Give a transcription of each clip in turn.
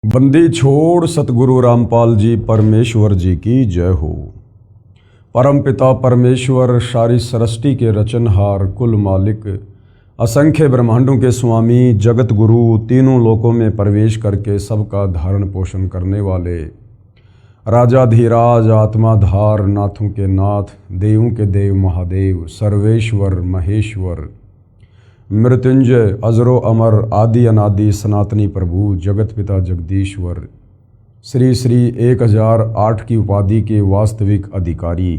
बंदी छोड़ सतगुरु रामपाल जी परमेश्वर जी की जय हो। परम पिता परमेश्वर सारी सृष्टि के रचनहार कुल मालिक असंख्य ब्रह्मांडों के स्वामी जगत गुरु तीनों लोकों में प्रवेश करके सबका धारण पोषण करने वाले राजाधिराज आत्माधार नाथों के नाथ देवों के देव महादेव सर्वेश्वर महेश्वर मृत्युंजय अजरो अमर आदि अनादि सनातनी प्रभु जगत पिता जगदीश्वर श्री श्री 1008 की उपाधि के वास्तविक अधिकारी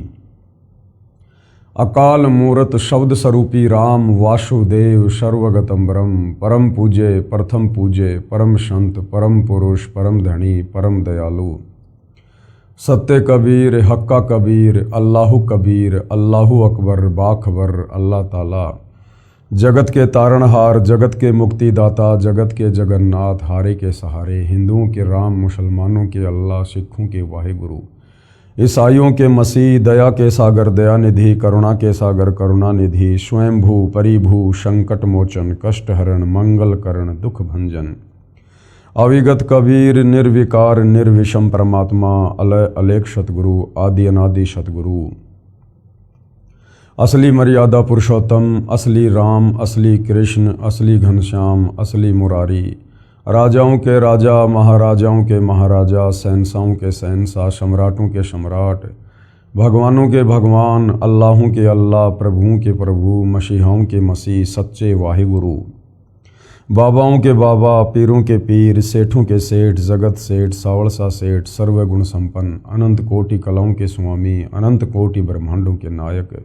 अकाल मूरत शब्द स्वरूपी राम वासुदेव सर्वगतम ब्रह्म परम पूज्य प्रथम पूज्य परम संत परम पुरुष परम धनी परम दयालु सत्य कबीर हक्का कबीर अल्लाहु कबीर अल्लाहु अकबर बाखबर अल्लाह ताला जगत के तारणहार जगत के मुक्तिदाता जगत के जगन्नाथ हारे के सहारे हिंदुओं के राम मुसलमानों के अल्लाह सिखों के वाहिगुरु ईसाइयों के मसीह दया के सागर दया निधि करुणा के सागर करुणा निधि स्वयंभू परिभू संकट मोचन कष्ट हरण मंगल करण दुख भंजन अविगत कबीर निर्विकार निर्विषम परमात्मा अलय अलेख सतगुरु आदि अनादि सतगुरु असली मर्यादा पुरुषोत्तम असली राम असली कृष्ण असली घनश्याम असली मुरारी राजाओं के राजा महाराजाओं के महाराजा शहंशाहों के शहंशाह सम्राटों के सम्राट भगवानों के भगवान अल्लाहों के अल्लाह प्रभुओं के प्रभु मसीहाओं के मसीह सच्चे वाहिगुरु बाबाओं के बाबा पीरों के पीर सेठों के सेठ जगत सेठ सावड़सा सेठ सर्वगुण संपन्न अनंत कोटि कलाओं के स्वामी अनंत कोटि ब्रह्मांडों के नायक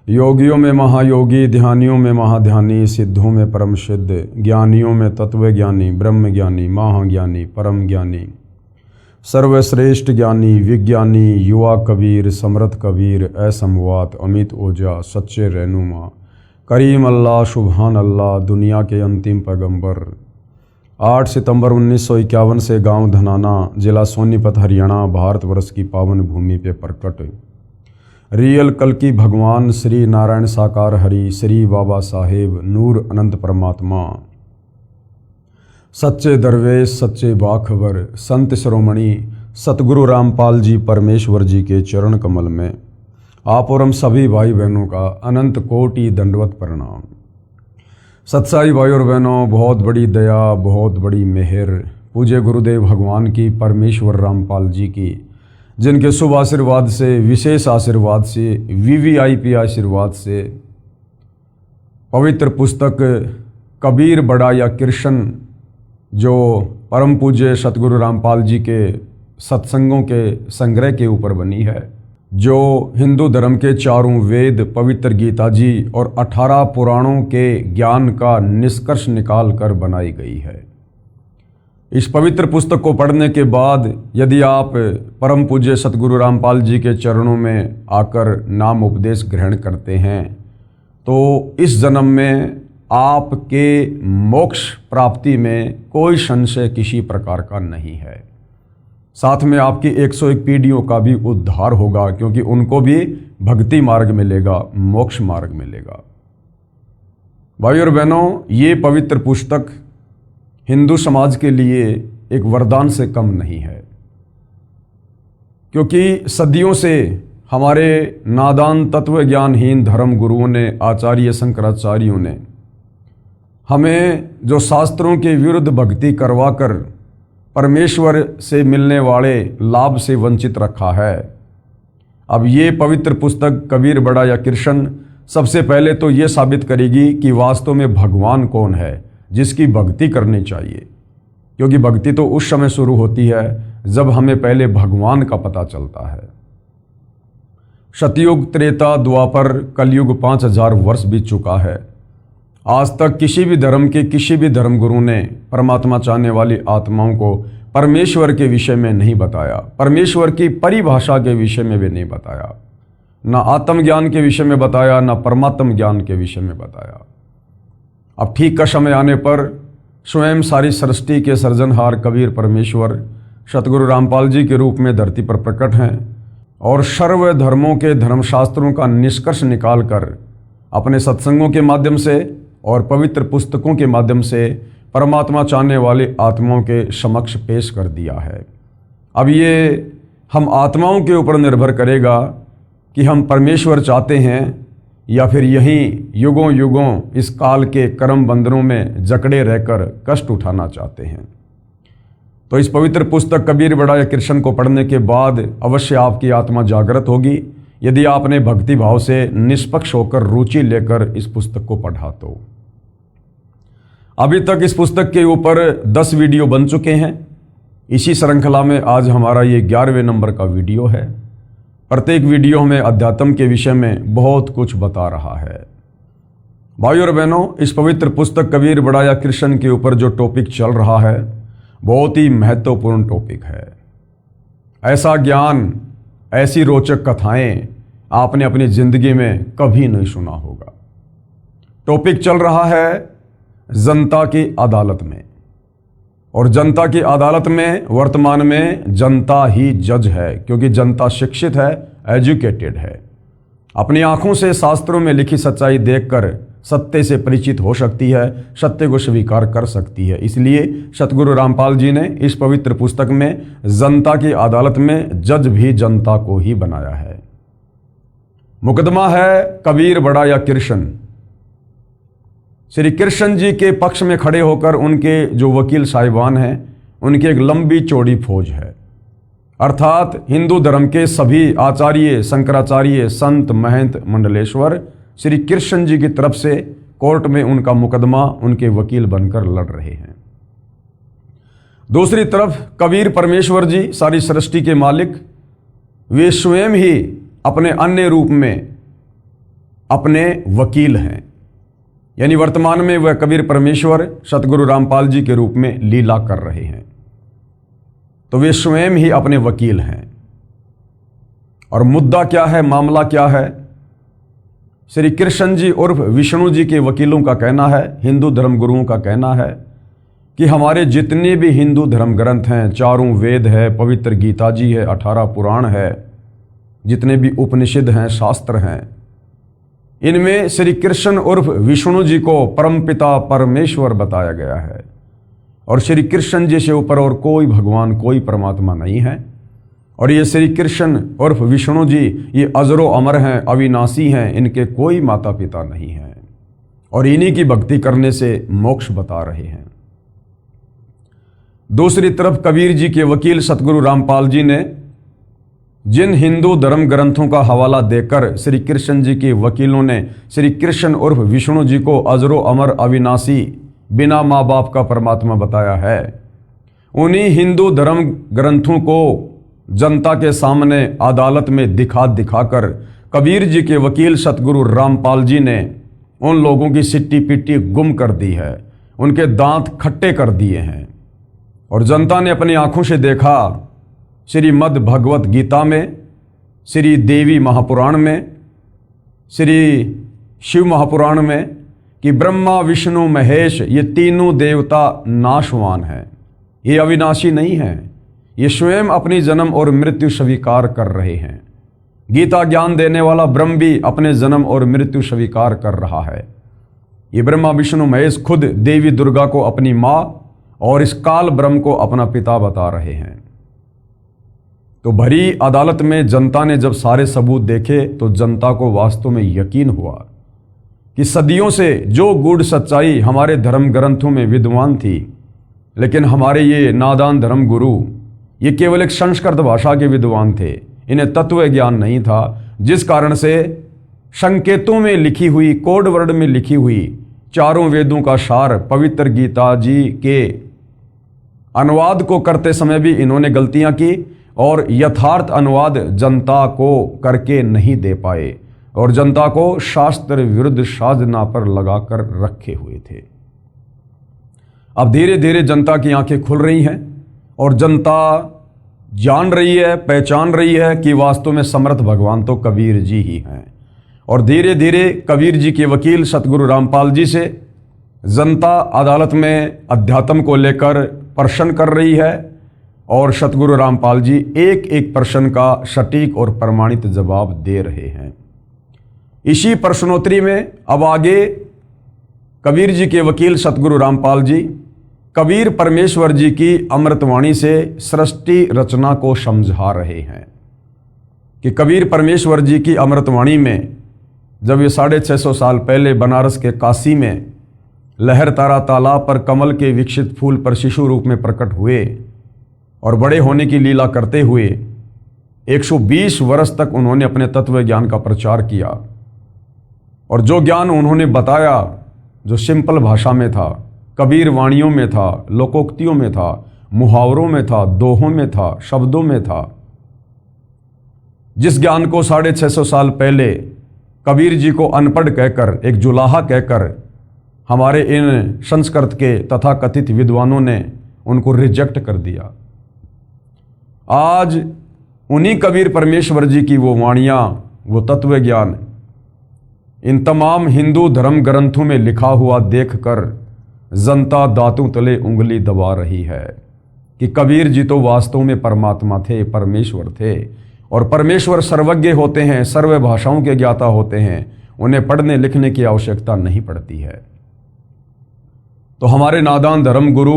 योगियों में महायोगी ध्यानियों में महाध्यानी सिद्धों में परम सिद्ध ज्ञानियों में तत्व ज्ञानी ब्रह्म ज्ञानी महाज्ञानी परम ज्ञानी सर्वश्रेष्ठ ज्ञानी विज्ञानी युवा कबीर समर्थ कबीर असमवात अमित ओजा सच्चे रहनुमा करीम अल्लाह सुबहान अल्लाह दुनिया के अंतिम पैगंबर 8 सितंबर 1951 से गांव धनाना जिला सोनीपत हरियाणा भारतवर्ष की पावन भूमि पे प्रकट रियल कल की भगवान श्री नारायण साकार हरि श्री बाबा साहेब नूर अनंत परमात्मा सच्चे दरवेश सच्चे बाखबर संत श्रोमणी सतगुरु रामपाल जी परमेश्वर जी के चरण कमल में आप और हम सभी भाई बहनों का अनंत कोटि दंडवत प्रणाम। सत्साई भाई और बहनों, बहुत बड़ी दया बहुत बड़ी मेहर पूज्य गुरुदेव भगवान की परमेश्वर रामपाल जी की जिनके शुभ आशीर्वाद से विशेष आशीर्वाद से वीवीआईपी आशीर्वाद से पवित्र पुस्तक कबीर बड़ा या कृष्ण जो परम पूज्य सतगुरु रामपाल जी के सत्संगों के संग्रह के ऊपर बनी है, जो हिंदू धर्म के चारों वेद पवित्र गीता जी और 18 पुराणों के ज्ञान का निष्कर्ष निकाल कर बनाई गई है। इस पवित्र पुस्तक को पढ़ने के बाद यदि आप परम पूज्य सतगुरु रामपाल जी के चरणों में आकर नाम उपदेश ग्रहण करते हैं तो इस जन्म में आपके मोक्ष प्राप्ति में कोई संशय किसी प्रकार का नहीं है। साथ में आपकी 101 पीढ़ियों का भी उद्धार होगा, क्योंकि उनको भी भक्ति मार्ग मिलेगा, मोक्ष मार्ग मिलेगा। भाई और बहनों, ये पवित्र पुस्तक हिंदू समाज के लिए एक वरदान से कम नहीं है, क्योंकि सदियों से हमारे नादान तत्व ज्ञानहीन धर्म गुरुओं ने आचार्य शंकराचार्यों ने हमें जो शास्त्रों के विरुद्ध भक्ति करवाकर परमेश्वर से मिलने वाले लाभ से वंचित रखा है। अब ये पवित्र पुस्तक कबीर बड़ा या कृष्ण सबसे पहले तो ये साबित करेगी कि वास्तव में भगवान कौन है जिसकी भक्ति करनी चाहिए, क्योंकि भक्ति तो उस समय शुरू होती है जब हमें पहले भगवान का पता चलता है। सतयुग त्रेता द्वापर कलयुग 5000 वर्ष बीत चुका है। आज तक किसी भी धर्म के किसी भी धर्म गुरु ने परमात्मा चाहने वाली आत्माओं को परमेश्वर के विषय में नहीं बताया, परमेश्वर की परिभाषा के विषय में भी नहीं बताया, ना आत्मज्ञान के विषय में बताया, ना परमात्म ज्ञान के विषय में बताया। अब ठीक का समय आने पर स्वयं सारी सृष्टि के सृजनहार कबीर परमेश्वर सतगुरु रामपाल जी के रूप में धरती पर प्रकट हैं और सर्व धर्मों के धर्मशास्त्रों का निष्कर्ष निकालकर अपने सत्संगों के माध्यम से और पवित्र पुस्तकों के माध्यम से परमात्मा चाहने वाली आत्माओं के समक्ष पेश कर दिया है। अब ये हम आत्माओं के ऊपर निर्भर करेगा कि हम परमेश्वर चाहते हैं या फिर यहीं युगों युगों इस काल के कर्म बंधनों में जकड़े रहकर कष्ट उठाना चाहते हैं। तो इस पवित्र पुस्तक कबीर बड़ा या कृष्ण को पढ़ने के बाद अवश्य आपकी आत्मा जागृत होगी, यदि आपने भक्ति भाव से निष्पक्ष होकर रुचि लेकर इस पुस्तक को पढ़ा तो। अभी तक इस पुस्तक के ऊपर 10 वीडियो बन चुके हैं। इसी श्रृंखला में आज हमारा ये 11वें नंबर का वीडियो है। प्रत्येक वीडियो हमें अध्यात्म के विषय में बहुत कुछ बता रहा है। भाइयों और बहनों, इस पवित्र पुस्तक कबीर बड़ा या कृष्ण के ऊपर जो टॉपिक चल रहा है बहुत ही महत्वपूर्ण टॉपिक है। ऐसा ज्ञान, ऐसी रोचक कथाएं आपने अपनी जिंदगी में कभी नहीं सुना होगा। टॉपिक चल रहा है जनता की अदालत में, और जनता की अदालत में वर्तमान में जनता ही जज है, क्योंकि जनता शिक्षित है, एजुकेटेड है, अपनी आंखों से शास्त्रों में लिखी सच्चाई देखकर सत्य से परिचित हो सकती है, सत्य को स्वीकार कर सकती है। इसलिए सतगुरु रामपाल जी ने इस पवित्र पुस्तक में जनता की अदालत में जज भी जनता को ही बनाया है। मुकदमा है कबीर बड़ा या कृष्ण। श्री कृष्ण जी के पक्ष में खड़े होकर उनके जो वकील साहिबान हैं, उनकी एक लंबी चौड़ी फौज है, अर्थात हिंदू धर्म के सभी आचार्य, शंकराचार्य, संत, महंत, मंडलेश्वर श्री कृष्ण जी की तरफ से कोर्ट में उनका मुकदमा उनके वकील बनकर लड़ रहे हैं। दूसरी तरफ कबीर परमेश्वर जी, सारी सृष्टि के मालिक, वे स्वयं ही अपने अन्य रूप में अपने वकील हैं। यानी वर्तमान में वह कबीर परमेश्वर सतगुरु रामपाल जी के रूप में लीला कर रहे हैं, तो वे स्वयं ही अपने वकील हैं। और मुद्दा क्या है, मामला क्या है? श्री कृष्ण जी उर्फ विष्णु जी के वकीलों का कहना है, हिंदू धर्म गुरुओं का कहना है कि हमारे जितने भी हिंदू धर्म ग्रंथ हैं, 4 वेद है, पवित्र गीता जी है, 18 पुराण है, जितने भी उपनिषद हैं, शास्त्र हैं, इनमें श्री कृष्ण उर्फ विष्णु जी को परमपिता परमेश्वर बताया गया है, और श्री कृष्ण जी से ऊपर और कोई भगवान, कोई परमात्मा नहीं है। और ये श्री कृष्ण उर्फ विष्णु जी ये अजरो अमर हैं, अविनाशी हैं, इनके कोई माता पिता नहीं हैं, और इन्हीं की भक्ति करने से मोक्ष बता रहे हैं। दूसरी तरफ कबीर जी के वकील सतगुरु रामपाल जी ने जिन हिंदू धर्म ग्रंथों का हवाला देकर श्री कृष्ण जी के वकीलों ने श्री कृष्ण उर्फ विष्णु जी को अजरो अमर, अविनाशी, बिना माँ बाप का परमात्मा बताया है, उन्हीं हिंदू धर्म ग्रंथों को जनता के सामने अदालत में दिखाकर कबीर जी के वकील सतगुरु रामपाल जी ने उन लोगों की सिट्टी पिट्टी गुम कर दी है, उनके दांत खट्टे कर दिए हैं। और जनता ने अपनी आंखों से देखा श्रीमद् भगवत गीता में, श्री देवी महापुराण में, श्री शिव महापुराण में कि ब्रह्मा विष्णु महेश ये तीनों देवता नाशवान हैं, ये अविनाशी नहीं हैं, ये स्वयं अपनी जन्म और मृत्यु स्वीकार कर रहे हैं। गीता ज्ञान देने वाला ब्रह्म भी अपने जन्म और मृत्यु स्वीकार कर रहा है। ये ब्रह्मा विष्णु महेश खुद देवी दुर्गा को अपनी माँ और इस काल ब्रह्म को अपना पिता बता रहे हैं। तो भरी अदालत में जनता ने जब सारे सबूत देखे तो जनता को वास्तव में यकीन हुआ कि सदियों से जो गूढ़ सच्चाई हमारे धर्म ग्रंथों में विद्वान थी, लेकिन हमारे ये नादान धर्म गुरु ये केवल एक संस्कृत भाषा के विद्वान थे, इन्हें तत्व ज्ञान नहीं था, जिस कारण से संकेतों में लिखी हुई, कोड वर्ड में लिखी हुई 4 वेदों का सार पवित्र गीता जी के अनुवाद को करते समय भी इन्होंने गलतियां की और यथार्थ अनुवाद जनता को करके नहीं दे पाए, और जनता को शास्त्र विरुद्ध साधना पर लगाकर रखे हुए थे। अब धीरे धीरे जनता की आंखें खुल रही हैं और जनता जान रही है, पहचान रही है कि वास्तव में समर्थ भगवान तो कबीर जी ही हैं। और धीरे धीरे कबीर जी के वकील सतगुरु रामपाल जी से जनता अदालत में अध्यात्म को लेकर प्रश्न कर रही है, और सतगुरु रामपाल जी एक एक प्रश्न का सटीक और प्रमाणित जवाब दे रहे हैं। इसी प्रश्नोत्तरी में अब आगे कबीर जी के वकील सतगुरु रामपाल जी कबीर परमेश्वर जी की अमृतवाणी से सृष्टि रचना को समझा रहे हैं कि कबीर परमेश्वर जी की अमृतवाणी में जब ये 650 साल पहले बनारस के काशी में लहर तारा तालाब पर कमल के विकसित फूल पर शिशु रूप में प्रकट हुए और बड़े होने की लीला करते हुए 120 वर्ष तक उन्होंने अपने तत्व ज्ञान का प्रचार किया। और जो ज्ञान उन्होंने बताया, जो सिंपल भाषा में था, कबीर वाणियों में था, लोकोक्तियों में था, मुहावरों में था, दोहों में था, शब्दों में था, जिस ज्ञान को 650 साल पहले कबीर जी को अनपढ़ कहकर, एक जुलाहा कहकर हमारे इन संस्कृत के तथाकथित विद्वानों ने उनको रिजेक्ट कर दिया, आज उन्हीं कबीर परमेश्वर जी की वो वाणियाँ, वो तत्व ज्ञान इन तमाम हिंदू धर्म ग्रंथों में लिखा हुआ देखकर जनता दांतों तले उंगली दबा रही है कि कबीर जी तो वास्तव में परमात्मा थे, परमेश्वर थे। और परमेश्वर सर्वज्ञ होते हैं, सर्व भाषाओं के ज्ञाता होते हैं, उन्हें पढ़ने लिखने की आवश्यकता नहीं पड़ती है। तो हमारे नादान धर्म गुरु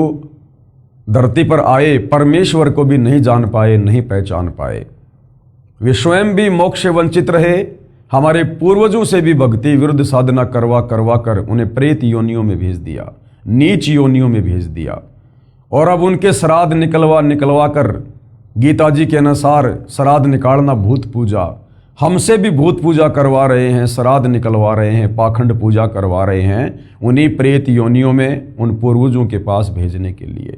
धरती पर आए, परमेश्वर को भी नहीं जान पाए, नहीं पहचान पाए। वे स्वयं भी मोक्ष से वंचित रहे, हमारे पूर्वजों से भी भक्ति विरुद्ध साधना करवा कर उन्हें प्रेत योनियों में भेज दिया, नीच योनियों में भेज दिया। और अब उनके श्राद्ध निकलवा कर, गीता जी के अनुसार श्राद्ध निकालना भूत पूजा, हमसे भी भूत पूजा करवा रहे हैं, श्राद्ध निकलवा रहे हैं, पाखंड पूजा करवा रहे हैं, उन्हीं प्रेत योनियों में उन पूर्वजों के पास भेजने के लिए।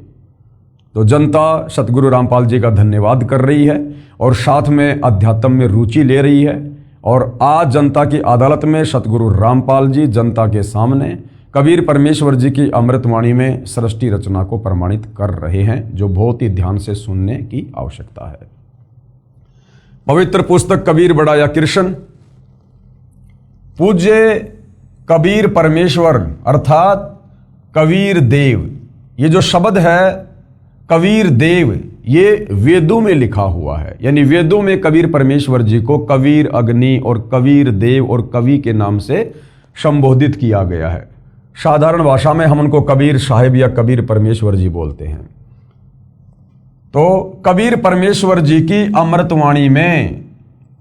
तो जनता सतगुरु रामपाल जी का धन्यवाद कर रही है और साथ में अध्यात्म में रुचि ले रही है। और आज जनता की अदालत में सतगुरु रामपाल जी जनता के सामने कबीर परमेश्वर जी की अमृतवाणी में सृष्टि रचना को प्रमाणित कर रहे हैं, जो बहुत ही ध्यान से सुनने की आवश्यकता है। पवित्र पुस्तक कबीर बढ़ाया कृष्ण, पूज्य कबीर परमेश्वर अर्थात कबीर देव, ये जो शब्द है कबीर देव, ये वेदों में लिखा हुआ है। यानी वेदों में कबीर परमेश्वर जी को कबीर अग्नि और कबीर देव और कवि के नाम से संबोधित किया गया है। साधारण भाषा में हम उनको कबीर साहिब या कबीर परमेश्वर जी बोलते हैं। तो कबीर परमेश्वर जी की अमृतवाणी में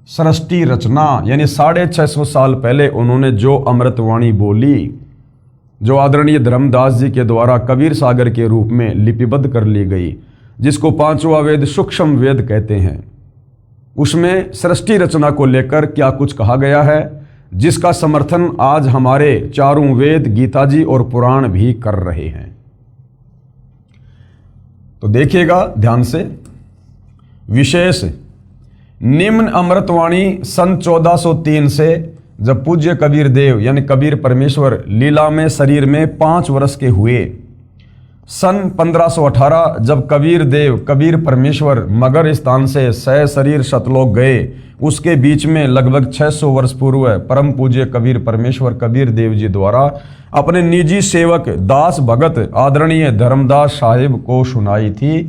सृष्टि रचना, यानी 650 साल पहले उन्होंने जो अमृतवाणी बोली, जो आदरणीय धर्मदास जी के द्वारा कबीर सागर के रूप में लिपिबद्ध कर ली गई, जिसको पांचवा वेद सूक्ष्म वेद कहते हैं, उसमें सृष्टि रचना को लेकर क्या कुछ कहा गया है, जिसका समर्थन आज हमारे चारों वेद, गीता जी और पुराण भी कर रहे हैं। तो देखिएगा ध्यान से। विशेष निम्न अमृतवाणी सन 1403 से जब पूज्य कबीर देव यानी कबीर परमेश्वर लीला में शरीर में 5 वर्ष के हुए, सन 1518 जब कबीर देव कबीर परमेश्वर मगर स्थान से सह शरीर सतलोक गए, उसके बीच में लगभग 600 वर्ष पूर्व परम पूज्य कबीर परमेश्वर कबीर देव जी द्वारा अपने निजी सेवक दास भगत आदरणीय धर्मदास साहिब को सुनाई थी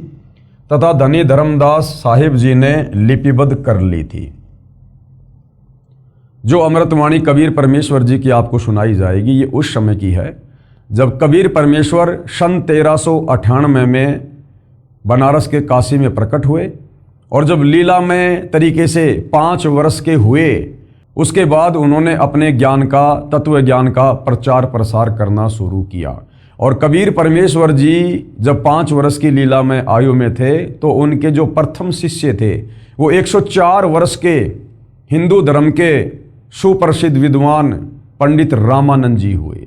तथा धनी धर्मदास साहिब जी ने लिपिबद्ध कर ली थी। जो अमृतवाणी कबीर परमेश्वर जी की आपको सुनाई जाएगी, ये उस समय की है जब कबीर परमेश्वर सन 1398 में बनारस के काशी में प्रकट हुए और जब लीला में तरीके से 5 वर्ष के हुए, उसके बाद उन्होंने अपने ज्ञान का, तत्व ज्ञान का प्रचार प्रसार करना शुरू किया। और कबीर परमेश्वर जी जब 5 वर्ष की लीला में आयु में थे तो उनके जो प्रथम शिष्य थे वो 104 वर्ष के हिंदू धर्म के सुप्रसिद्ध विद्वान पंडित रामानंद जी हुए।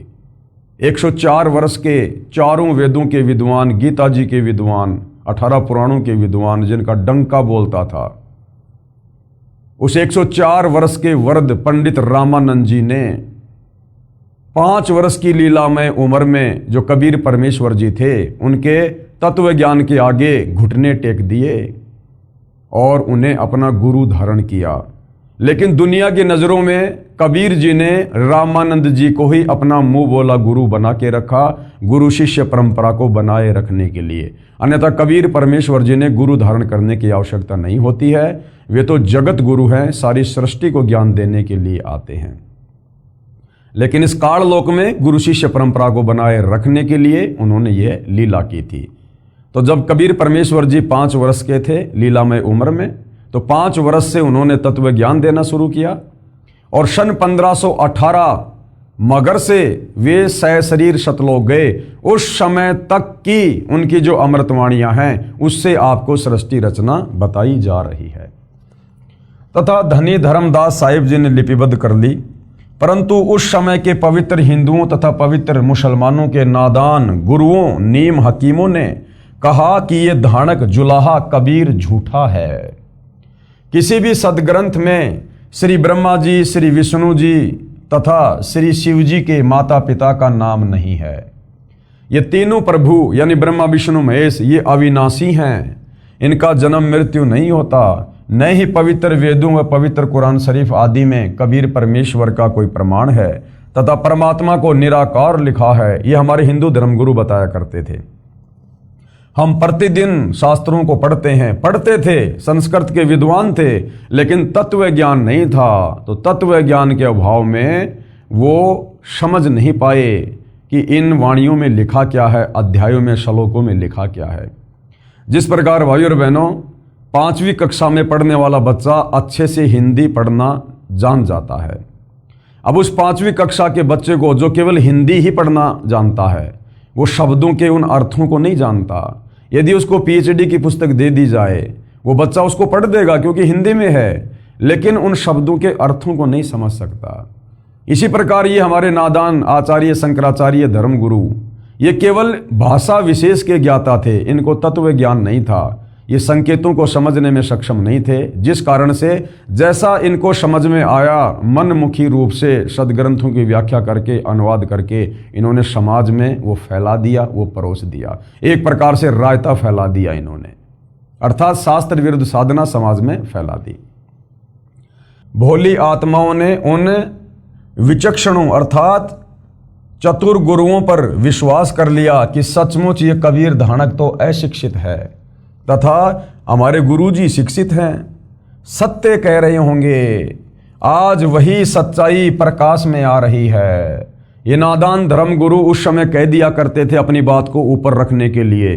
104 वर्ष के चारों वेदों के विद्वान, गीता जी के विद्वान, 18 पुराणों के विद्वान, जिनका डंका बोलता था, उस 104 वर्ष के वृद्ध पंडित रामानंद जी ने 5 वर्ष की लीला में उम्र में जो कबीर परमेश्वर जी थे, उनके तत्व ज्ञान के आगे घुटने टेक दिए और उन्हें अपना गुरु धारण किया। लेकिन दुनिया की नज़रों में कबीर जी ने रामानंद जी को ही अपना मुंह बोला गुरु बना के रखा, गुरु शिष्य परंपरा को बनाए रखने के लिए। अन्यथा कबीर परमेश्वर जी ने गुरु धारण करने की आवश्यकता नहीं होती है, वे तो जगत गुरु हैं, सारी सृष्टि को ज्ञान देने के लिए आते हैं। लेकिन इस काल लोक में गुरु शिष्य परंपरा को बनाए रखने के लिए उन्होंने ये लीला की थी। तो जब कबीर परमेश्वर जी 5 वर्ष के थे लीलामय उम्र में, तो 5 वर्ष से उन्होंने तत्व ज्ञान देना शुरू किया और सन 1518 मगर से वे सशरीर सतलोक गए। उस समय तक की उनकी जो अमृतवाणियां हैं उससे आपको सृष्टि रचना बताई जा रही है तथा धनी धर्मदास साहिब जी ने लिपिबद्ध कर ली। परंतु उस समय के पवित्र हिंदुओं तथा पवित्र मुसलमानों के नादान गुरुओं नीम हकीमों ने कहा कि ये धानक जुलाहा कबीर झूठा है। किसी भी सदग्रंथ में श्री ब्रह्मा जी, श्री विष्णु जी तथा श्री शिव जी के माता पिता का नाम नहीं है। ये तीनों प्रभु यानी ब्रह्मा विष्णु महेश ये अविनाशी हैं, इनका जन्म मृत्यु नहीं होता। न ही पवित्र वेदों व पवित्र कुरान शरीफ आदि में कबीर परमेश्वर का कोई प्रमाण है तथा परमात्मा को निराकार लिखा है। ये हमारे हिंदू धर्मगुरु बताया करते थे। हम प्रतिदिन शास्त्रों को पढ़ते थे, संस्कृत के विद्वान थे, लेकिन तत्व ज्ञान नहीं था। तो तत्व ज्ञान के अभाव में वो समझ नहीं पाए कि इन वाणियों में लिखा क्या है, अध्यायों में श्लोकों में लिखा क्या है। जिस प्रकार भाइयों और बहनों 5वीं कक्षा में पढ़ने वाला बच्चा अच्छे से हिंदी पढ़ना जान जाता है, अब उस 5वीं कक्षा के बच्चे को जो केवल हिंदी ही पढ़ना जानता है, वो शब्दों के उन अर्थों को नहीं जानता। यदि उसको पीएचडी की पुस्तक दे दी जाए, वो बच्चा उसको पढ़ देगा क्योंकि हिंदी में है, लेकिन उन शब्दों के अर्थों को नहीं समझ सकता। इसी प्रकार ये हमारे नादान आचार्य शंकराचार्य धर्मगुरु ये केवल भाषा विशेष के ज्ञाता थे, इनको तत्व ज्ञान नहीं था। ये संकेतों को समझने में सक्षम नहीं थे, जिस कारण से जैसा इनको समझ में आया मनमुखी रूप से सदग्रंथों की व्याख्या करके अनुवाद करके इन्होंने समाज में वो फैला दिया, वो परोस दिया। एक प्रकार से रायता फैला दिया इन्होंने, अर्थात शास्त्र विरुद्ध साधना समाज में फैला दी। भोली आत्माओं ने उन विचक्षणों अर्थात चतुर गुरुओं पर विश्वास कर लिया कि सचमुच ये कबीर धानक तो अशिक्षित है तथा हमारे गुरुजी शिक्षित हैं, सत्य कह रहे होंगे। आज वही सच्चाई प्रकाश में आ रही है। ये नादान धर्मगुरु उस समय कह दिया करते थे अपनी बात को ऊपर रखने के लिए,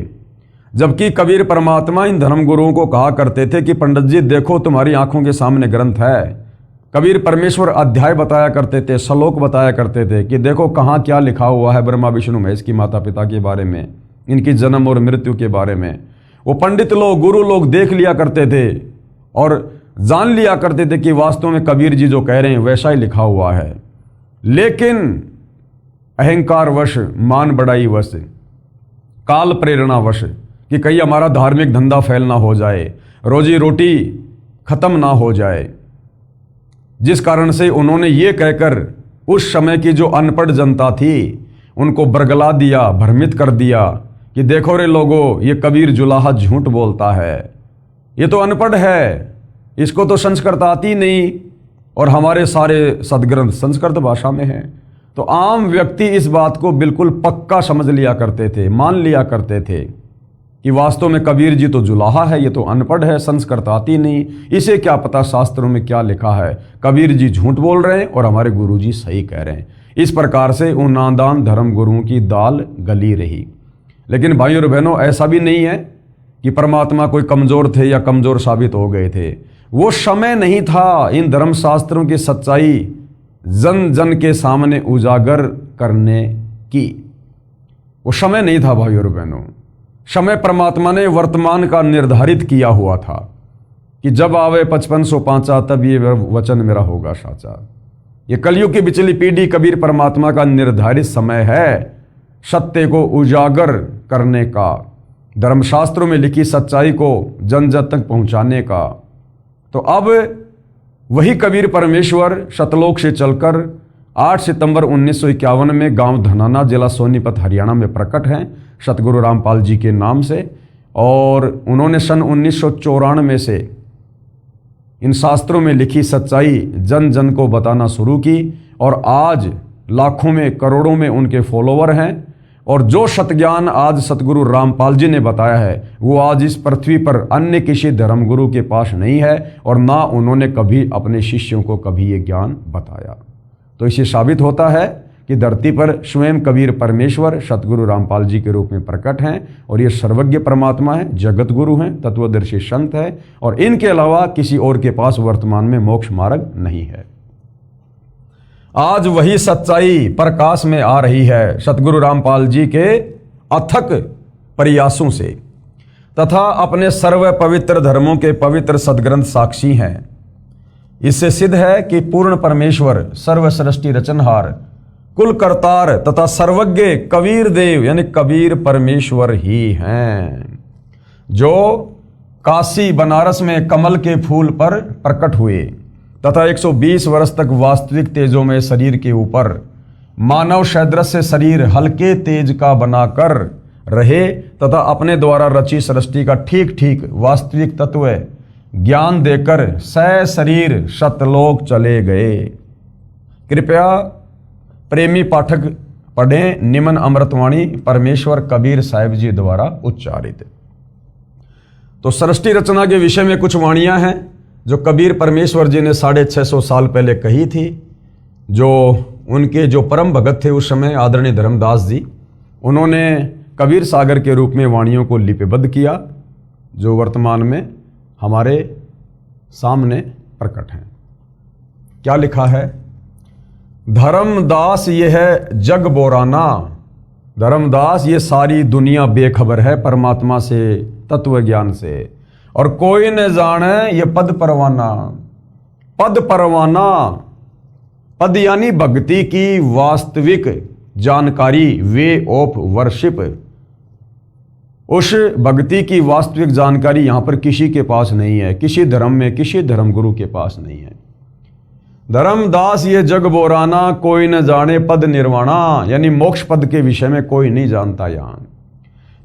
जबकि कबीर परमात्मा इन धर्मगुरुओं को कहा करते थे कि पंडित जी देखो तुम्हारी आंखों के सामने ग्रंथ है। कबीर परमेश्वर अध्याय बताया करते थे, श्लोक बताया करते थे कि देखो कहाँ क्या लिखा हुआ है ब्रह्मा विष्णु महेश की माता पिता के बारे में, इनकी जन्म और मृत्यु के बारे में। वो पंडित लोग गुरु लोग देख लिया करते थे और जान लिया करते थे कि वास्तव में कबीर जी जो कह रहे हैं वैसा ही लिखा हुआ है। लेकिन अहंकार वश, मान बढ़ाई वश, काल प्रेरणा वश कि कहीं हमारा धार्मिक धंधा फैल ना हो जाए, रोजी रोटी खत्म ना हो जाए, जिस कारण से उन्होंने ये कहकर उस समय की जो अनपढ़ जनता थी उनको बरगला दिया, भ्रमित कर दिया कि देखो रे लोगों ये कबीर जुलाहा झूठ बोलता है, ये तो अनपढ़ है, इसको तो संस्कृत आती नहीं और हमारे सारे सदग्रंथ संस्कृत भाषा में हैं। तो आम व्यक्ति इस बात को बिल्कुल पक्का समझ लिया करते थे, मान लिया करते थे कि वास्तव में कबीर जी तो जुलाहा है, ये तो अनपढ़ है, संस्कृत आती नहीं, इसे क्या पता शास्त्रों में क्या लिखा है, कबीर जी झूठ बोल रहे हैं और हमारे गुरु जी सही कह रहे हैं। इस प्रकार से उन नादान धर्म गुरुओं की दाल गली रही। लेकिन भाइयों और बहनों ऐसा भी नहीं है कि परमात्मा कोई कमज़ोर थे या कमज़ोर साबित हो गए थे। वो समय नहीं था इन धर्मशास्त्रों की सच्चाई जन जन के सामने उजागर करने की, वो समय नहीं था भाइयों और बहनों। समय परमात्मा ने वर्तमान का निर्धारित किया हुआ था कि जब आवे 5505 तब ये वचन मेरा होगा साचा। ये कलयुग की बिचली पीढ़ी कबीर परमात्मा का निर्धारित समय है सत्य को उजागर करने का, धर्मशास्त्रों में लिखी सच्चाई को जन जन तक पहुंचाने का। तो अब वही कबीर परमेश्वर सतलोक से चलकर 8 सितंबर 1951 में गांव धनाना जिला सोनीपत हरियाणा में प्रकट हैं सतगुरु रामपाल जी के नाम से, और उन्होंने सन 1994 से इन शास्त्रों में लिखी सच्चाई जन जन को बताना शुरू की और आज लाखों में करोड़ों में उनके फॉलोवर हैं। और जो सतज्ञान आज सतगुरु रामपाल जी ने बताया है वो आज इस पृथ्वी पर अन्य किसी धर्मगुरु के पास नहीं है और ना उन्होंने कभी अपने शिष्यों को कभी ये ज्ञान बताया। तो इससे साबित होता है कि धरती पर स्वयं कबीर परमेश्वर सतगुरु रामपाल जी के रूप में प्रकट हैं और ये सर्वज्ञ परमात्मा है, जगत गुरु हैं, तत्वदर्शी संत है और इनके अलावा किसी और के पास वर्तमान में मोक्ष मार्ग नहीं है। आज वही सच्चाई प्रकाश में आ रही है सतगुरु रामपाल जी के अथक प्रयासों से तथा अपने सर्व पवित्र धर्मों के पवित्र सदग्रंथ साक्षी हैं। इससे सिद्ध है कि पूर्ण परमेश्वर सर्व सृष्टि रचनहार कुल करतार तथा सर्वज्ञ कबीर देव यानी कबीर परमेश्वर ही हैं, जो काशी बनारस में कमल के फूल पर प्रकट हुए तथा 120 वर्ष तक वास्तविक तेजों में शरीर के ऊपर मानव सदृश से शरीर हल्के तेज का बनाकर रहे तथा अपने द्वारा रची सृष्टि का ठीक ठीक वास्तविक तत्व ज्ञान देकर शरीर सतलोक चले गए। कृपया प्रेमी पाठक पढ़ें निम्न अमृतवाणी परमेश्वर कबीर साहिब जी द्वारा उच्चारित। तो सृष्टि रचना के विषय में कुछ वाणियां हैं जो कबीर परमेश्वर जी ने 650 साल पहले कही थी। जो उनके जो परम भगत थे उस समय आदरणीय धर्मदास जी, उन्होंने कबीर सागर के रूप में वाणियों को लिपिबद्ध किया जो वर्तमान में हमारे सामने प्रकट हैं। क्या लिखा है? धर्मदास ये है जग बोराना, धर्मदास ये सारी दुनिया बेखबर है परमात्मा से, तत्व ज्ञान से, और कोई न जाने ये पद परवाना। पद परवाना, पद यानी भक्ति की वास्तविक जानकारी, वे ऑफ वर्शिप। उस भक्ति की वास्तविक जानकारी यहां पर किसी के पास नहीं है, किसी धर्म में, किसी धर्म गुरु के पास नहीं है। धर्मदास ये जग बोराना, कोई न जाने पद निर्वाणा, यानी मोक्ष पद के विषय में कोई नहीं जानता यहां।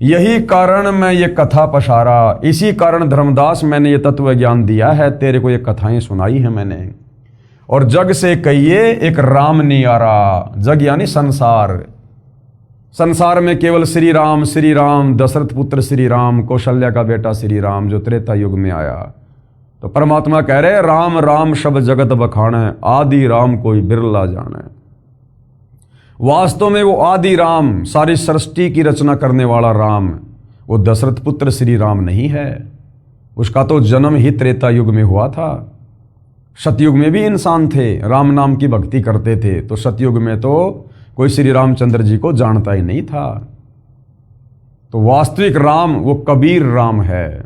यही कारण मैं ये कथा पसारा, इसी कारण धर्मदास मैंने ये तत्व ज्ञान दिया है, तेरे को ये कथाएं सुनाई है मैंने। और जग से कहिए एक राम नियारा, जग यानी संसार, संसार में केवल श्री राम, दशरथ पुत्र श्री राम, कौशल्या का बेटा श्री राम जो त्रेता युग में आया। तो परमात्मा कह रहे राम राम शब जगत बखाने, आदि राम कोई बिरला जाने। वास्तव में वो आदि राम, सारी सृष्टि की रचना करने वाला राम, वो दशरथ पुत्र श्री राम नहीं है। उसका तो जन्म ही त्रेता युग में हुआ था। सतयुग में भी इंसान थे, राम नाम की भक्ति करते थे, तो सतयुग में तो कोई श्री रामचंद्र जी को जानता ही नहीं था। तो वास्तविक राम वो कबीर राम है।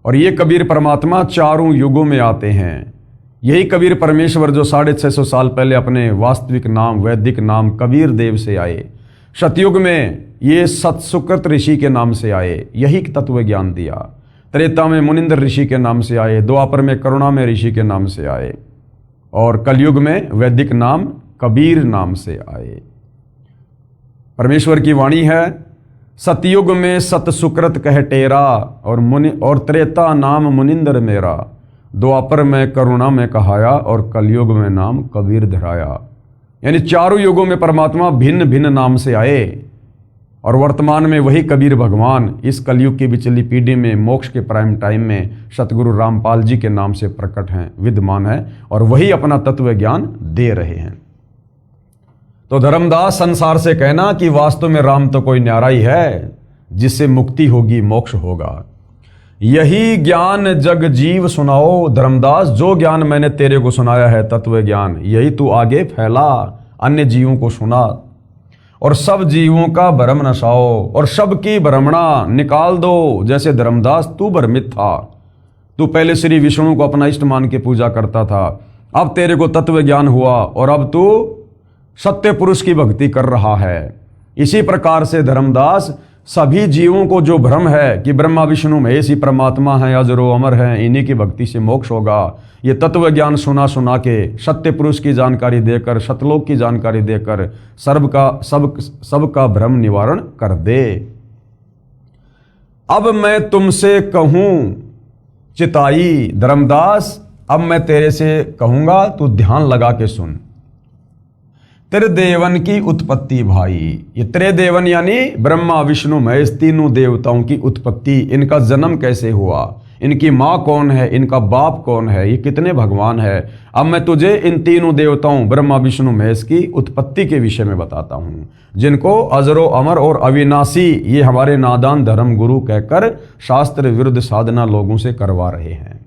और ये कबीर परमात्मा चारों युगों में आते हैं। यही कबीर परमेश्वर जो 650 साल पहले अपने वास्तविक नाम, वैदिक नाम कबीर देव से आए, सतयुग में ये सतसुकृत ऋषि के नाम से आए, यही तत्व ज्ञान दिया। त्रेता में मुनिंदर ऋषि के नाम से आए, द्वापर में करुणा में ऋषि के नाम से आए, और कलयुग में वैदिक नाम कबीर नाम से आए। परमेश्वर की वाणी है, सतयुग में सत सुकृत कह टेरा, और त्रेता नाम मुनिंदर मेरा, द्वापर में करुणा में कहाया, और कलयुग में नाम कबीर धराया। यानी चारों युगों में परमात्मा भिन्न भिन्न नाम से आए, और वर्तमान में वही कबीर भगवान इस कलयुग की बिचली पीढ़ी में मोक्ष के प्राइम टाइम में सतगुरु रामपाल जी के नाम से प्रकट हैं, विद्यमान है, और वही अपना तत्व ज्ञान दे रहे हैं। तो धर्मदास संसार से कहना कि वास्तव में राम तो कोई न्यारा ही है, जिससे मुक्ति होगी, मोक्ष होगा। यही ज्ञान जग जीव सुनाओ, धर्मदास जो ज्ञान मैंने तेरे को सुनाया है तत्व ज्ञान, यही तू आगे फैला, अन्य जीवों को सुना, और सब जीवों का भ्रम नसाओ, और सबकी भ्रमणा निकाल दो। जैसे धर्मदास तू भ्रमित था, तू पहले श्री विष्णु को अपना इष्ट मान के पूजा करता था, अब तेरे को तत्व ज्ञान हुआ और अब तू सत्य पुरुष की भक्ति कर रहा है। इसी प्रकार से धर्मदास सभी जीवों को जो भ्रम है कि ब्रह्मा विष्णु महेश ही परमात्मा है, अजरो अमर है, इन्हीं की भक्ति से मोक्ष होगा, ये तत्व ज्ञान सुना सुना के सत्य पुरुष की जानकारी देकर, सतलोक की जानकारी देकर सबका भ्रम निवारण कर दे। अब मैं तुमसे कहूं चिताई, धर्मदास अब मैं तेरे से कहूंगा, तू ध्यान लगा के सुन। त्रिदेवन की उत्पत्ति भाई, ये त्रिदेवन यानी ब्रह्मा विष्णु महेश तीनों देवताओं की उत्पत्ति, इनका जन्म कैसे हुआ, इनकी माँ कौन है, इनका बाप कौन है, ये कितने भगवान है। अब मैं तुझे इन तीनों देवताओं ब्रह्मा विष्णु महेश की उत्पत्ति के विषय में बताता हूँ, जिनको अजरो अमर और अविनाशी ये हमारे नादान धर्म गुरु कहकर शास्त्र विरुद्ध साधना लोगों से करवा रहे हैं।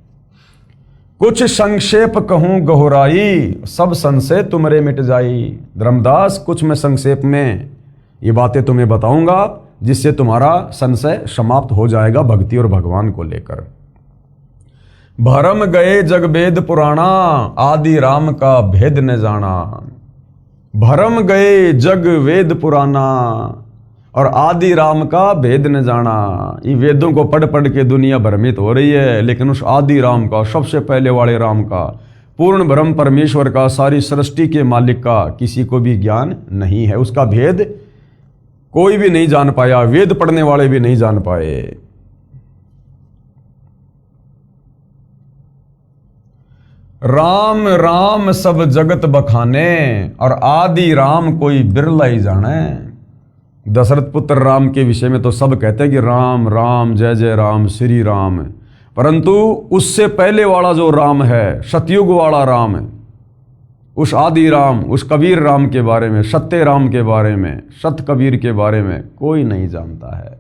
कुछ संक्षेप कहूँ गहराई, सब संशय तुमरे मिट जाई। धर्मदास, कुछ मैं संक्षेप में ये बातें तुम्हें बताऊंगा जिससे तुम्हारा संशय समाप्त हो जाएगा भक्ति और भगवान को लेकर। भरम गए जग वेद पुराणा, आदि राम का भेद न जाना। भरम गए जग वेद पुराना और आदि राम का भेद न जाना। ये वेदों को पढ़ पढ़ के दुनिया भ्रमित हो रही है, लेकिन उस आदि राम का, सबसे पहले वाले राम का, पूर्ण ब्रह्म परमेश्वर का, सारी सृष्टि के मालिक का किसी को भी ज्ञान नहीं है। उसका भेद कोई भी नहीं जान पाया, वेद पढ़ने वाले भी नहीं जान पाए। राम राम सब जगत बखाने और आदि राम कोई बिरला ही जाने। दशरथ पुत्र राम के विषय में तो सब कहते हैं कि राम राम जय जय राम श्री राम, परंतु उससे पहले वाला जो राम है, सतयुग वाला राम, उस आदि राम, उस कबीर राम के बारे में, सत्य राम के बारे में, सत कबीर के बारे में कोई नहीं जानता है।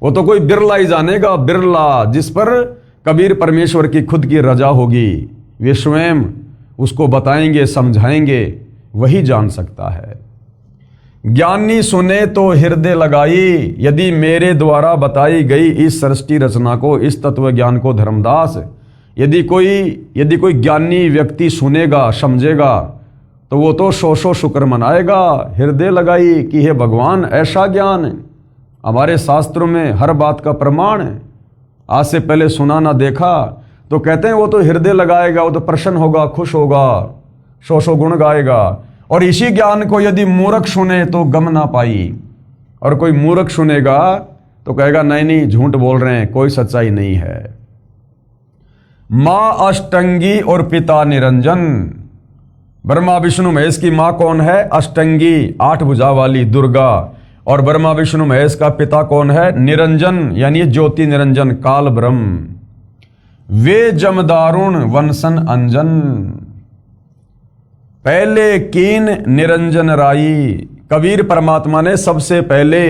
वो तो कोई बिरला ही जानेगा, बिरला, जिस पर कबीर परमेश्वर की खुद की रजा होगी, वे स्वयं उसको बताएंगे, समझाएंगे, वही जान सकता है। ज्ञानी सुने तो हृदय लगाई, यदि मेरे द्वारा बताई गई इस सृष्टि रचना को, इस तत्व ज्ञान को धर्मदास, यदि कोई ज्ञानी व्यक्ति सुनेगा, समझेगा, तो वो तो सौ सौ शुक्र मनाएगा। हृदय लगाई कि हे भगवान, ऐसा ज्ञान हमारे शास्त्रों में हर बात का प्रमाण है, आज से पहले सुना ना देखा, तो कहते हैं वो तो हृदय लगाएगा, वो तो प्रसन्न होगा, खुश होगा, सौ सौ गुण गाएगा। और इसी ज्ञान को यदि मूर्ख सुने तो गम ना पाई, और कोई मूर्ख सुनेगा तो कहेगा नहीं नहीं झूठ बोल रहे हैं, कोई सच्चाई नहीं है। माँ अष्टंगी और पिता निरंजन। ब्रह्मा विष्णु महेश की माँ कौन है? अष्टंगी, 8 भुजा वाली दुर्गा। और ब्रह्मा विष्णु महेश का पिता कौन है? निरंजन, यानी ज्योति निरंजन, काल ब्रह्म। वे जमदारुण वंशन अंजन, पहले कीन निरंजन राई। कबीर परमात्मा ने सबसे पहले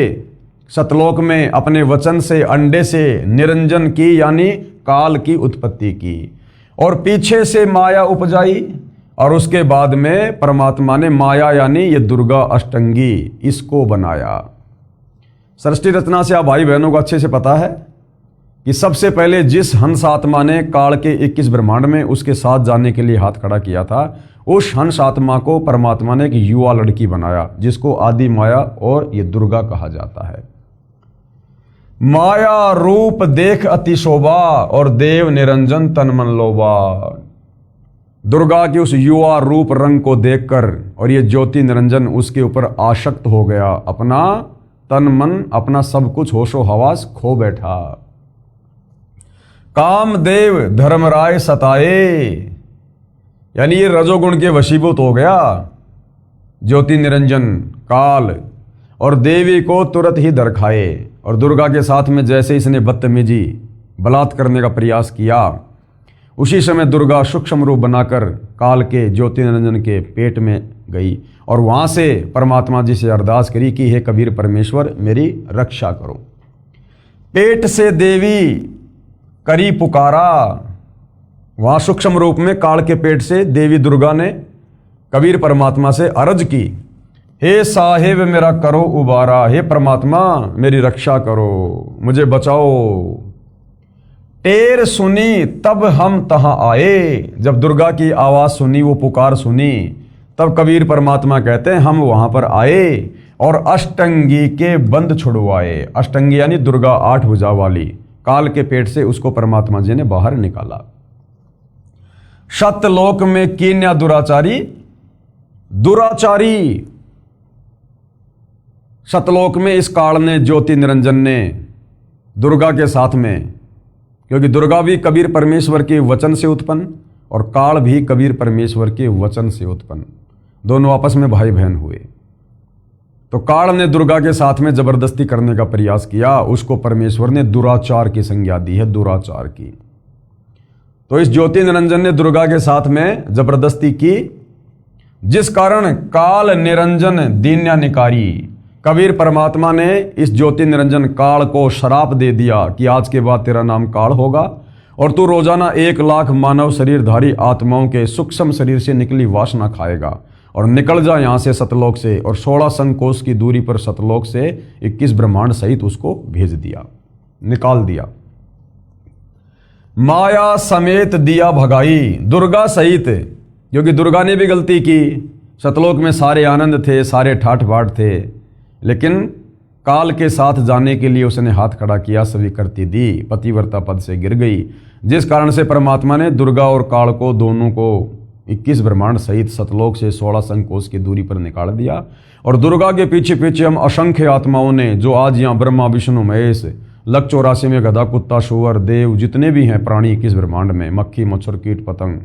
सतलोक में अपने वचन से, अंडे से निरंजन की यानी काल की उत्पत्ति की, और पीछे से माया उपजाई, और उसके बाद में परमात्मा ने माया यानी ये दुर्गा अष्टंगी, इसको बनाया। सृष्टि रचना से आप भाई बहनों को अच्छे से पता है कि सबसे पहले जिस हंस आत्मा ने काल के 21 ब्रह्मांड में उसके साथ जाने के लिए हाथ खड़ा किया था, उस हंस आत्मा को परमात्मा ने एक युवा लड़की बनाया, जिसको आदि माया और ये दुर्गा कहा जाता है। माया रूप देख अति शोभा और देव निरंजन तन मन लोभा। दुर्गा के उस युवा रूप रंग को देखकर और ये ज्योति निरंजन उसके ऊपर आसक्त हो गया, अपना तन मन, अपना सब कुछ होशो हवास खो बैठा। कामदेव धर्मराय सताए, यानी ये रजोगुण के वशीभूत हो गया ज्योति निरंजन काल, और देवी को तुरंत ही दरखाए। और दुर्गा के साथ में जैसे इसने बदतमीजी बलात् करने का प्रयास किया, उसी समय दुर्गा सूक्ष्म रूप बनाकर काल के ज्योति निरंजन के पेट में गई, और वहां से परमात्मा जी से अरदास करी कि हे कबीर परमेश्वर मेरी रक्षा करो। पेट से देवी करी पुकारा, वहां सूक्ष्म रूप में काल के पेट से देवी दुर्गा ने कबीर परमात्मा से अर्ज की, हे साहेब मेरा करो उबारा, हे परमात्मा मेरी रक्षा करो, मुझे बचाओ। टेर सुनी तब हम तहां आए, जब दुर्गा की आवाज सुनी, वो पुकार सुनी, तब कबीर परमात्मा कहते हैं हम वहां पर आए और अष्टंगी के बंद छुड़वाए। अष्टंगी यानी दुर्गा 8 भुजा वाली, काल के पेट से उसको परमात्मा जी ने बाहर निकाला। सतलोक में कीन्या दुराचारी, दुराचारी सतलोक में इस काल ने, ज्योति निरंजन ने दुर्गा के साथ में, क्योंकि दुर्गा भी कबीर परमेश्वर के वचन से उत्पन्न और काल भी कबीर परमेश्वर के वचन से उत्पन्न, दोनों आपस में भाई बहन हुए। तो काल ने दुर्गा के साथ में जबरदस्ती करने का प्रयास किया, उसको परमेश्वर ने दुराचार की संज्ञा दी है, दुराचार की। तो इस ज्योति निरंजन ने दुर्गा के साथ में जबरदस्ती की, जिस कारण काल निरंजन दीन्या निकारी, कबीर परमात्मा ने इस ज्योति निरंजन काल को श्राप दे दिया कि आज के बाद तेरा नाम काल होगा और तू रोजाना 1,00,000 मानव शरीरधारी आत्माओं के सूक्ष्म शरीर से निकली वासना खाएगा और निकल जा यहाँ से सतलोक से। और 16 संकोश की दूरी पर सतलोक से 21 ब्रह्मांड सहित उसको भेज दिया, निकाल दिया। माया समेत दिया भगाई, दुर्गा सहित, क्योंकि दुर्गा ने भी गलती की। सतलोक में सारे आनंद थे, सारे ठाठ बाट थे, लेकिन काल के साथ जाने के लिए उसने हाथ खड़ा किया, स्वीकृति दी, पतिव्रता पद से गिर गई, जिस कारण से परमात्मा ने दुर्गा और काल को दोनों को 21 ब्रह्मांड सहित सतलोक से 16 संकोश की दूरी पर निकाल दिया। और दुर्गा के पीछे पीछे हम असंख्य आत्माओं ने, जो आज यहाँ ब्रह्मा विष्णु महेश, लक 84 में गधा कुत्ता शुअर देव जितने भी हैं प्राणी 21 ब्रह्मांड में, मक्खी मच्छर कीट पतंग,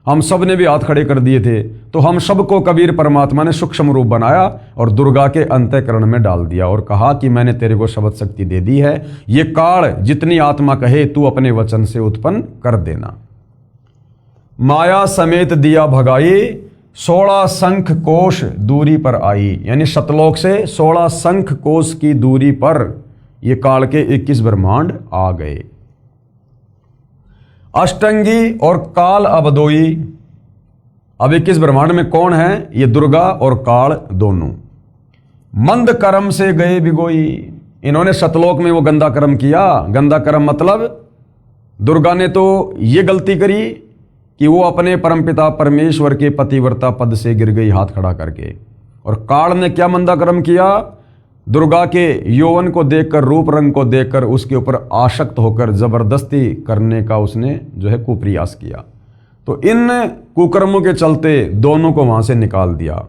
हम सब ने भी हाथ खड़े कर दिए थे। तो हम सबको कबीर परमात्मा ने सूक्ष्म रूप बनाया और दुर्गा के अंतःकरण में डाल दिया और कहा कि मैंने तेरे को शब्द शक्ति दे दी है, ये काल जितनी आत्मा कहे तू अपने वचन से उत्पन्न कर देना। माया समेत दिया भगाई, 16 शंख कोश दूरी पर आई, यानी सतलोक से 16 शंख कोश की दूरी पर ये काल के 21 ब्रह्मांड आ गए। अष्टंगी और काल अबदोई, अब 21 ब्रह्मांड में कौन है? ये दुर्गा और काल दोनों। मंद कर्म से गए बिगोई, इन्होंने सतलोक में वो गंदा कर्म किया। गंदा कर्म मतलब दुर्गा ने तो ये गलती करी कि वो अपने परमपिता परमेश्वर के पतिव्रता पद से गिर गई हाथ खड़ा करके। और काल ने क्या मंदा कर्म किया? दुर्गा के यौवन को देखकर, रूप रंग को देखकर उसके ऊपर आसक्त होकर जबरदस्ती करने का उसने जो है कुप्रयास किया। तो इन कुकर्मों के चलते दोनों को वहां से निकाल दिया।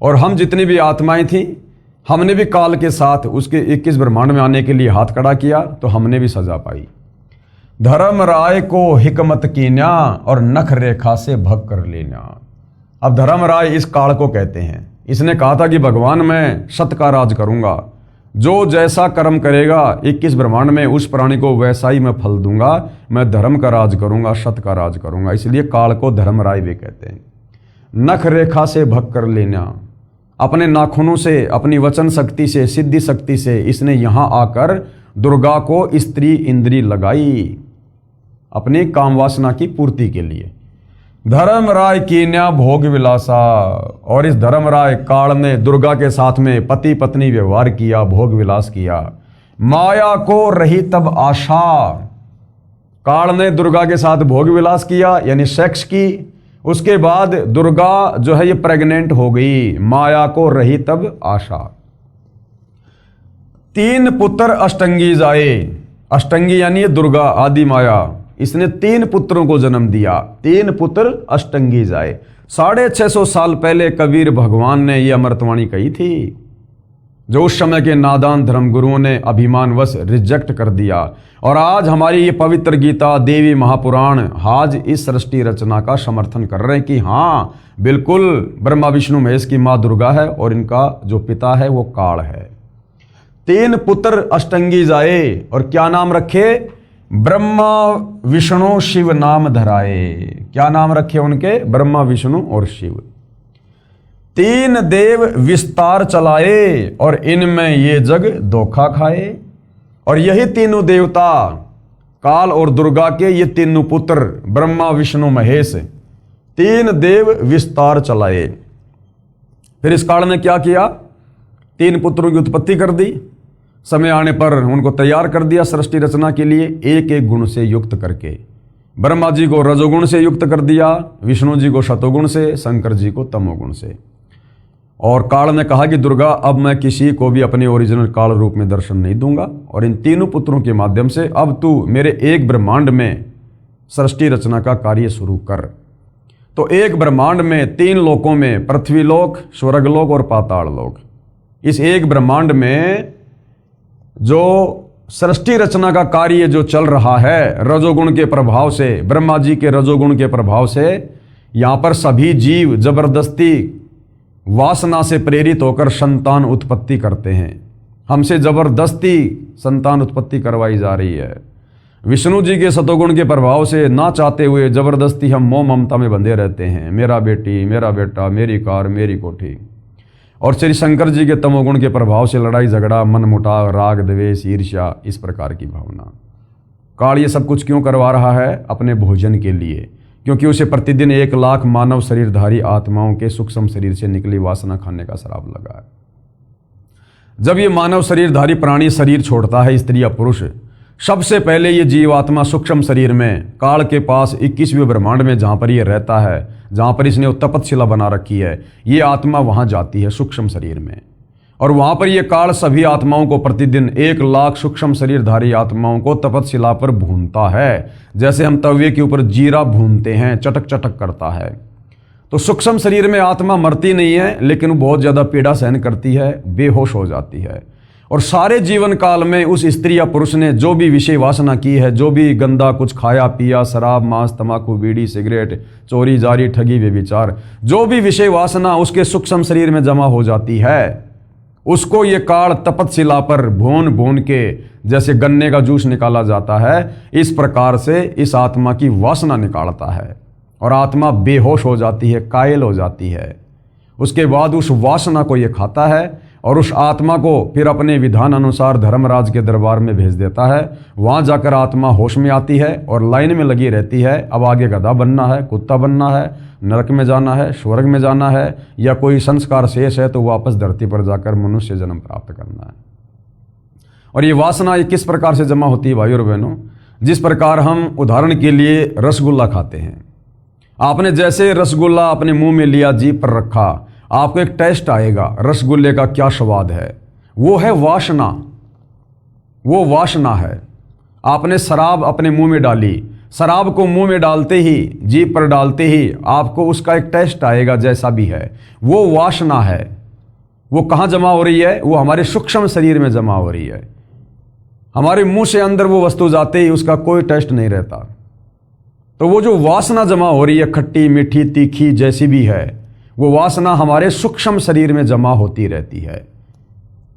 और हम जितनी भी आत्माएं थी, हमने भी काल के साथ उसके 21 ब्रह्मांड में आने के लिए हाथ खड़ा किया, तो हमने भी सजा पाई। धर्म राय को हिकमत कीन्या और नख रेखा से भग कर लेना। अब धर्म राय इस काल को कहते हैं। इसने कहा था कि भगवान मैं सत्य का राज करूंगा, जो जैसा कर्म करेगा 21 ब्रह्मांड में उस प्राणी को वैसा ही मैं फल दूंगा, मैं धर्म का राज करूंगा, सत्य का राज करूंगा, इसलिए काल को धर्म राय भी कहते हैं। नख रेखा से भग कर लेना, अपने नाखूनों से, अपनी वचन शक्ति से, सिद्धि शक्ति से इसने यहां आकर दुर्गा को स्त्री इंद्री लगाई अपनी काम वासना की पूर्ति के लिए। धर्म राय कीन्या भोग विलासा, और इस धर्म राय काल ने दुर्गा के साथ में पति पत्नी व्यवहार किया, भोग विलास किया। माया को रही तब आशा, काल ने दुर्गा के साथ भोग विलास किया यानी सेक्स की। उसके बाद दुर्गा जो है ये प्रेग्नेंट हो गई, माया को रही तब आशा। 3 पुत्र अष्टंगी जाए, अष्टंगी यानी दुर्गा आदि माया, इसने 3 पुत्रों को जन्म दिया। 3 पुत्र अष्टंगी जाए। 650 साल पहले कबीर भगवान ने यह अमृतवाणी कही थी, जो उस समय के नादान धर्मगुरुओं ने अभिमानवश रिजेक्ट कर दिया। और आज हमारी ये पवित्र गीता, देवी महापुराण आज इस सृष्टि रचना का समर्थन कर रहे हैं कि हाँ बिल्कुल ब्रह्मा विष्णु महेश की माँ दुर्गा है और इनका जो पिता है वो काल है। 3 पुत्र अष्टंगी जाए, और क्या नाम रखे? ब्रह्मा विष्णु शिव नाम धराए। क्या नाम रखे उनके? ब्रह्मा विष्णु और शिव। 3 देव विस्तार चलाए और इनमें ये जग धोखा खाए। और यही तीनों देवता काल और दुर्गा के ये तीनों पुत्र ब्रह्मा विष्णु महेश 3 देव विस्तार चलाए। फिर इस काल ने क्या किया? 3 पुत्रों की उत्पत्ति कर दी, समय आने पर उनको तैयार कर दिया सृष्टि रचना के लिए, एक एक गुण से युक्त करके। ब्रह्मा जी को रजोगुण से युक्त कर दिया, विष्णु जी को शतोगुण से, शंकर जी को तमोगुण से। और काल ने कहा कि दुर्गा अब मैं किसी को भी अपने ओरिजिनल काल रूप में दर्शन नहीं दूंगा, और इन तीनों पुत्रों के माध्यम से अब तू मेरे एक ब्रह्मांड में सृष्टि रचना का कार्य शुरू कर। तो एक ब्रह्मांड में 3 लोकों में, पृथ्वी लोक, स्वर्गलोक और पाताल लोक, इस एक ब्रह्मांड में जो सृष्टि रचना का कार्य जो चल रहा है रजोगुण के प्रभाव से, ब्रह्मा जी के रजोगुण के प्रभाव से, यहां पर सभी जीव जबरदस्ती वासना से प्रेरित होकर संतान उत्पत्ति करते हैं। हमसे जबरदस्ती संतान उत्पत्ति करवाई जा रही है। विष्णु जी के सतोगुण के प्रभाव से ना चाहते हुए जबरदस्ती हम मोह ममता में बंधे रहते हैं, मेरा बेटी, मेरा बेटा, मेरी कार, मेरी कोठी। और श्री शंकर जी के तमोगुण के प्रभाव से लड़ाई झगड़ा, मन मुटाव, राग द्वेष, ईर्ष्या, इस प्रकार की भावना। काल ये सब कुछ क्यों करवा रहा है? अपने भोजन के लिए, क्योंकि उसे प्रतिदिन 1 लाख मानव शरीरधारी आत्माओं के सूक्ष्म शरीर से निकली वासना खाने का श्राप लगा है। जब ये मानव शरीरधारी प्राणी शरीर छोड़ता है, स्त्री या पुरुष, सबसे पहले ये जीवात्मा सूक्ष्म शरीर में काल के पास 21वें ब्रह्मांड में जहाँ पर ये रहता है, जहाँ पर इसने तपतशिला बना रखी है, ये आत्मा वहाँ जाती है सूक्ष्म शरीर में। और वहाँ पर ये काल सभी आत्माओं को प्रतिदिन 1 लाख सूक्ष्म शरीरधारी आत्माओं को तपतशिला पर भूनता है, जैसे हम तवे के ऊपर जीरा भूनते हैं, चटक चटक करता है। तो सूक्ष्म शरीर में आत्मा मरती नहीं है, लेकिन वो बहुत ज़्यादा पीड़ा सहन करती है, बेहोश हो जाती है। और सारे जीवन काल में उस स्त्री या पुरुष ने जो भी विषय वासना की है, जो भी गंदा कुछ खाया पिया, शराब, मांस, तंबाकू, बीड़ी, सिगरेट, चोरी जारी, ठगी, व्यभिचार, जो भी विषय वासना उसके सूक्ष्म शरीर में जमा हो जाती है, उसको ये काल तपतशिला पर भून भून के जैसे गन्ने का जूस निकाला जाता है, इस प्रकार से इस आत्मा की वासना निकालता है और आत्मा बेहोश हो जाती है, कायल हो जाती है। उसके बाद उस वासना को ये खाता है और उस आत्मा को फिर अपने विधान अनुसार धर्मराज के दरबार में भेज देता है। वहाँ जाकर आत्मा होश में आती है और लाइन में लगी रहती है। अब आगे गधा बनना है, कुत्ता बनना है, नरक में जाना है, स्वर्ग में जाना है, या कोई संस्कार शेष है तो वापस धरती पर जाकर मनुष्य जन्म प्राप्त करना है। और ये वासना ये किस प्रकार से जमा होती है भाई और बहनों? जिस प्रकार हम उदाहरण के लिए रसगुल्ला खाते हैं, आपने जैसे रसगुल्ला अपने मुंह में लिया, जीभ पर रखा, आपको एक टेस्ट आएगा रसगुल्ले का क्या स्वाद है, वो है वासना, वो वासना है। आपने शराब अपने मुंह में डाली, शराब को मुंह में डालते ही, जीभ पर डालते ही आपको उसका एक टेस्ट आएगा जैसा भी है, वो वासना है। वो कहाँ जमा हो रही है? वो हमारे सूक्ष्म शरीर में जमा हो रही है। हमारे मुंह से अंदर वो वस्तु जाते ही उसका कोई टेस्ट नहीं रहता। तो वो जो वासना जमा हो रही है, खट्टी, मीठी, तीखी, जैसी भी है, वो वासना हमारे सूक्ष्म शरीर में जमा होती रहती है।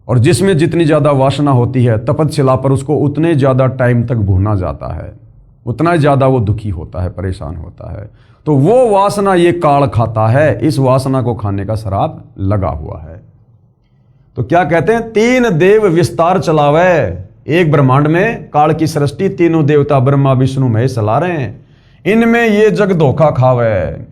और जिसमें जितनी ज़्यादा वासना होती है, तपतशिला पर उसको उतने ज़्यादा टाइम तक भूना जाता है, उतना ज़्यादा वो दुखी होता है, परेशान होता है। तो वो वासना ये काल खाता है, इस वासना को खाने का श्राप लगा हुआ है। तो क्या कहते हैं? 3 देव विस्तार चलावे। एक ब्रह्मांड में काल की सृष्टि, तीनों देवता ब्रह्मा विष्णु महेश चला रहे हैं। इनमें ये जग धोखा खावे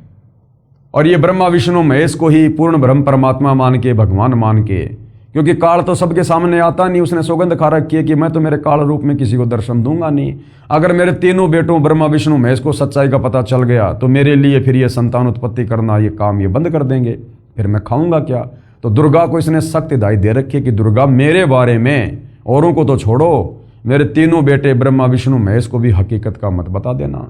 और ये ब्रह्मा विष्णु महेश को ही पूर्ण ब्रह्म परमात्मा मान के, भगवान मान के, क्योंकि काल तो सबके सामने आता नहीं, उसने सौगंध खा रखी है कि मैं तो मेरे काल रूप में किसी को दर्शन दूंगा नहीं। अगर मेरे तीनों बेटों ब्रह्मा विष्णु महेश को सच्चाई का पता चल गया तो मेरे लिए फिर ये संतान उत्पत्ति करना, ये काम ये बंद कर देंगे, फिर मैं खाऊंगा क्या? तो दुर्गा को इसने सख्त हिदायत दे रखी है कि दुर्गा मेरे बारे में, औरों को तो छोड़ो, मेरे तीनों बेटे ब्रह्मा विष्णु महेश को भी हकीकत का मत बता देना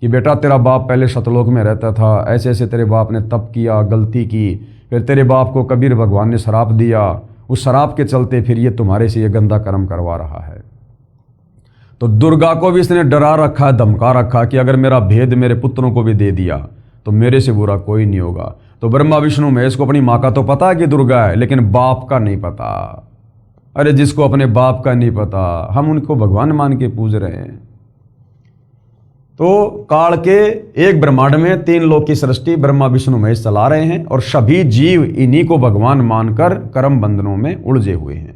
कि बेटा तेरा बाप पहले सतलोक में रहता था, ऐसे ऐसे तेरे बाप ने तप किया, गलती की, फिर तेरे बाप को कबीर भगवान ने शराप दिया, उस शराप के चलते फिर ये तुम्हारे से ये गंदा कर्म करवा रहा है। तो दुर्गा को भी इसने डरा रखा, धमका रखा कि अगर मेरा भेद मेरे पुत्रों को भी दे दिया तो मेरे से बुरा कोई नहीं होगा। तो ब्रह्मा विष्णु महेश को अपनी माँ का तो पता है कि दुर्गा है, लेकिन बाप का नहीं पता। अरे जिसको अपने बाप का नहीं पता, हम उनको भगवान मान के पूज रहे हैं। तो काल के एक ब्रह्मांड में 3 लोक की सृष्टि ब्रह्मा विष्णु महेश चला रहे हैं और सभी जीव इन्हीं को भगवान मानकर कर्म बंधनों में उलझे हुए हैं।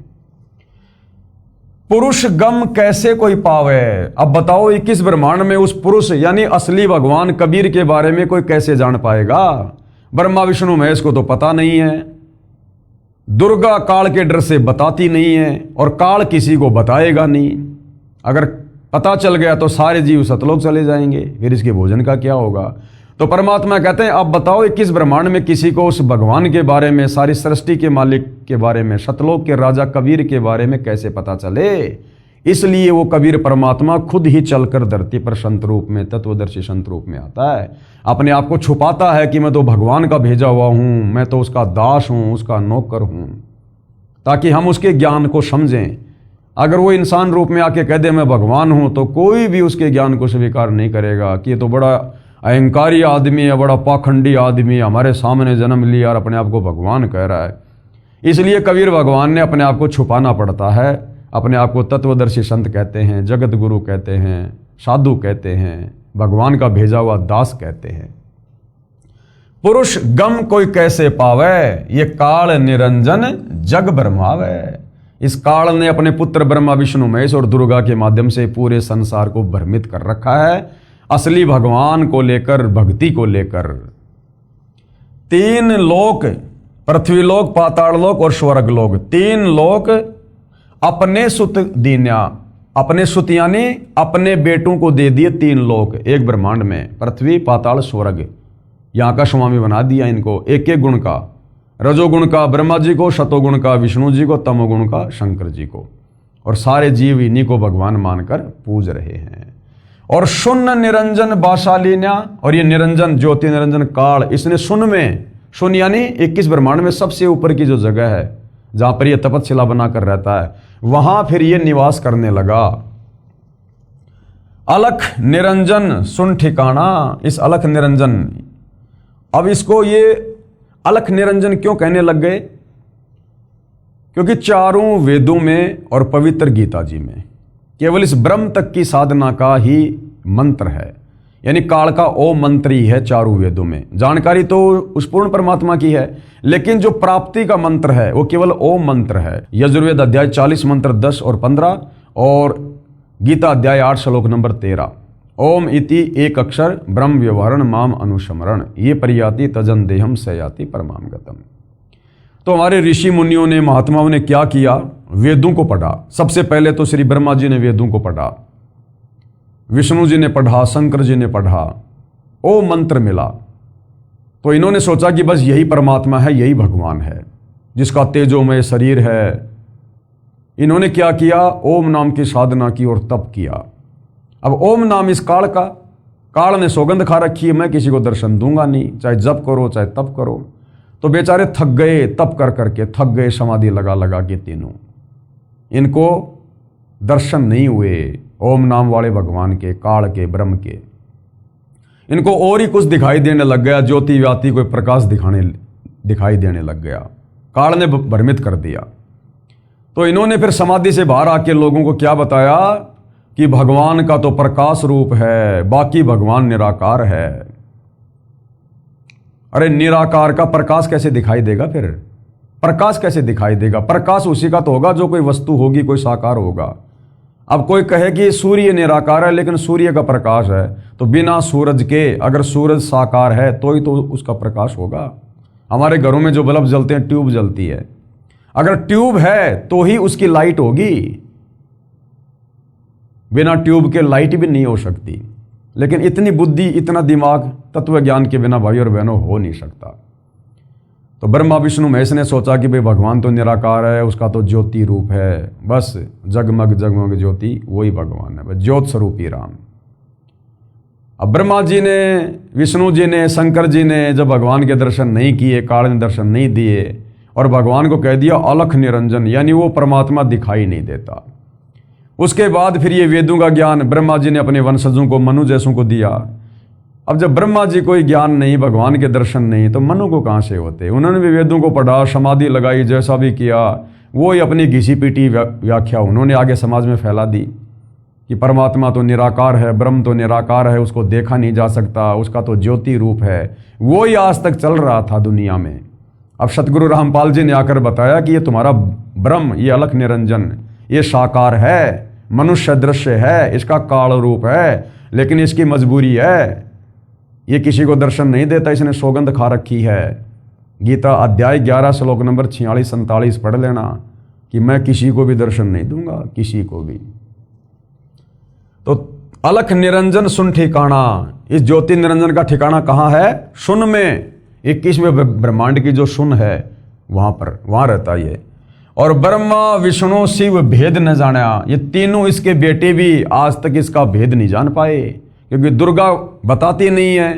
पुरुष गम कैसे कोई पावे? अब बताओ 21 ब्रह्मांड में उस पुरुष यानी असली भगवान कबीर के बारे में कोई कैसे जान पाएगा? ब्रह्मा विष्णु महेश को तो पता नहीं है, दुर्गा काल के डर से बताती नहीं है और काल किसी को बताएगा नहीं। अगर पता चल गया तो सारे जीव सतलोक चले जाएंगे, फिर इसके भोजन का क्या होगा? तो परमात्मा कहते हैं अब बताओ 21 ब्रह्मांड में किसी को उस भगवान के बारे में, सारी सृष्टि के मालिक के बारे में, सतलोक के राजा कबीर के बारे में कैसे पता चले? इसलिए वो कबीर परमात्मा खुद ही चलकर धरती पर संत रूप में, तत्वदर्शी संत रूप में आता है, अपने आप को छुपाता है कि मैं तो भगवान का भेजा हुआ हूं, मैं तो उसका दास हूं, उसका नौकर हूं, ताकि हम उसके ज्ञान को समझें। अगर वो इंसान रूप में आके कह दे मैं भगवान हूं तो कोई भी उसके ज्ञान को स्वीकार नहीं करेगा कि ये तो बड़ा अहंकारी आदमी है, बड़ा पाखंडी आदमी है, हमारे सामने जन्म लिया और अपने आप को भगवान कह रहा है। इसलिए कबीर भगवान ने अपने आप को छुपाना पड़ता है, अपने आप को तत्वदर्शी संत कहते हैं, जगत गुरु कहते हैं, साधु कहते हैं, भगवान का भेजा हुआ दास कहते हैं। पुरुष गम कोई कैसे पावे, ये काल निरंजन जग ब्रह्मावे। इस काल ने अपने पुत्र ब्रह्मा विष्णु महेश और दुर्गा के माध्यम से पूरे संसार को भ्रमित कर रखा है, असली भगवान को लेकर, भक्ति को लेकर। 3 लोक, पृथ्वी लोक, पाताल लोक और स्वर्ग लोक, 3 लोक अपने सुत दीन्या, अपने सुत यानी अपने बेटों को दे दिए 3 लोक एक ब्रह्मांड में, पृथ्वी पाताल स्वर्ग। यहां का स्वामी बना दिया इनको, एक एक गुण का, रजोगुण का ब्रह्मा जी को, शतोगुण का विष्णु जी को, तमोगुण का शंकर जी को, और सारे जीव इन्हीं को भगवान मानकर पूज रहे हैं। और शून्य निरंजन बाशालीन्या, और ये निरंजन ज्योति निरंजन काल, इसने शून्य में, शून्य यानी 21 ब्रह्मांड में सबसे ऊपर की जो जगह है जहां पर यह तपस्या बनाकर रहता है, वहां फिर ये निवास करने लगा। अलख निरंजन सुन ठिकाना, इस अलख निरंजन, अब इसको ये अलख निरंजन क्यों कहने लग गए? क्योंकि चारों वेदों में और पवित्र गीता जी में केवल इस ब्रह्म तक की साधना का ही मंत्र है, यानी काल का ओम मंत्र ही है चारों वेदों में। जानकारी तो उस पूर्ण परमात्मा की है, लेकिन जो प्राप्ति का मंत्र है वो केवल ओम मंत्र है। यजुर्वेद अध्याय 40 मंत्र 10 और 15 और गीता अध्याय 8 श्लोक नंबर 13। ओम इति एक अक्षर ब्रह्म व्यवहारण माम अनुस्मरण, ये परियाति तजन देहम सयाति परमाम गतम। तो हमारे ऋषि मुनियों ने, महात्माओं ने क्या किया? वेदों को पढ़ा। सबसे पहले तो श्री ब्रह्मा जी ने वेदों को पढ़ा, विष्णु जी ने पढ़ा, शंकर जी ने पढ़ा, ओम मंत्र मिला। तो इन्होंने सोचा कि बस यही परमात्मा है, यही भगवान है जिसका तेजोमय शरीर है। इन्होंने क्या किया? ओम नाम की साधना की और तप किया। अब ओम नाम इस काल का, काल ने सौगंध खा रखी है, मैं किसी को दर्शन दूंगा नहीं, चाहे जप करो चाहे तप करो। तो बेचारे थक गए, तप कर करके थक गए, समाधि लगा लगा के तीनों। इनको दर्शन नहीं हुए ओम नाम वाले भगवान के, काल के, ब्रह्म के। इनको और ही कुछ दिखाई देने लग गया, ज्योति व्याति कोई प्रकाश दिखाई देने लग गया। काल ने भ्रमित कर दिया। तो इन्होंने फिर समाधि से बाहर आके लोगों को क्या बताया कि भगवान का तो प्रकाश रूप है, बाकी भगवान निराकार है। अरे निराकार का प्रकाश कैसे दिखाई देगा? फिर प्रकाश कैसे दिखाई देगा? प्रकाश उसी का तो होगा जो कोई वस्तु होगी, कोई साकार होगा। अब कोई कहे कि सूर्य निराकार है लेकिन सूर्य का प्रकाश है, तो बिना सूरज के, अगर सूरज साकार है तो ही तो उसका प्रकाश होगा। हमारे घरों में जो बल्ब जलते हैं, ट्यूब जलती है, अगर ट्यूब है तो ही उसकी लाइट होगी, बिना ट्यूब के लाइट भी नहीं हो सकती। लेकिन इतनी बुद्धि, इतना दिमाग तत्व ज्ञान के बिना भाई और बहनों हो नहीं सकता। तो ब्रह्मा विष्णु महेश ने सोचा कि भाई भगवान तो निराकार है, उसका तो ज्योति रूप है, बस जगमग जगमग ज्योति वही भगवान है, ज्योत स्वरूपी राम। अब ब्रह्मा जी ने, विष्णु जी ने, शंकर जी ने जब भगवान के दर्शन नहीं किए, काल ने दर्शन नहीं दिए और भगवान को कह दिया अलख निरंजन, यानी वो परमात्मा दिखाई नहीं देता। उसके बाद फिर ये वेदों का ज्ञान ब्रह्मा जी ने अपने वंशजों को, मनु जैसों को दिया। अब जब ब्रह्मा जी को ज्ञान नहीं, भगवान के दर्शन नहीं, तो मनु को कहाँ से होते? उन्होंने भी वेदों को पढ़ा, समाधि लगाई, जैसा भी किया, वो ही अपनी घिसी पीटी व्याख्या उन्होंने आगे समाज में फैला दी कि परमात्मा तो निराकार है, ब्रह्म तो निराकार है, उसको देखा नहीं जा सकता, उसका तो ज्योति रूप है। वो ही आज तक चल रहा था दुनिया में। अब सतगुरु रामपाल जी ने आकर बताया कि ये तुम्हारा ब्रह्म, ये अलख निरंजन, ये साकार है, मनुष्य दृश्य है, इसका काल रूप है, लेकिन इसकी मजबूरी है, ये किसी को दर्शन नहीं देता, इसने सौगंध खा रखी है। गीता अध्याय 11 श्लोक नंबर 46-47 पढ़ लेना कि मैं किसी को भी दर्शन नहीं दूंगा, किसी को भी। तो अलख निरंजन सुन ठिकाना, इस ज्योति निरंजन का ठिकाना कहाँ है? सुन में, 21वें ब्रह्मांड की जो सुन है वहां रहता ये। और ब्रह्मा विष्णु शिव भेद न जाना, ये तीनों इसके बेटे भी आज तक इसका भेद नहीं जान पाए, क्योंकि दुर्गा बताती नहीं है,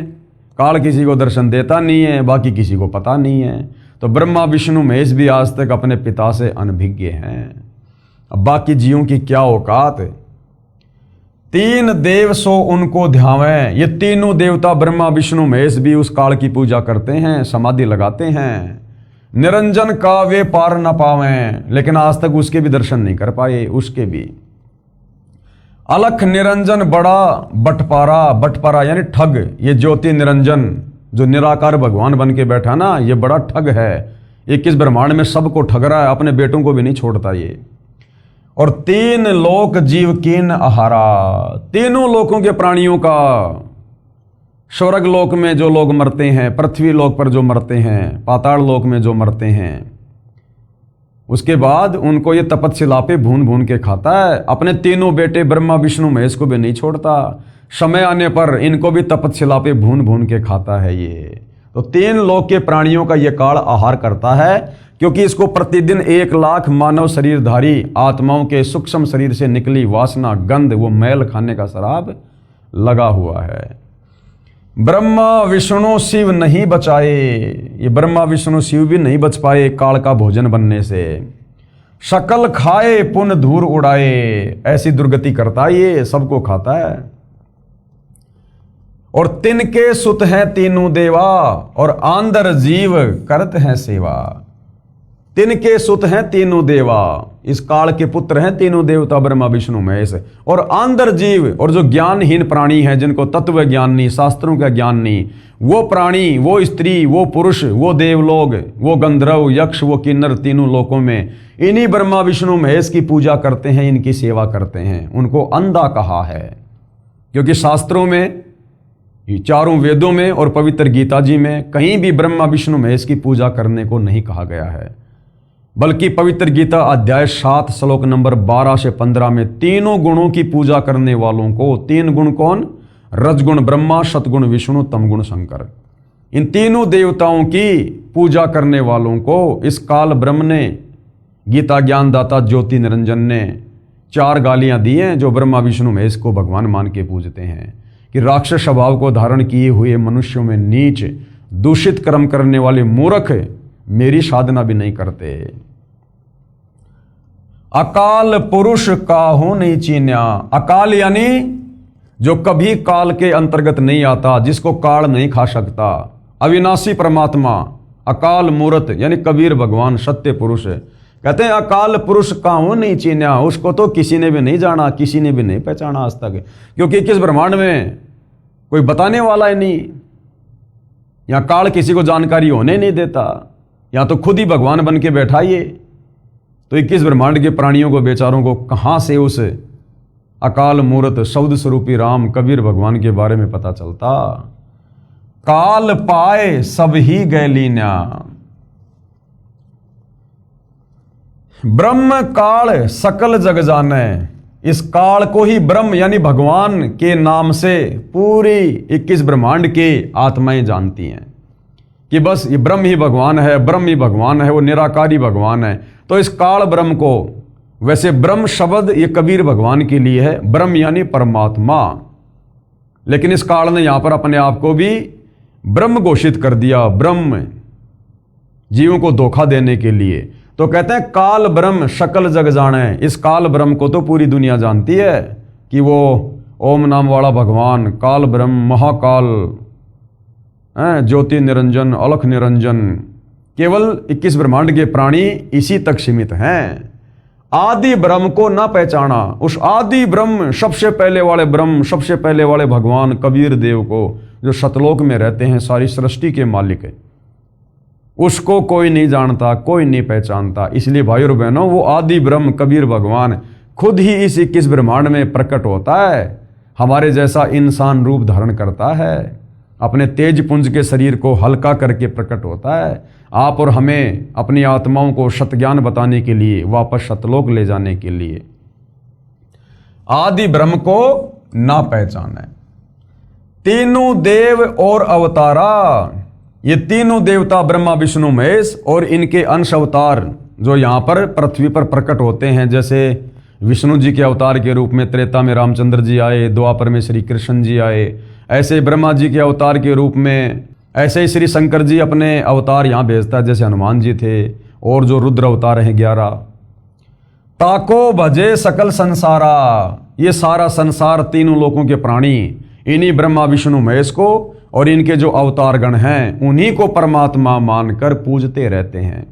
काल किसी को दर्शन देता नहीं है, बाकी किसी को पता नहीं है। तो ब्रह्मा विष्णु महेश भी आज तक अपने पिता से अनभिज्ञ हैं। अब बाकी जीवों की क्या औकात? 3 देव सो उनको ध्यावें, ये तीनों देवता ब्रह्मा विष्णु महेश भी उस काल की पूजा करते हैं, समाधि लगाते हैं। निरंजन का वे पार न पावें, लेकिन आज तक उसके भी दर्शन नहीं कर पाए। उसके भी अलख निरंजन बड़ा बटपारा, बटपारा यानी ठग। ये ज्योति निरंजन जो निराकार भगवान बन के बैठा ना, ये बड़ा ठग है। 21 ब्रह्मांड में सबको ठग रहा है, अपने बेटों को भी नहीं छोड़ता ये। और 3 लोक जीव कीन आहारा, तीनों लोकों के प्राणियों का, स्वर्ग लोक में जो लोग मरते हैं, पृथ्वी लोक पर जो मरते हैं, पाताल लोक में जो मरते हैं, उसके बाद उनको ये तपस्या पे भून भून के खाता है। अपने तीनों बेटे ब्रह्मा विष्णु महेश को भी नहीं छोड़ता, समय आने पर इनको भी तपस्या पे भून भून के खाता है ये। तो 3 लोक के प्राणियों का ये काल आहार करता है, क्योंकि इसको प्रतिदिन 1 लाख मानव शरीरधारी आत्माओं के सूक्ष्म शरीर से निकली वासना, गंध, वो मैल खाने का शराब लगा हुआ है। ब्रह्मा विष्णु शिव नहीं बचाए, ये ब्रह्मा विष्णु शिव भी नहीं बच पाए काल का भोजन बनने से। शकल खाए पुन धूर उड़ाए, ऐसी दुर्गति करता ये, सबको खाता है। और तिनके सुत हैं तीनों देवा, और आंदर जीव करत हैं सेवा। तिनके सुत हैं तीनों देवा, इस काल के पुत्र हैं तीनों देवता ब्रह्मा विष्णु महेश। और आंदर जीव, और जो ज्ञानहीन प्राणी हैं, जिनको तत्व ज्ञान नहीं, शास्त्रों का ज्ञान नहीं, वो प्राणी, वो स्त्री, वो पुरुष, वो देवलोग, वो गंधर्व, यक्ष, वो किन्नर, तीनों लोकों में इन्हीं ब्रह्मा विष्णु महेश की पूजा करते हैं, इनकी सेवा करते हैं। उनको अंधा कहा है, क्योंकि शास्त्रों में, चारों वेदों में और पवित्र गीता जी में कहीं भी ब्रह्मा विष्णु महेश की पूजा करने को नहीं कहा गया है। बल्कि पवित्र गीता अध्याय 7 श्लोक नंबर 12 से 15 में तीनों गुणों की पूजा करने वालों को, 3 गुण कौन? रजगुण ब्रह्मा, सतगुण विष्णु, तमगुण शंकर। इन तीनों देवताओं की पूजा करने वालों को इस काल ब्रह्म ने, गीता ज्ञानदाता ज्योति निरंजन ने 4 गालियां दी हैं, जो ब्रह्मा विष्णु महेश को भगवान मान के पूजते हैं कि राक्षस स्वभाव को धारण किए हुए मनुष्यों में नीच, दूषित कर्म करने वाले मूर्ख मेरी साधना भी नहीं करते। अकाल पुरुष काहू नहीं चीन्या, अकाल यानी जो कभी काल के अंतर्गत नहीं आता, जिसको काल नहीं खा सकता, अविनाशी परमात्मा, अकाल मूर्त यानी कबीर भगवान सत्य पुरुष। कहते हैं अकाल पुरुष काहू नहीं चीन्या, उसको तो किसी ने भी नहीं जाना, किसी ने भी नहीं पहचाना आज तक, क्योंकि किस ब्रह्मांड में कोई बताने वाला ही नहीं। यहां काल किसी को जानकारी होने नहीं देता, या तो खुद ही भगवान बन के बैठा ये। तो 21 ब्रह्मांड के प्राणियों को, बेचारों को कहां से उस अकाल मूर्त शब्द स्वरूपी राम कबीर भगवान के बारे में पता चलता? काल पाए सब ही गए लीना, ब्रह्म काल सकल जग जाने। इस काल को ही ब्रह्म यानी भगवान के नाम से पूरी 21 ब्रह्मांड के आत्माएं जानती हैं कि बस ये ब्रह्म ही भगवान है, ब्रह्म ही भगवान है, वो निराकारी भगवान है। तो इस काल ब्रह्म को, वैसे ब्रह्म शब्द ये कबीर भगवान के लिए है, ब्रह्म यानी परमात्मा, लेकिन इस काल ने यहां पर अपने आप को भी ब्रह्म घोषित कर दिया, ब्रह्म, जीवों को धोखा देने के लिए। तो कहते हैं काल ब्रह्म सकल जग जाने। इस काल ब्रह्म को तो पूरी दुनिया जानती है कि वो ओम नाम वाला भगवान काल ब्रह्म, महाकाल, ज्योति निरंजन, अलख निरंजन, केवल 21 ब्रह्मांड के प्राणी इसी तक सीमित हैं। आदि ब्रह्म को ना पहचाना, उस आदि ब्रह्म, सबसे पहले वाले ब्रह्म, सबसे पहले वाले भगवान कबीर देव को, जो सतलोक में रहते हैं, सारी सृष्टि के मालिक है, उसको कोई नहीं जानता, कोई नहीं पहचानता। इसलिए भाइयों और बहनों, वो आदि ब्रह्म कबीर भगवान खुद ही इस 21 ब्रह्मांड में प्रकट होता है, हमारे जैसा इंसान रूप धारण करता है, अपने तेज पुंज के शरीर को हल्का करके प्रकट होता है, आप और हमें अपनी आत्माओं को सतज्ञान बताने के लिए, वापस सतलोक ले जाने के लिए। आदि ब्रह्म को ना पहचाने। तीनों देव और अवतारा, ये तीनों देवता ब्रह्मा विष्णु महेश और इनके अंश अवतार जो यहां पर पृथ्वी पर प्रकट होते हैं, जैसे विष्णु जी के अवतार के रूप में त्रेता में रामचंद्र जी आए, द्वापर में श्री कृष्ण जी आए, ऐसे ब्रह्मा जी के अवतार के रूप में, ऐसे ही श्री शंकर जी अपने अवतार यहां भेजता है, जैसे हनुमान जी थे, और जो रुद्र अवतार हैं 11। ताको भजे सकल संसारा, ये सारा संसार, तीनों लोकों के प्राणी इन्हीं ब्रह्मा विष्णु महेश को और इनके जो अवतारगण हैं उन्हीं को परमात्मा मानकर पूजते रहते हैं,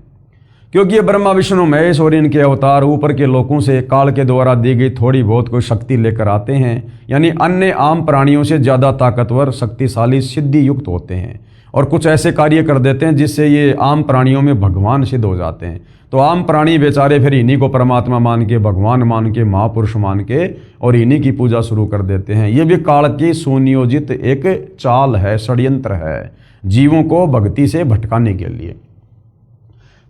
क्योंकि ये ब्रह्मा विष्णु महेश और इनके अवतार ऊपर के लोगों से काल के द्वारा दी गई थोड़ी बहुत कोई शक्ति लेकर आते हैं, यानी अन्य आम प्राणियों से ज़्यादा ताकतवर, शक्तिशाली, सिद्धि युक्त होते हैं और कुछ ऐसे कार्य कर देते हैं जिससे ये आम प्राणियों में भगवान सिद्ध हो जाते हैं। तो आम प्राणी बेचारे फिर इन्हीं को परमात्मा मान के, भगवान मान के, महापुरुष मान के और इन्हीं की पूजा शुरू कर देते हैं। ये भी काल की सुनियोजित एक चाल है, षड्यंत्र है, जीवों को भक्ति से भटकाने के लिए।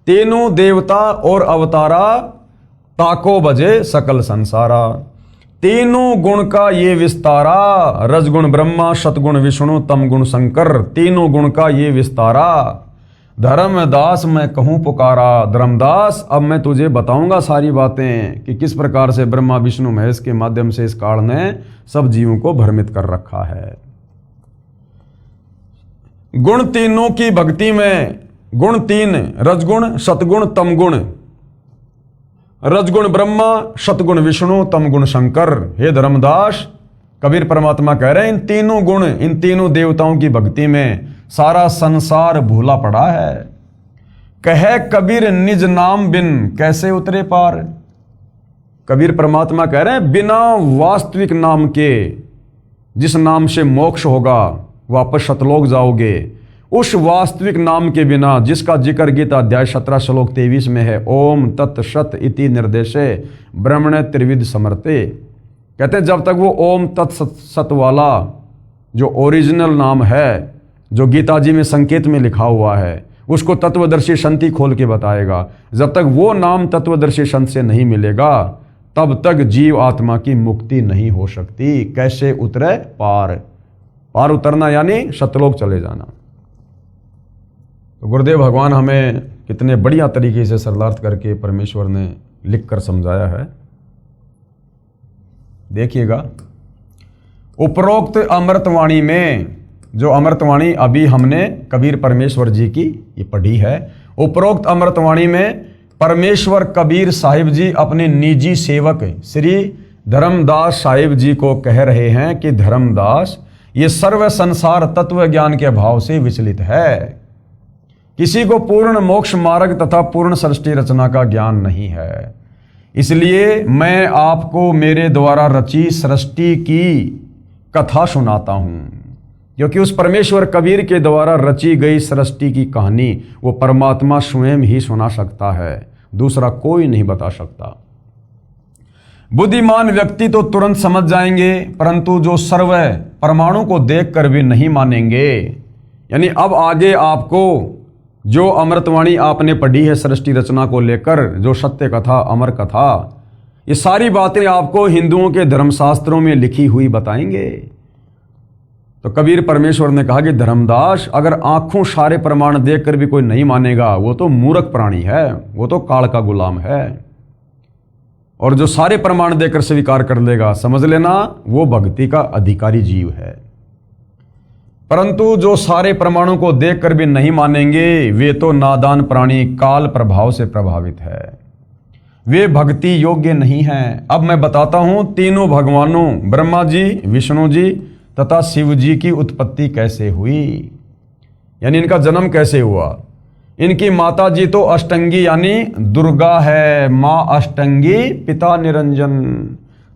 तीनों देवता और अवतारा ताको बजे सकल संसारा, तीनों गुण का ये विस्तारा, रजगुण ब्रह्मा, सतगुण विष्णु, तम गुण शंकर, तीनों गुण का ये विस्तारा। धर्मदास मैं कहूँ पुकारा, धर्मदास अब मैं तुझे बताऊंगा सारी बातें कि किस प्रकार से ब्रह्मा विष्णु महेश के माध्यम से इस काल ने सब जीवों को भ्रमित कर रखा है। गुण तीनों की भक्ति में, गुण तीन, रजगुण, सतगुण, तमगुण। रजगुण ब्रह्मा, सतगुण विष्णु, तमगुण शंकर। हे धर्मदास, कबीर परमात्मा कह रहे हैं इन तीनों गुण, इन तीनों देवताओं की भक्ति में सारा संसार भूला पड़ा है। कहे कबीर निज नाम बिन कैसे उतरे पार। कबीर परमात्मा कह रहे हैं बिना वास्तविक नाम के, जिस नाम से मोक्ष होगा, वापस सतलोक जाओगे, उस वास्तविक नाम के बिना, जिसका जिक्र गीता अध्याय 17 श्लोक 23 में है, ओम तत्सत इति निर्देशे ब्रह्मणे त्रिविध समर्थे। कहते हैं जब तक वो ओम तत्सत वाला जो ओरिजिनल नाम है, जो गीता जी में संकेत में लिखा हुआ है, उसको तत्वदर्शी संत ही खोल के बताएगा। जब तक वो नाम तत्वदर्शी संत से नहीं मिलेगा तब तक जीव आत्मा की मुक्ति नहीं हो सकती। कैसे उतरे पार, पार उतरना यानी सतलोक चले जाना। तो गुरुदेव भगवान हमें कितने बढ़िया तरीके से सरलार्थ करके परमेश्वर ने लिख कर समझाया है। देखिएगा, उपरोक्त अमृतवाणी में, जो अमृतवाणी अभी हमने कबीर परमेश्वर जी की ये पढ़ी है, उपरोक्त अमृतवाणी में परमेश्वर कबीर साहिब जी अपने निजी सेवक श्री धर्मदास साहिब जी को कह रहे हैं कि धर्मदास, ये सर्व संसार तत्व ज्ञान के अभाव से विचलित है। किसी को पूर्ण मोक्ष मार्ग तथा पूर्ण सृष्टि रचना का ज्ञान नहीं है। इसलिए मैं आपको मेरे द्वारा रची सृष्टि की कथा सुनाता हूं, क्योंकि उस परमेश्वर कबीर के द्वारा रची गई सृष्टि की कहानी वो परमात्मा स्वयं ही सुना सकता है, दूसरा कोई नहीं बता सकता। बुद्धिमान व्यक्ति तो तुरंत समझ जाएंगे, परंतु जो सर्व परमाणु को देखकर भी नहीं मानेंगे। यानी अब आगे आपको जो अमृतवाणी आपने पढ़ी है सृष्टि रचना को लेकर, जो सत्य कथा, अमर कथा, ये सारी बातें आपको हिंदुओं के धर्मशास्त्रों में लिखी हुई बताएंगे। तो कबीर परमेश्वर ने कहा कि धर्मदास, अगर आंखों सारे प्रमाण देखकर भी कोई नहीं मानेगा वो तो मूर्ख प्राणी है, वो तो काल का गुलाम है। और जो सारे प्रमाण देकर स्वीकार कर लेगा, समझ लेना वो भक्ति का अधिकारी जीव है। परंतु जो सारे प्रमाणों को देखकर भी नहीं मानेंगे वे तो नादान प्राणी, काल प्रभाव से प्रभावित है, वे भक्ति योग्य नहीं हैं। अब मैं बताता हूं तीनों भगवानों ब्रह्मा जी, विष्णु जी तथा शिव जी की उत्पत्ति कैसे हुई, यानी इनका जन्म कैसे हुआ। इनकी माता जी तो अष्टंगी यानी दुर्गा है, माँ अष्टंगी, पिता निरंजन,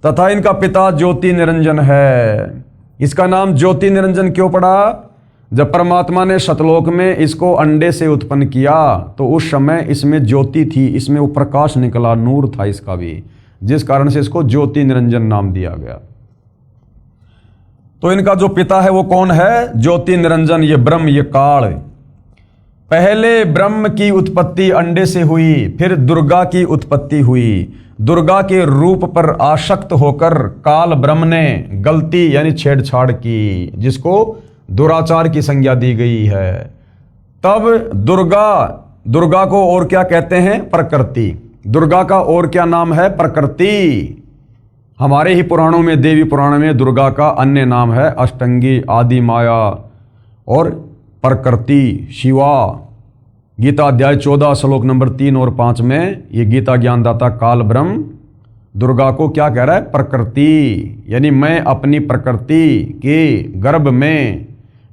तथा इनका पिता ज्योति निरंजन है। इसका नाम ज्योति निरंजन क्यों पड़ा? जब परमात्मा ने सतलोक में इसको अंडे से उत्पन्न किया तो उस समय इसमें ज्योति थी, इसमें वो प्रकाश निकला, नूर था इसका भी, जिस कारण से इसको ज्योति निरंजन नाम दिया गया। तो इनका जो पिता है वो कौन है? ज्योति निरंजन, ये ब्रह्म, ये काल। पहले ब्रह्म की उत्पत्ति अंडे से हुई, फिर दुर्गा की उत्पत्ति हुई। दुर्गा के रूप पर आसक्त होकर काल ब्रह्म ने गलती यानी छेड़छाड़ की, जिसको दुराचार की संज्ञा दी गई है। तब दुर्गा को और क्या कहते हैं? प्रकृति। दुर्गा का और क्या नाम है? प्रकृति। हमारे ही पुराणों में, देवी पुराण में दुर्गा का अन्य नाम है अष्टंगी, आदि माया और प्रकृति, शिवा। गीता अध्याय 14 श्लोक नंबर 3 और 5 में ये गीता ज्ञानदाता काल ब्रह्म दुर्गा को क्या कह रहा है? प्रकृति, यानी मैं अपनी प्रकृति के गर्भ में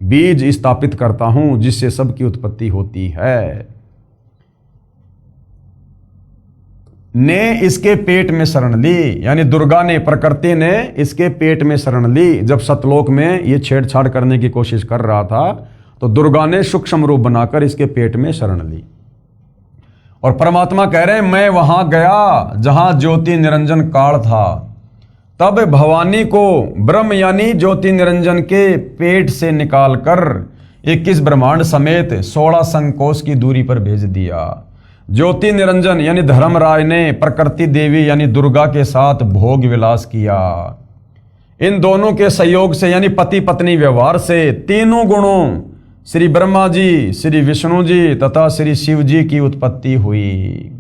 बीज स्थापित करता हूं जिससे सबकी उत्पत्ति होती है। ने इसके पेट में शरण ली, यानी दुर्गा ने, प्रकृति ने इसके पेट में शरण ली। जब सतलोक में ये छेड़छाड़ करने की कोशिश कर रहा था तो दुर्गा ने सूक्ष्म रूप बनाकर इसके पेट में शरण ली। और परमात्मा कह रहे हैं मैं वहां गया जहां ज्योति निरंजन काल था, तब भवानी को ब्रह्म यानी ज्योति निरंजन के पेट से निकालकर 21 ब्रह्मांड समेत 16 संकोश की दूरी पर भेज दिया। ज्योति निरंजन यानी धर्मराज ने प्रकृति देवी यानी दुर्गा के साथ भोग विलास किया। इन दोनों के सहयोग से यानी पति पत्नी व्यवहार से तीनों गुणों श्री ब्रह्मा जी, श्री विष्णु जी तथा श्री शिव जी की उत्पत्ति हुई।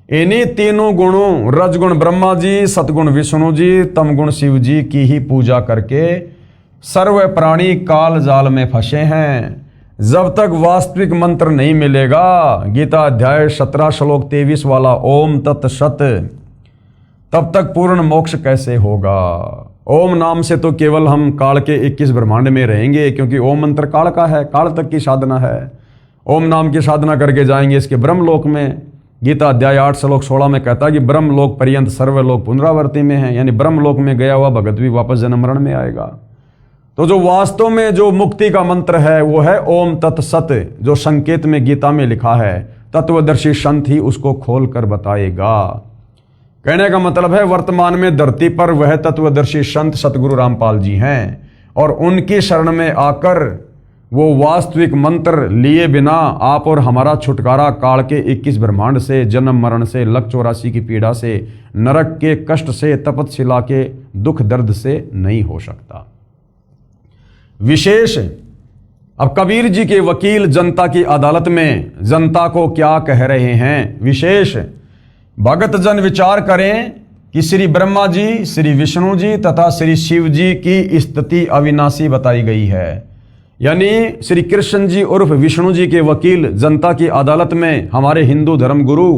इन्हीं तीनों गुणों रजगुण ब्रह्मा जी, सतगुण विष्णु जी, तमगुण शिव जी की ही पूजा करके सर्व प्राणी काल जाल में फंसे हैं। जब तक वास्तविक मंत्र नहीं मिलेगा, गीता अध्याय 17 श्लोक 23 वाला ओम तत्सत, तब तक पूर्ण मोक्ष कैसे होगा। ओम नाम से तो केवल हम काल के 21 ब्रह्मांड में रहेंगे, क्योंकि ओम मंत्र काल का है, काल तक की साधना है। ओम नाम की साधना करके जाएंगे इसके ब्रह्मलोक में। गीता अध्याय 8 श्लोक 16 में कहता है कि ब्रह्मलोक पर्यंत सर्वलोक पुनरावर्ती में है, यानी ब्रह्मलोक में गया हुआ भगत भी वापस जन्म मरण में आएगा। तो जो वास्तव में जो मुक्ति का मंत्र है वो है ओम तत्सत, जो संकेत में गीता में लिखा है। तत्वदर्शी संत ही उसको खोल कर बताएगा। कहने का मतलब है वर्तमान में धरती पर वह तत्वदर्शी संत सतगुरु रामपाल जी हैं, और उनकी शरण में आकर वो वास्तविक मंत्र लिए बिना आप और हमारा छुटकारा काल के 21 ब्रह्मांड से, जन्म मरण से, लक 84 की पीड़ा से, नरक के कष्ट से, तपतशिला के दुख दर्द से नहीं हो सकता। विशेष अब कबीर जी के वकील जनता की अदालत में जनता को क्या कह रहे हैं। विशेष भगत जन विचार करें कि श्री ब्रह्मा जी, श्री विष्णु जी तथा श्री शिव जी की स्थिति अविनाशी बताई गई है। यानी श्री कृष्ण जी उर्फ विष्णु जी के वकील जनता की अदालत में हमारे हिंदू धर्म गुरु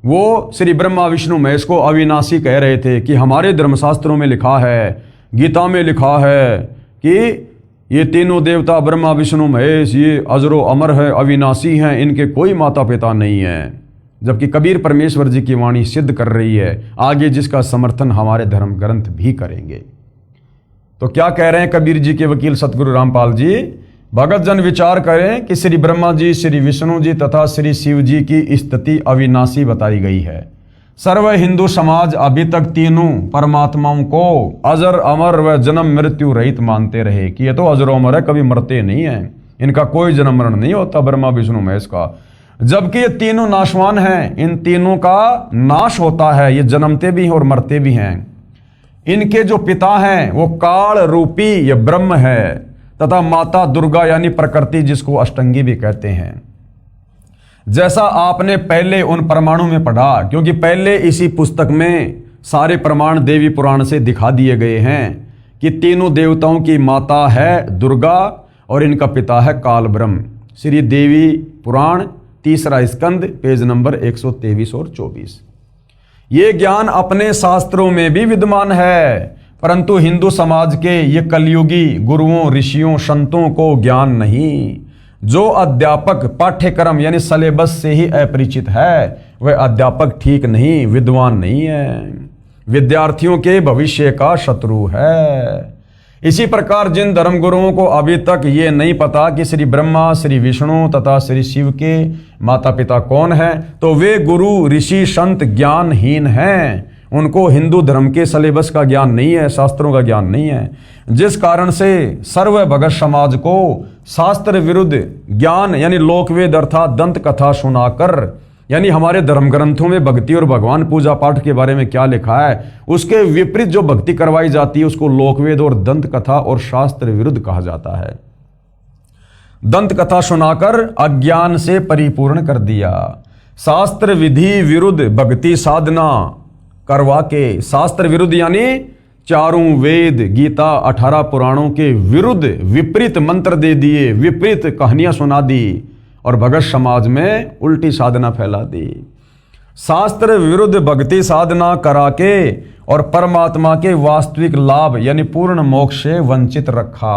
वो श्री ब्रह्मा विष्णु महेश को अविनाशी कह रहे थे कि हमारे धर्मशास्त्रों में लिखा है, गीता में लिखा है कि ये तीनों देवता ब्रह्मा विष्णु महेश ये अजरो अमर है, अविनाशी हैं, इनके कोई माता पिता नहीं है। जबकि कबीर परमेश्वर जी की वाणी सिद्ध कर रही है आगे, जिसका समर्थन हमारे धर्म ग्रंथ भी करेंगे। तो क्या कह रहे हैं कबीर जी के वकील सतगुरु रामपाल जी। भगत जन विचार करें कि श्री ब्रह्मा जी, श्री विष्णु जी तथा श्री शिव जी की स्थिति अविनाशी बताई गई है। सर्व हिंदू समाज अभी तक तीनों परमात्माओं को अजर अमर व जन्म मृत्यु रहित मानते रहे कि ये तो अजर अमर है, कभी मरते नहीं है, इनका कोई जन्म मरण नहीं होता ब्रह्मा विष्णु महेश का। जबकि ये तीनों नाशवान हैं, इन तीनों का नाश होता है, ये जन्मते भी हैं और मरते भी हैं। इनके जो पिता हैं वो काल रूपी ये ब्रह्म है तथा माता दुर्गा यानी प्रकृति, जिसको अष्टंगी भी कहते हैं। जैसा आपने पहले उन प्रमाणों में पढ़ा, क्योंकि पहले इसी पुस्तक में सारे प्रमाण देवी पुराण से दिखा दिए गए हैं कि तीनों देवताओं की माता है दुर्गा और इनका पिता है काल ब्रह्म। श्री देवी पुराण 3 स्कंद पेज नंबर 123 और 24। ये ज्ञान अपने शास्त्रों में भी विद्यमान है, परंतु हिंदू समाज के ये कलयुगी गुरुओं, ऋषियों, संतों को ज्ञान नहीं। जो अध्यापक पाठ्यक्रम यानी सिलेबस से ही अपरिचित है वह अध्यापक ठीक नहीं, विद्वान नहीं है, विद्यार्थियों के भविष्य का शत्रु है। इसी प्रकार जिन धर्मगुरुओं को अभी तक ये नहीं पता कि श्री ब्रह्मा, श्री विष्णु तथा श्री शिव के माता पिता कौन हैं, तो वे गुरु, ऋषि, संत ज्ञानहीन हैं। उनको हिंदू धर्म के सिलेबस का ज्ञान नहीं है, शास्त्रों का ज्ञान नहीं है, जिस कारण से सर्व भगत समाज को शास्त्र विरुद्ध ज्ञान यानी लोकवेद अर्थात दंत कथा सुनाकर, यानी हमारे धर्म ग्रंथों में भक्ति और भगवान पूजा पाठ के बारे में क्या लिखा है उसके विपरीत जो भक्ति करवाई जाती है उसको लोकवेद और दंत कथा और शास्त्र विरुद्ध कहा जाता है। दंत कथा सुनाकर अज्ञान से परिपूर्ण कर दिया। शास्त्र विधि विरुद्ध भक्ति साधना करवा के, शास्त्र विरुद्ध यानी चारों वेद, गीता, 18 पुराणों के विरुद्ध विपरीत मंत्र दे दिए, विपरीत कहानियां सुना दी और भगत समाज में उल्टी साधना फैला दी। शास्त्र विरुद्ध भक्ति साधना करा के और परमात्मा के वास्तविक लाभ यानी पूर्ण मोक्ष से वंचित रखा।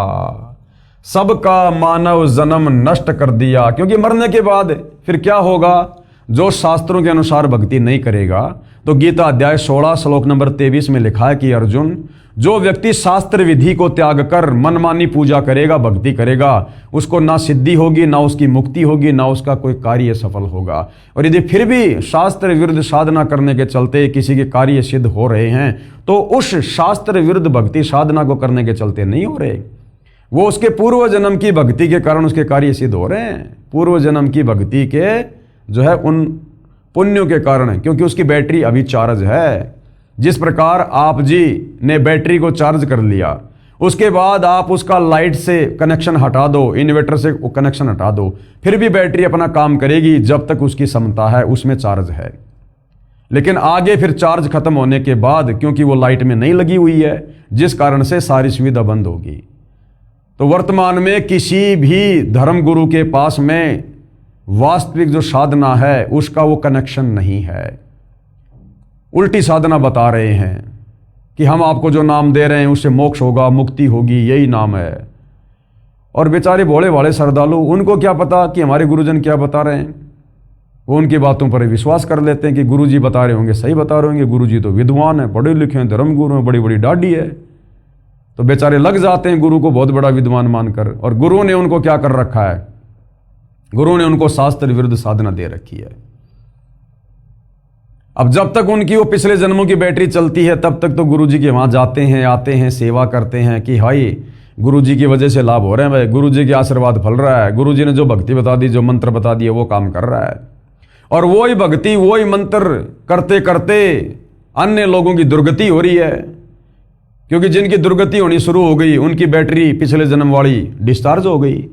सबका मानव जन्म नष्ट कर दिया। क्योंकि मरने के बाद फिर क्या होगा? जो शास्त्रों के अनुसार भक्ति नहीं करेगा, तो गीता अध्याय 16 श्लोक नंबर 23 में लिखा है कि अर्जुन, जो व्यक्ति शास्त्र विधि को त्याग कर मनमानी पूजा करेगा, भक्ति करेगा, उसको ना सिद्धि होगी, ना उसकी मुक्ति होगी, ना उसका कोई कार्य सफल होगा। और यदि फिर भी शास्त्र विरुद्ध साधना करने के चलते किसी के कार्य सिद्ध हो रहे हैं, तो उस शास्त्र विरुद्ध भक्ति साधना को करने के चलते नहीं हो रहे, वो उसके पूर्व जन्म की भक्ति के कारण उसके कार्य सिद्ध हो रहे हैं। पूर्व जन्म की भक्ति के जो है उन पुण्यों के कारण है, क्योंकि उसकी बैटरी अभी चार्ज है। जिस प्रकार आप जी ने बैटरी को चार्ज कर लिया, उसके बाद आप उसका लाइट से कनेक्शन हटा दो, इन्वर्टर से कनेक्शन हटा दो, फिर भी बैटरी अपना काम करेगी जब तक उसकी क्षमता है, उसमें चार्ज है। लेकिन आगे फिर चार्ज खत्म होने के बाद, क्योंकि वो लाइट में नहीं लगी हुई है, जिस कारण से सारी सुविधा बंद होगी। तो वर्तमान में किसी भी धर्म गुरु के पास में वास्तविक जो साधना है उसका वो कनेक्शन नहीं है। उल्टी साधना बता रहे हैं कि हम आपको जो नाम दे रहे हैं उससे मोक्ष होगा, मुक्ति होगी, यही नाम है। और बेचारे भोले भाले श्रद्धालु, उनको क्या पता कि हमारे गुरुजन क्या बता रहे हैं। वो उनकी बातों पर विश्वास कर लेते हैं कि गुरुजी बता रहे होंगे, सही बता रहे होंगे, गुरुजी तो विद्वान है, पढ़े लिखे हैं, धर्म गुरु हैं, बड़ी बड़ी दाढ़ी है। तो बेचारे लग जाते हैं गुरु को बहुत बड़ा विद्वान मानकर। और गुरु ने उनको क्या कर रखा है? गुरु ने उनको शास्त्र विरुद्ध साधना दे रखी है। अब जब तक उनकी वो पिछले जन्मों की बैटरी चलती है, तब तक तो गुरुजी के वहां जाते हैं, आते हैं, सेवा करते हैं कि हाई गुरुजी की वजह से लाभ हो रहे हैं, भाई गुरुजी के आशीर्वाद फल रहा है, गुरुजी ने जो भक्ति बता दी, जो मंत्र बता दिए, वो काम कर रहा है। और वही भक्ति, वही मंत्र करते करते अन्य लोगों की दुर्गति हो रही है। क्योंकि जिनकी दुर्गति होनी शुरू हो गई, उनकी बैटरी पिछले जन्म वाली डिस्चार्ज हो गई,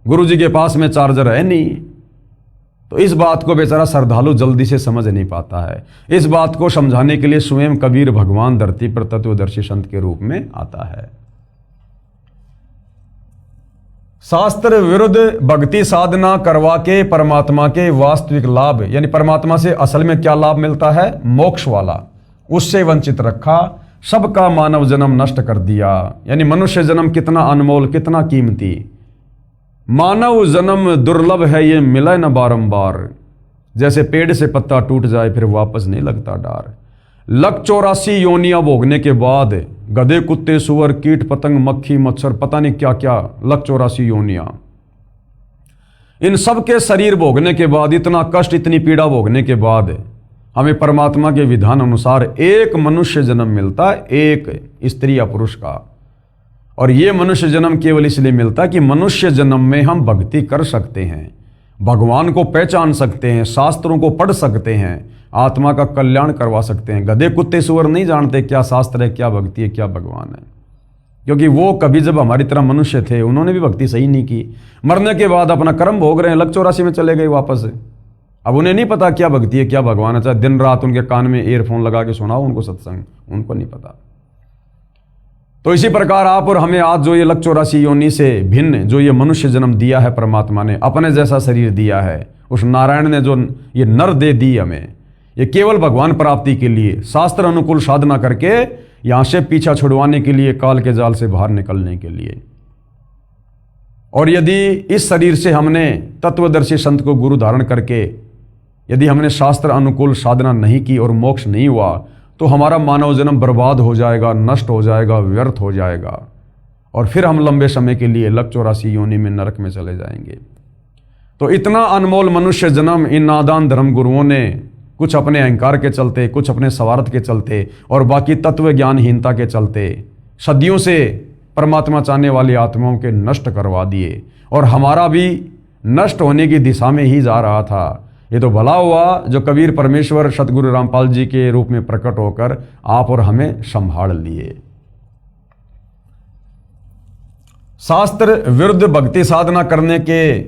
गुरुजी के पास में चार्जर है नहीं। तो इस बात को बेचारा श्रद्धालु जल्दी से समझ नहीं पाता है। इस बात को समझाने के लिए स्वयं कबीर भगवान धरती पर तत्वदर्शी संत के रूप में आता है। शास्त्र विरुद्ध भक्ति साधना करवा के परमात्मा के वास्तविक लाभ, यानी परमात्मा से असल में क्या लाभ मिलता है? मोक्ष वाला, उससे वंचित रखा। सबका मानव जन्म नष्ट कर दिया। यानी मनुष्य जन्म कितना अनमोल, कितना कीमती। मानव जन्म दुर्लभ है, ये मिला न बारंबार। जैसे पेड़ से पत्ता टूट जाए फिर वापस नहीं लगता डार। लक 84 योनियां भोगने के बाद, गधे, कुत्ते, सुअर, कीट पतंग, मक्खी, मच्छर, पता नहीं क्या क्या, लक 84 योनियां, इन सब के शरीर भोगने के बाद, इतना कष्ट, इतनी पीड़ा भोगने के बाद हमें परमात्मा के विधान अनुसार एक मनुष्य जन्म मिलता है, एक स्त्री या पुरुष का। और ये मनुष्य जन्म केवल इसलिए मिलता है कि मनुष्य जन्म में हम भक्ति कर सकते हैं, भगवान को पहचान सकते हैं, शास्त्रों को पढ़ सकते हैं, आत्मा का कल्याण करवा सकते हैं। गधे, कुत्ते, सुअर नहीं जानते क्या शास्त्र है, क्या भक्ति है, क्या भगवान है। क्योंकि वो कभी जब हमारी तरह मनुष्य थे, उन्होंने भी भक्ति सही नहीं की। मरने के बाद अपना कर्म भोग रहे हैं, लक 84 में चले गए वापस। अब उन्हें नहीं पता क्या भक्ति है, क्या भगवान है। चाहे दिन रात उनके कान में ईयरफोन लगा के सुनाओ उनको सत्संग, उनको नहीं पता। तो इसी प्रकार आप और हमें आज जो ये लक 84 योनि से भिन्न जो ये मनुष्य जन्म दिया है परमात्मा ने, अपने जैसा शरीर दिया है, उस नारायण ने जो ये नर दे दी हमें, ये केवल भगवान प्राप्ति के लिए शास्त्र अनुकूल साधना करके यहां से पीछा छुड़वाने के लिए, काल के जाल से बाहर निकलने के लिए। और यदि इस शरीर से हमने तत्वदर्शी संत को गुरु धारण करके यदि हमने शास्त्र अनुकूल साधना नहीं की और मोक्ष नहीं हुआ, तो हमारा मानव जन्म बर्बाद हो जाएगा, नष्ट हो जाएगा, व्यर्थ हो जाएगा। और फिर हम लंबे समय के लिए लक 84 योनि में नरक में चले जाएंगे। तो इतना अनमोल मनुष्य जन्म इन नादान धर्म गुरुओं ने कुछ अपने अहंकार के चलते, कुछ अपने स्वार्थ के चलते और बाकी तत्व ज्ञानहीनता के चलते सदियों से परमात्मा चाहने वाली आत्माओं के नष्ट करवा दिए। और हमारा भी नष्ट होने की दिशा में ही जा रहा था। ये तो भला हुआ जो कबीर परमेश्वर सतगुरु रामपाल जी के रूप में प्रकट होकर आप और हमें संभाल लिए। शास्त्र विरुद्ध भक्ति साधना करने के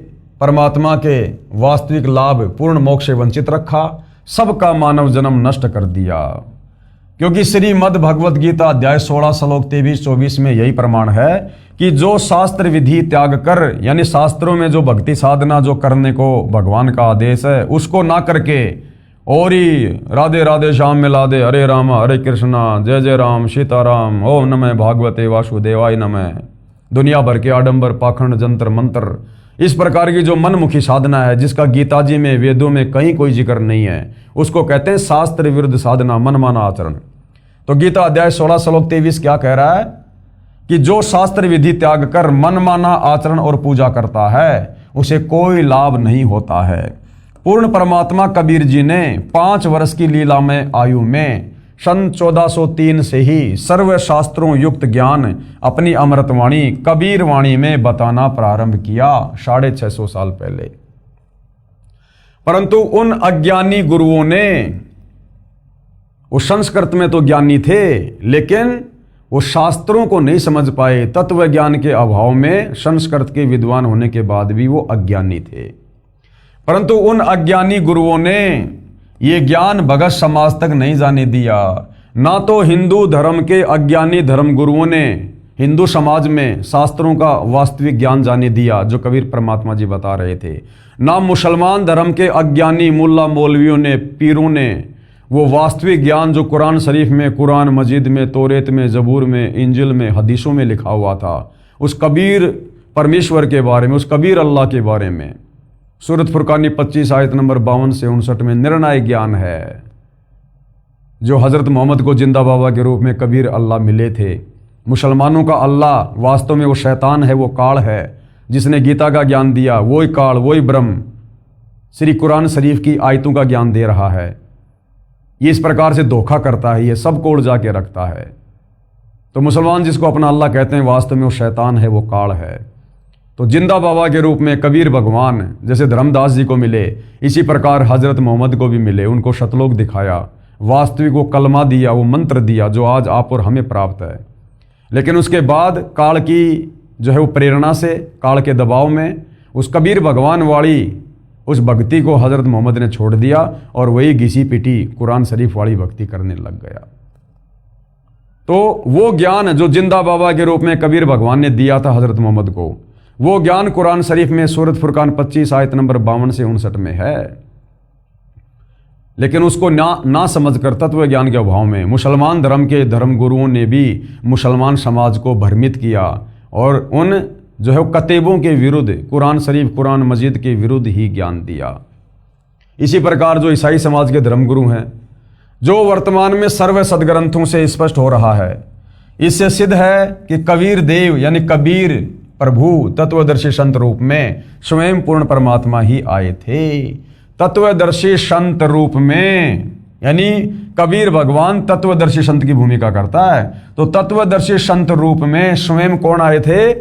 परमात्मा के वास्तविक लाभ, पूर्ण मोक्ष से वंचित रखा, सबका मानव जन्म नष्ट कर दिया। क्योंकि श्रीमद् भगवत गीता अध्याय 16 श्लोक 23-24 में यही प्रमाण है कि जो शास्त्र विधि त्याग कर, यानी शास्त्रों में जो भक्ति साधना जो करने को भगवान का आदेश है उसको ना करके और ही राधे राधे श्याम मिला दे, हरे राम हरे कृष्णा, जय जय राम सीताराम, ओम नमः भागवते वासुदेवाय नमः, दुनिया भर के आडंबर, पाखंड, जंतर मंत्र, इस प्रकार की जो मनमुखी साधना है, जिसका गीता जी में, वेदों में कहीं कोई जिक्र नहीं है, उसको कहते हैं शास्त्र विरुद्ध साधना, मनमाना आचरण। तो गीता अध्याय 16 श्लोक 23 क्या कह रहा है कि जो शास्त्र विधि त्याग कर मनमाना आचरण और पूजा करता है उसे कोई लाभ नहीं होता है। पूर्ण परमात्मा कबीर जी ने 5 वर्ष की लीला में आयु में सन 1403 से ही सर्व शास्त्रों युक्त ज्ञान अपनी अमृतवाणी कबीर वाणी में बताना प्रारंभ किया, 650 साल पहले। परंतु उन अज्ञानी गुरुओं ने, वो संस्कृत में तो ज्ञानी थे लेकिन वो शास्त्रों को नहीं समझ पाए। तत्व ज्ञान के अभाव में संस्कृत के विद्वान होने के बाद भी वो अज्ञानी थे। परंतु उन अज्ञानी गुरुओं ने ये ज्ञान भगत समाज तक नहीं जाने दिया। ना तो हिंदू धर्म के अज्ञानी धर्म गुरुओं ने हिंदू समाज में शास्त्रों का वास्तविक ज्ञान जाने दिया जो कबीर परमात्मा जी बता रहे थे, ना मुसलमान धर्म के अज्ञानी मुल्ला मौलवियों ने, पीरों ने वो वास्तविक ज्ञान जो कुरान शरीफ में, कुरान मजीद में, तौरेत में, जबूर में, इंजिल में, हदीसों में लिखा हुआ था, उस कबीर परमेश्वर के बारे में, उस कबीर अल्लाह के बारे में। सूरत फुरकानी 25 आयत नंबर 52 से 59 में निर्णायक ज्ञान है जो हजरत मोहम्मद को जिंदा बाबा के रूप में कबीर अल्लाह मिले थे। मुसलमानों का अल्लाह वास्तव में वो शैतान है, वो काल है जिसने गीता का ज्ञान दिया। वही काल, वही ब्रह्म श्री कुरान शरीफ की आयतों का ज्ञान दे रहा है। ये इस प्रकार से धोखा करता है, ये सबको उलझा के रखता है। तो मुसलमान जिसको अपना अल्लाह कहते हैं वास्तव में वो शैतान है, वो काल है। तो जिंदा बाबा के रूप में कबीर भगवान जैसे धर्मदास जी को मिले, इसी प्रकार हजरत मोहम्मद को भी मिले। उनको शतलोक दिखाया, वास्तविक वो कलमा दिया, वो मंत्र दिया जो आज आप और हमें प्राप्त है। लेकिन उसके बाद काल की जो है वो प्रेरणा से, काल के दबाव में उस कबीर भगवान वाली उस भक्ति को हजरत मोहम्मद ने छोड़ दिया और वही घिसी पिटी कुरान शरीफ वाली भक्ति करने लग गया। तो वो ज्ञान जो जिंदा बाबा के रूप में कबीर भगवान ने दिया था हजरत मोहम्मद को, वो ज्ञान कुरान शरीफ में सूरत फुरकान 25 आयत नंबर 52 से 59 में है। लेकिन उसको ना समझकर तत्व ज्ञान के अभाव में मुसलमान धर्म के धर्म गुरुओं ने भी मुसलमान समाज को भ्रमित किया और उन जो है कतेबों के विरुद्ध, कुरान शरीफ, कुरान मजीद के विरुद्ध ही ज्ञान दिया। इसी प्रकार जो ईसाई समाज के धर्मगुरु हैं, जो वर्तमान में सर्व सदग्रंथों से स्पष्ट हो रहा है, इससे सिद्ध है कि कबीर देव यानी कबीर प्रभु तत्वदर्शी संत रूप में स्वयं पूर्ण परमात्मा ही आए थे। तत्वदर्शी संत रूप में यानी कबीर भगवान तत्वदर्शी संत की भूमिका करता है। तो तत्वदर्शी संत रूप में स्वयं कौन आए थे?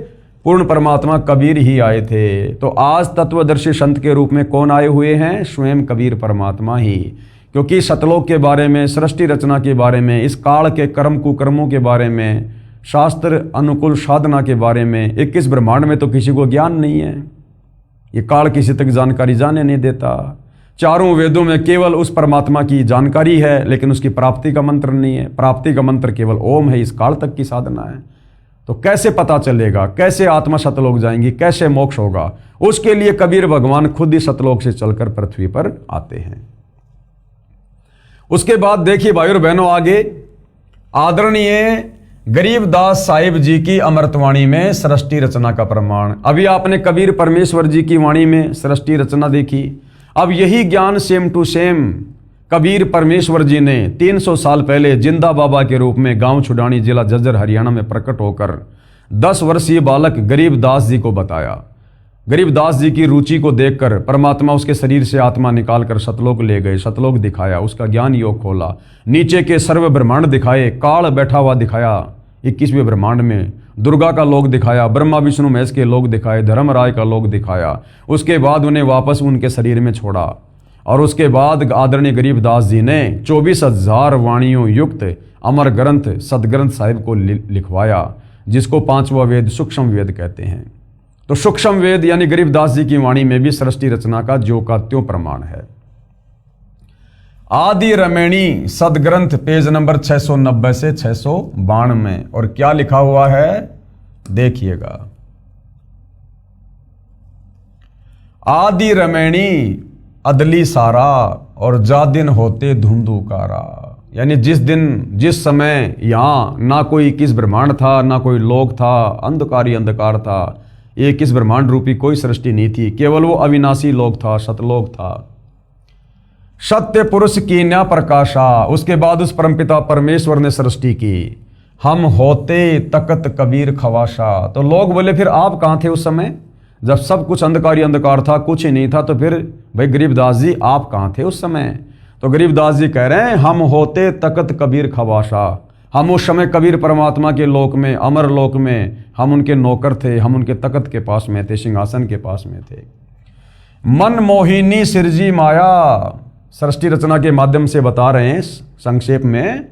पूर्ण परमात्मा कबीर ही आए थे। तो आज तत्वदर्शी संत के रूप में कौन आए हुए हैं? स्वयं कबीर परमात्मा ही। क्योंकि सतलोक के बारे में, सृष्टि रचना के बारे में, इस काल के कर्म कुकर्मों के बारे में, शास्त्र अनुकूल साधना के बारे में 21 ब्रह्मांड में तो किसी को ज्ञान नहीं है। ये काल किसी तक जानकारी जाने नहीं देता। चारों वेदों में केवल उस परमात्मा की जानकारी है, लेकिन उसकी प्राप्ति का मंत्र नहीं है। प्राप्ति का मंत्र केवल ओम है। इस काल तक की साधना है। तो कैसे पता चलेगा? कैसे आत्मा सतलोक जाएंगी? कैसे मोक्ष होगा? उसके लिए कबीर भगवान खुद ही सतलोक से चलकर पृथ्वी पर आते हैं। उसके बाद देखिए भाई और बहनों, आगे आदरणीय गरीबदास साहिब जी की अमृतवाणी में सृष्टि रचना का प्रमाण। अभी आपने कबीर परमेश्वर जी की वाणी में सृष्टि रचना देखी। अब यही ज्ञान सेम टू सेम कबीर परमेश्वर जी ने 300 साल पहले जिंदा बाबा के रूप में गांव छुडानी, जिला झज्जर, हरियाणा में प्रकट होकर 10 वर्षीय बालक गरीबदास जी को बताया। गरीबदास जी की रुचि को देखकर परमात्मा उसके शरीर से आत्मा निकालकर सतलोक ले गए। सतलोक दिखाया, उसका ज्ञान योग खोला, नीचे के सर्व ब्रह्मांड दिखाए, काल बैठा हुआ दिखाया 21वें ब्रह्मांड में, दुर्गा का लोक दिखाया, ब्रह्मा विष्णु महेश के लोक दिखाए, धर्मराय का लोक दिखाया। उसके बाद उन्हें वापस उनके शरीर में छोड़ा और उसके बाद आदरणीय गरीबदास जी ने 24,000 वाणियों युक्त अमर ग्रंथ सदग्रंथ साहिब को लिखवाया, जिसको 5वां वेद सूक्ष्म वेद कहते हैं। तो सूक्ष्म वेद यानी गरीबदास जी की वाणी में भी सृष्टि रचना का ज्यों का त्यों प्रमाण है। आदि रमणी सदग्रंथ पेज नंबर 690 से 692 में, और क्या लिखा हुआ है देखिएगा। आदि रमणी अदली सारा और जादिन होते धुंधुकारा। यानी जिस दिन जिस समय यहाँ ना कोई 21 ब्रह्मांड था, ना कोई लोक था, अंधकार ही अंधकार था, 21 ब्रह्मांड रूपी कोई सृष्टि नहीं थी, केवल वो अविनाशी लोक था, सतलोक था। सत्य पुरुष की न्या प्रकाशा, उसके बाद उस परमपिता परमेश्वर ने सृष्टि की। हम होते तकत कबीर खवाशा। तो लोग बोले फिर आप कहाँ थे उस समय जब सब कुछ अंधकार ही अंधकार था, कुछ ही नहीं था, तो फिर भाई गरीबदास जी आप कहाँ थे उस समय? तो गरीबदास जी कह रहे हैं हम होते तकत कबीर खवाशा। हम उस समय कबीर परमात्मा के लोक में, अमर लोक में हम उनके नौकर थे, हम उनके तकत के पास में थे, सिंहासन के पास में थे। मन मोहिनी सिरजी माया, सृष्टि रचना के माध्यम से बता रहे हैं संक्षेप में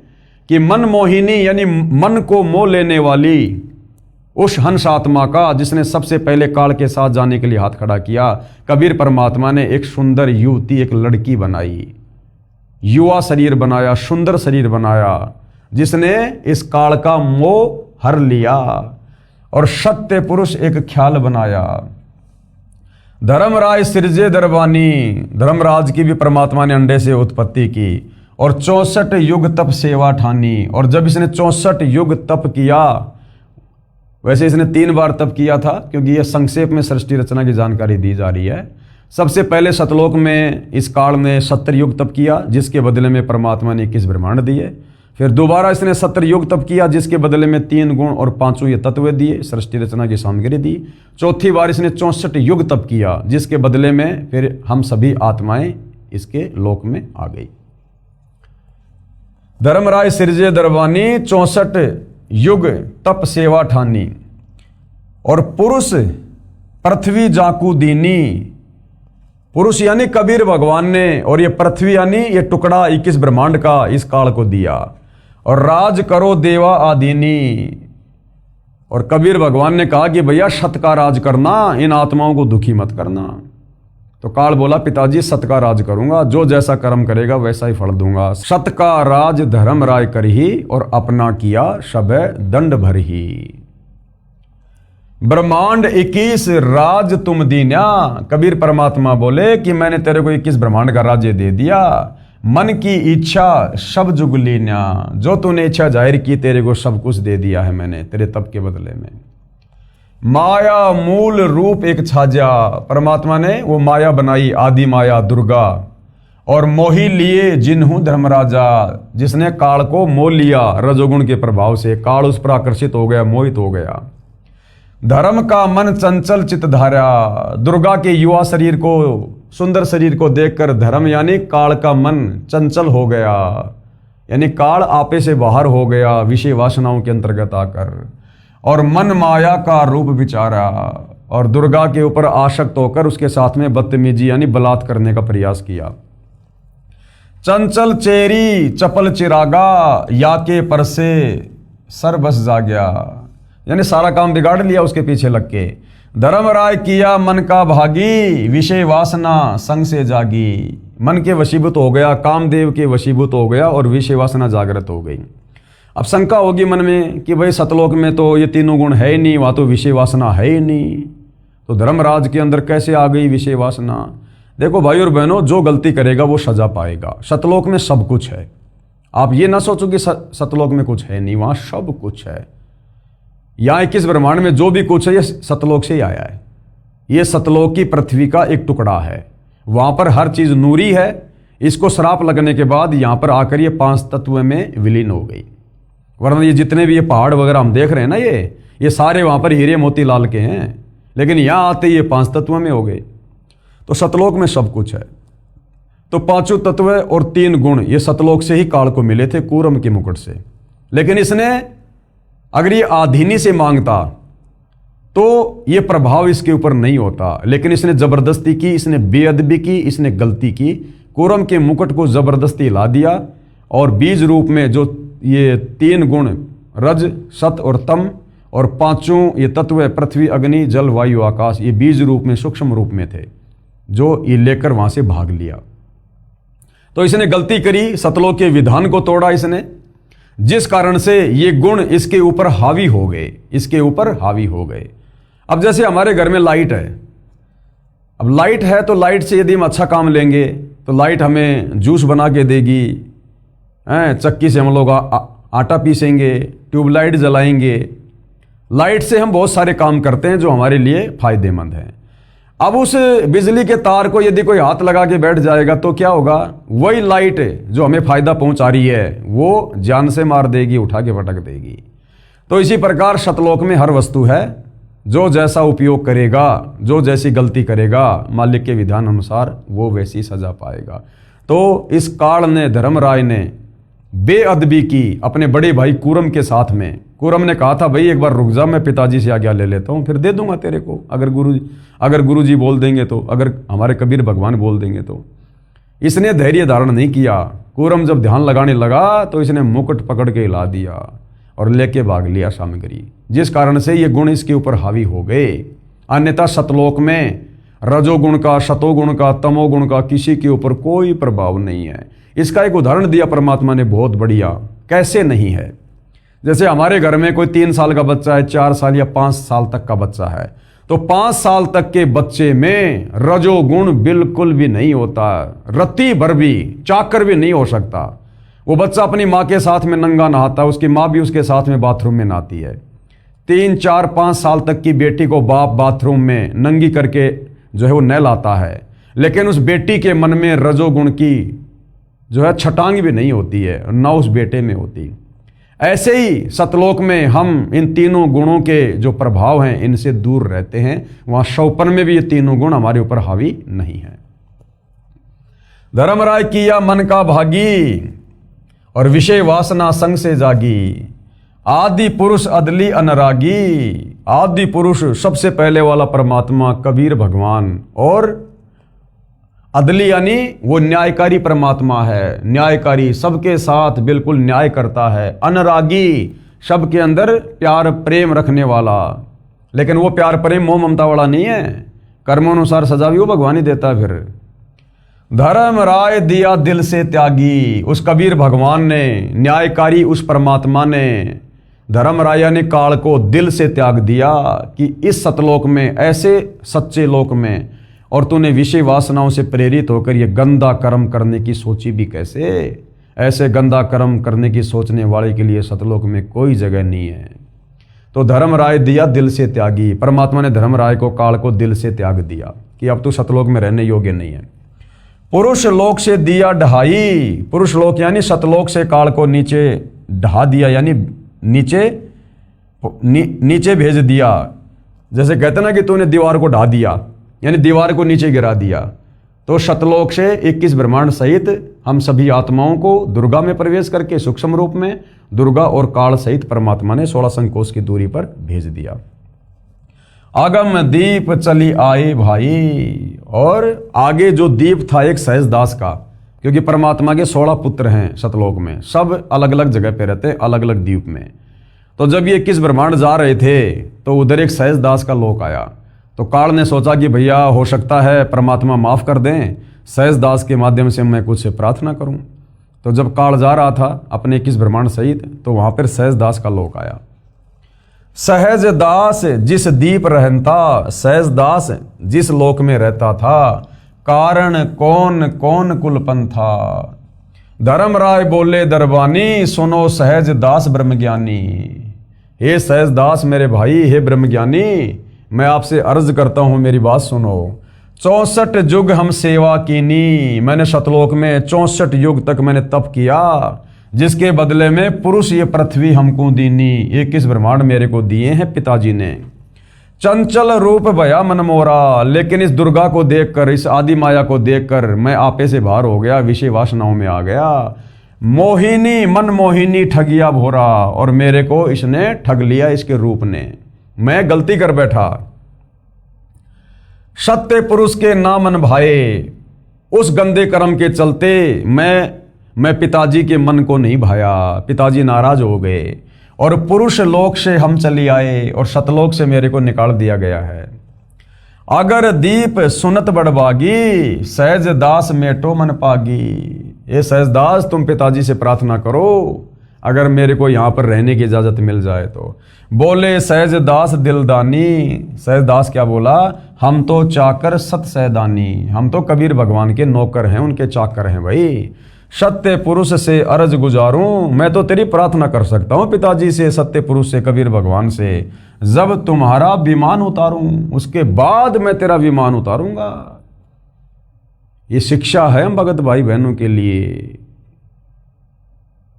कि मन मोहिनी यानी मन को मोह लेने वाली उस हंस आत्मा का जिसने सबसे पहले काल के साथ जाने के लिए हाथ खड़ा किया, कबीर परमात्मा ने एक सुंदर युवती, एक लड़की बनाई, युवा शरीर बनाया, सुंदर शरीर बनाया, जिसने इस काल का मोह हर लिया और सत्य पुरुष एक ख्याल बनाया। धर्मराज सिरजे दरबानी, धर्मराज की भी परमात्मा ने अंडे से उत्पत्ति की और 64 युग तप सेवा ठानी। और जब इसने 64 युग तप किया, वैसे इसने 3 बार तप किया था क्योंकि यह संक्षेप में सृष्टि रचना की जानकारी दी जा रही है। सबसे पहले सतलोक में इस काल ने 70 युग तप किया, जिसके बदले में परमात्मा ने 21 ब्रह्मांड दिए। फिर दोबारा इसने 70 युग तप किया, जिसके बदले में 3 गुण और 5 ये तत्व दिए, सृष्टि रचना की सामग्री दी। चौथी बार इसने 64 युग तप किया, जिसके बदले में फिर हम सभी आत्माएं इसके लोक में आ गई। धर्मराय सिरजे दरबानी 64 युग तप सेवा ठानी और पुरुष पृथ्वी जाकू दीनी। पुरुष यानी कबीर भगवान ने, और ये पृथ्वी यानी ये टुकड़ा 21 ब्रह्मांड का इस काल को दिया। और राज करो देवा आदीनी, और कबीर भगवान ने कहा कि भैया सत का राज करना, इन आत्माओं को दुखी मत करना। तो काल बोला पिताजी सत का राज करूंगा, जो जैसा कर्म करेगा वैसा ही फल दूंगा। सत का राज धर्म राय करही और अपना किया सबे दंड भरही। ब्रह्मांड 21 राज तुम दीन्या। कबीर परमात्मा बोले कि मैंने तेरे को 21 ब्रह्मांड का राज्य दे दिया। मन की इच्छा सब जुग लीन्या, जो तूने इच्छा जाहिर की तेरे को सब कुछ दे दिया है मैंने तेरे तप के बदले में। माया मूल रूप एक छाजा, परमात्मा ने वो माया बनाई, आदि माया दुर्गा, और मोही लिए जिन्हू धर्मराजा, जिसने काल को मोह लिया रजोगुण के प्रभाव से, काल उस पर आकर्षित हो गया, मोहित हो गया। धर्म का मन चंचल चित धारा, दुर्गा के युवा शरीर को, सुंदर शरीर को देखकर धर्म यानी काल का मन चंचल हो गया, यानी काल आपे से बाहर हो गया विषय वासनाओं के अंतर्गत आकर, और मन माया का रूप विचारा, और दुर्गा के ऊपर आसक्त होकर उसके साथ में बदतमीजी यानी बलात् करने का प्रयास किया। चंचल चेरी चपल चिरागा, या के पर से सर बस जा गया, यानी सारा काम बिगाड़ लिया उसके पीछे लग के। धर्मराय किया मन का भागी, विषय वासना संग से जागी, मन के वशीभूत हो गया, कामदेव के वशीभूत हो गया और विषय वासना जागृत हो गई। अब शंका होगी मन में कि भाई सतलोक में तो ये तीनों गुण है ही नहीं, वहाँ तो विषय वासना है ही नहीं, तो धर्मराज के अंदर कैसे आ गई विषय वासना? देखो भाई और बहनों, जो गलती करेगा वो सजा पाएगा। सतलोक में सब कुछ है, आप ये ना सोचो कि सतलोक में कुछ है नहीं, वहाँ सब कुछ है। यहाँ 21 ब्रह्मांड में जो भी कुछ है ये सतलोक से ही आया है। ये सतलोक की पृथ्वी का एक टुकड़ा है, वहाँ पर हर चीज़ नूरी है। इसको श्राप लगने के बाद यहाँ पर आकर ये 5 तत्व में विलीन हो गई, वरना ये जितने भी ये पहाड़ वगैरह हम देख रहे हैं ना, ये सारे वहाँ पर हीरे मोती लाल के हैं, लेकिन यहाँ आते ये 5 तत्व में हो गए। तो सतलोक में सब कुछ है। तो 5 तत्व और 3 गुण ये सतलोक से ही काल को मिले थे, कूरम के मुकुट से। लेकिन इसने अगर ये आधीनी से मांगता तो ये प्रभाव इसके ऊपर नहीं होता, लेकिन इसने जबरदस्ती की, इसने बेअदबी की, इसने गलती की, कूरम के मुकुट को जबरदस्ती ला दिया, और बीज रूप में जो ये 3 गुण रज सत और तम, और 5 ये तत्व पृथ्वी अग्नि जल वायु आकाश, ये बीज रूप में सूक्ष्म रूप में थे, जो ये लेकर वहां से भाग लिया। तो इसने गलती करी, सतलोक के विधान को तोड़ा इसने, जिस कारण से ये गुण इसके ऊपर हावी हो गए, इसके ऊपर हावी हो गए। अब जैसे हमारे घर में लाइट है, अब लाइट है तो लाइट से यदि हम अच्छा काम लेंगे तो लाइट हमें जूस बना के देगी, चक्की से हम लोग आटा पीसेंगे, ट्यूबलाइट जलाएंगे। लाइट से हम बहुत सारे काम करते हैं जो हमारे लिए फायदेमंद हैं। अब उस बिजली के तार को यदि कोई हाथ लगा के बैठ जाएगा तो क्या होगा? वही लाइट जो हमें फायदा पहुंचा रही है वो जान से मार देगी, उठा के पटक देगी। तो इसी प्रकार सतलोक में हर वस्तु है, जो जैसा उपयोग करेगा, जो जैसी गलती करेगा, मालिक के विधान अनुसार वो वैसी सजा पाएगा। तो इस काल ने, धर्मराय ने बेअदबी की अपने बड़े भाई कूरम के साथ में। कूरम ने कहा था भाई एक बार रुक जा, मैं पिताजी से आज्ञा ले लेता हूँ, फिर दे दूंगा तेरे को, अगर गुरुजी बोल देंगे तो, अगर हमारे कबीर भगवान बोल देंगे तो। इसने धैर्य धारण नहीं किया। कूरम जब ध्यान लगाने लगा तो इसने मुकुट पकड़ के हिला दिया और लेके भाग लिया सामग्री, जिस कारण से ये गुण इसके ऊपर हावी हो गए। अन्यथा सतलोक में रजोगुण का, सतोगुण का, तमोगुण का किसी के ऊपर कोई प्रभाव नहीं है। इसका एक उदाहरण दिया परमात्मा ने बहुत बढ़िया, कैसे नहीं है। जैसे हमारे घर में कोई 3 साल का बच्चा है, 4 साल या 5 साल तक का बच्चा है, तो 5 साल तक के बच्चे में रजोगुण बिल्कुल भी नहीं होता, रत्ती भर भी, चाकर भी नहीं हो सकता। वो बच्चा अपनी माँ के साथ में नंगा नहाता है, उसकी माँ भी उसके साथ में बाथरूम में नहाती है। 3, 4, 5 साल तक की बेटी को बाप बाथरूम में नंगी करके जो है वो नहलाता है, लेकिन उस बेटी के मन में रजोगुण की जो है छटांग भी नहीं होती है, ना उस बेटे में होती। ऐसे ही सतलोक में हम इन तीनों गुणों के जो प्रभाव हैं इनसे दूर रहते हैं। वहां शौपन में भी ये तीनों गुण हमारे ऊपर हावी नहीं है। धर्मराय किया मन का भागी और विषय वासना संग से जागी। आदि पुरुष अदली अनरागी। आदि पुरुष सबसे पहले वाला परमात्मा कबीर भगवान, और अदली यानी वो न्यायकारी परमात्मा है, न्यायकारी, सबके साथ बिल्कुल न्याय करता है। अनुरागी, सबके अंदर प्यार प्रेम रखने वाला, लेकिन वो प्यार प्रेम मोह ममता वाला नहीं है, कर्मानुसार सजा भी वो भगवान ही देता है। फिर धर्मराय दिया दिल से त्यागी। उस कबीर भगवान ने, न्यायकारी उस परमात्मा ने धर्मराया ने काल को दिल से त्याग दिया कि इस सतलोक में, ऐसे सच्चे लोक में, और तूने विषय वासनाओं से प्रेरित होकर ये गंदा कर्म करने की सोची भी कैसे? ऐसे गंदा कर्म करने की सोचने वाले के लिए सतलोक में कोई जगह नहीं है। तो धर्मराय दिया दिल से त्यागी। परमात्मा ने धर्मराय को, काल को दिल से त्याग दिया कि अब तू सतलोक में रहने योग्य नहीं है। पुरुष लोक से दिया ढहाई। पुरुष लोक यानी सतलोक से काल को नीचे ढहा दिया, यानी नीचे भेज दिया। जैसे कहते ना कि तूने दीवार को ढा दिया, यानी दीवार को नीचे गिरा दिया। तो सतलोक से 21 ब्रह्मांड सहित हम सभी आत्माओं को दुर्गा में प्रवेश करके सूक्ष्म रूप में दुर्गा और काल सहित परमात्मा ने 16 संकोच की दूरी पर भेज दिया। आगम दीप चली आए भाई। और आगे जो दीप था एक सहजदास का, क्योंकि परमात्मा के 16 पुत्र हैं सतलोक में, सब अलग अलग जगह पे रहते हैं, अलग अलग द्वीप में। तो जब ये 21 ब्रह्मांड जा रहे थे तो उधर एक सहजदास का लोक आया। तो काल ने सोचा कि भैया हो सकता है परमात्मा माफ़ कर दें, सहजदास के माध्यम से मैं कुछ प्रार्थना करूं। तो जब काल जा रहा था अपने 21 ब्रह्मांड सहित, तो वहां पर सहजदास का लोक आया। सहजदास जिस दीप रहता, सहजदास जिस लोक में रहता था, कारण कौन कौन कुलपन था। धर्मराय बोले दरबानी, सुनो सहजदास ब्रह्मज्ञानी। हे सहजदास मेरे भाई, हे ब्रह्मज्ञानी, मैं आपसे अर्ज करता हूं, मेरी बात सुनो। 64 युग हम सेवा कीनी। मैंने सतलोक में 64 युग तक मैंने तप किया, जिसके बदले में पुरुष ये पृथ्वी हमको दीनी। 21 ब्रह्मांड मेरे को दिए हैं पिताजी ने। चंचल रूप भया मन मोरा। लेकिन इस दुर्गा को देखकर, इस आदि माया को देखकर मैं आपे से बाहर हो गया, विषय वासनाओं में आ गया। मोहिनी मन मोहिनी ठगिया भोरा। और मेरे को इसने ठग लिया, इसके रूप ने। मैं गलती कर बैठा। सत्य पुरुष के ना मन भाए। उस गंदे कर्म के चलते मैं पिताजी के मन को नहीं भाया, पिताजी नाराज हो गए और पुरुष लोक से हम चली आए और सतलोक से मेरे को निकाल दिया गया है। अगर दीप सुनत बड़बागी, सहजदास मेटो मन पागी। ये सहजदास तुम पिताजी से प्रार्थना करो, अगर मेरे को यहाँ पर रहने की इजाज़त मिल जाए तो। बोले सहजदास दिलदानी। सहजदास क्या बोला? हम तो चाकर सत सहदानी। हम तो कबीर भगवान के नौकर हैं, उनके चाकर हैं भाई। सत्य पुरुष से अर्ज गुजारूं, मैं तो तेरी प्रार्थना कर सकता हूं पिताजी से, सत्य पुरुष से, कबीर भगवान से, जब तुम्हारा विमान उतारूं उसके बाद मैं तेरा विमान उतारूंगा। ये शिक्षा है हम भगत भाई बहनों के लिए।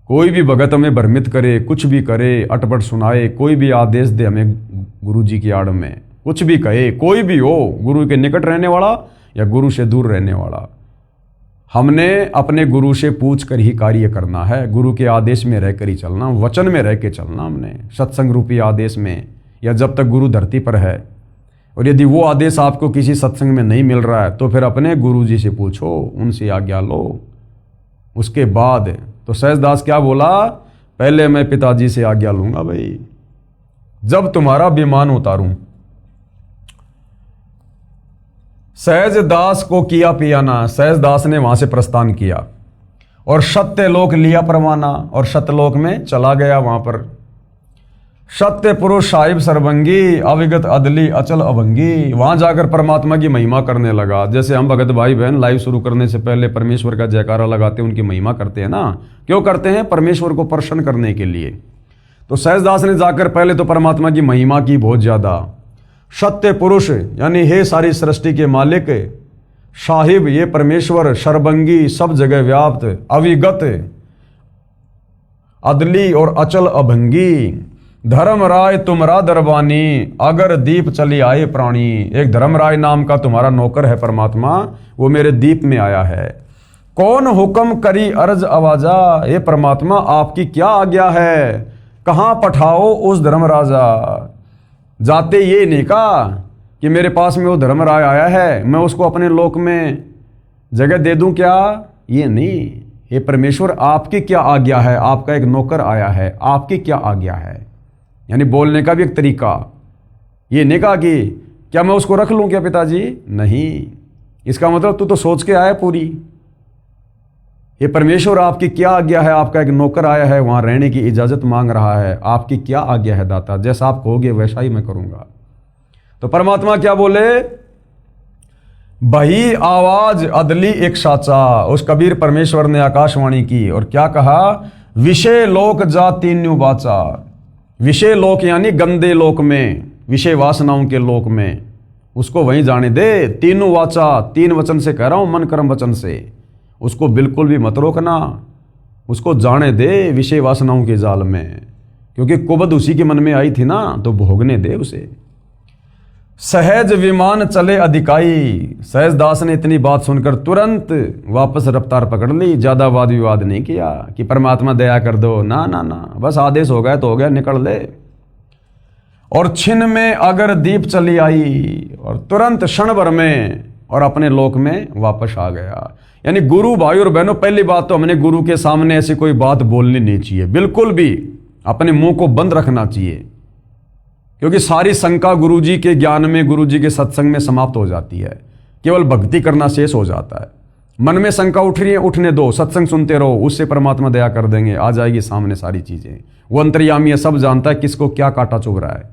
कोई भी भगत हमें भ्रमित करे, कुछ भी करे, अटपट सुनाए, कोई भी आदेश दे हमें गुरु जी की आड़ में, कुछ भी कहे, कोई भी हो, गुरु के निकट रहने वाला या गुरु से दूर रहने वाला, हमने अपने गुरु से पूछ कर ही कार्य करना है। गुरु के आदेश में रहकर ही चलना, वचन में रह के चलना हमने, सत्संग रूपी आदेश में, या जब तक गुरु धरती पर है। और यदि वो आदेश आपको किसी सत्संग में नहीं मिल रहा है तो फिर अपने गुरु जी से पूछो, उनसे आज्ञा लो। उसके बाद तो सहजदास क्या बोला, पहले मैं पिताजी से आज्ञा लूंगा भाई, जब तुम्हारा विमान उतारूं। सहजदास को किया पियाना, सहजदास ने वहां से प्रस्थान किया और सत्यलोक लिया परवाना, और सत्यलोक में चला गया। वहां पर सत्य पुरुष साहिब सर्वंगी, अविगत अदली अचल अभंगी, वहां जाकर परमात्मा की महिमा करने लगा। जैसे हम भगत भाई बहन लाइव शुरू करने से पहले परमेश्वर का जयकारा लगाते हैं, उनकी महिमा करते हैं ना। क्यों करते हैं? परमेश्वर को प्रसन्न करने के लिए। तो सहजदास ने जाकर पहले तो परमात्मा की महिमा की बहुत ज्यादा। सत्य पुरुष यानी हे सारी सृष्टि के मालिक, साहिब ये परमेश्वर, सर्वंगी सब जगह व्याप्त, अविगत अदली और अचल अभंगी, धर्मराय तुम्हारा दरबानी, अगर दीप चली आए प्राणी। एक धर्मराय नाम का तुम्हारा नौकर है परमात्मा, वो मेरे दीप में आया है। कौन हुक्म करी अर्ज आवाजा, ये परमात्मा आपकी क्या आज्ञा है, कहां पठाओ उस धर्मराजा। जाते ये नहीं कहा कि मेरे पास में वो धर्मराय आया है, मैं उसको अपने लोक में जगह दे दूं क्या, ये नहीं। हे परमेश्वर आपकी क्या आज्ञा है, आपका एक नौकर आया है, आपकी क्या आज्ञा है। यानी बोलने का भी एक तरीका। ये नहीं कहा कि क्या मैं उसको रख लूं क्या पिताजी, नहीं। इसका मतलब तू तो सोच के आया पूरी। ये परमेश्वर आपकी क्या आज्ञा है, आपका एक नौकर आया है, वहां रहने की इजाजत मांग रहा है, आपकी क्या आज्ञा है दाता, जैसा आप कहोगे वैसा ही मैं करूंगा। तो परमात्मा क्या बोले, बही आवाज अदली एक साचा। उस कबीर परमेश्वर ने आकाशवाणी की और क्या कहा, विषय लोक जा तीन्यू बाचा। विषय लोक यानी गंदे लोक में, विषय वासनाओं के लोक में, उसको वहीं जाने दे। तीनों वाचा, तीन वचन से कह रहा हूं, मन कर्म वचन से, उसको बिल्कुल भी मत रोकना, उसको जाने दे विषय वासनाओं के जाल में, क्योंकि कुबद उसी के मन में आई थी ना, तो भोगने दे उसे। सहज विमान चले अधिकाई। सहजदास ने इतनी बात सुनकर तुरंत वापस रफ्तार पकड़ ली, ज्यादा वाद विवाद नहीं किया कि परमात्मा दया कर दो, ना ना ना, बस आदेश हो गया तो हो गया, निकल ले। और छिन में अगर दीप चली आई, और तुरंत क्षण भर में और अपने लोक में वापस आ गया। यानी गुरु भाई और बहनों, पहली बात तो हमने गुरु के सामने ऐसी कोई बात बोलनी नहीं चाहिए, बिल्कुल भी अपने मुंह को बंद रखना चाहिए, क्योंकि सारी शंका गुरु जी के ज्ञान में, गुरु जी के सत्संग में समाप्त हो जाती है, केवल भक्ति करना शेष हो जाता है। मन में शंका उठ रही है, उठने दो, सत्संग सुनते रहो, उससे परमात्मा दया कर देंगे, आ जाएगी सामने सारी चीजें। वो अंतर्यामी है, सब जानता है किसको क्या काटा चुभ रहा है,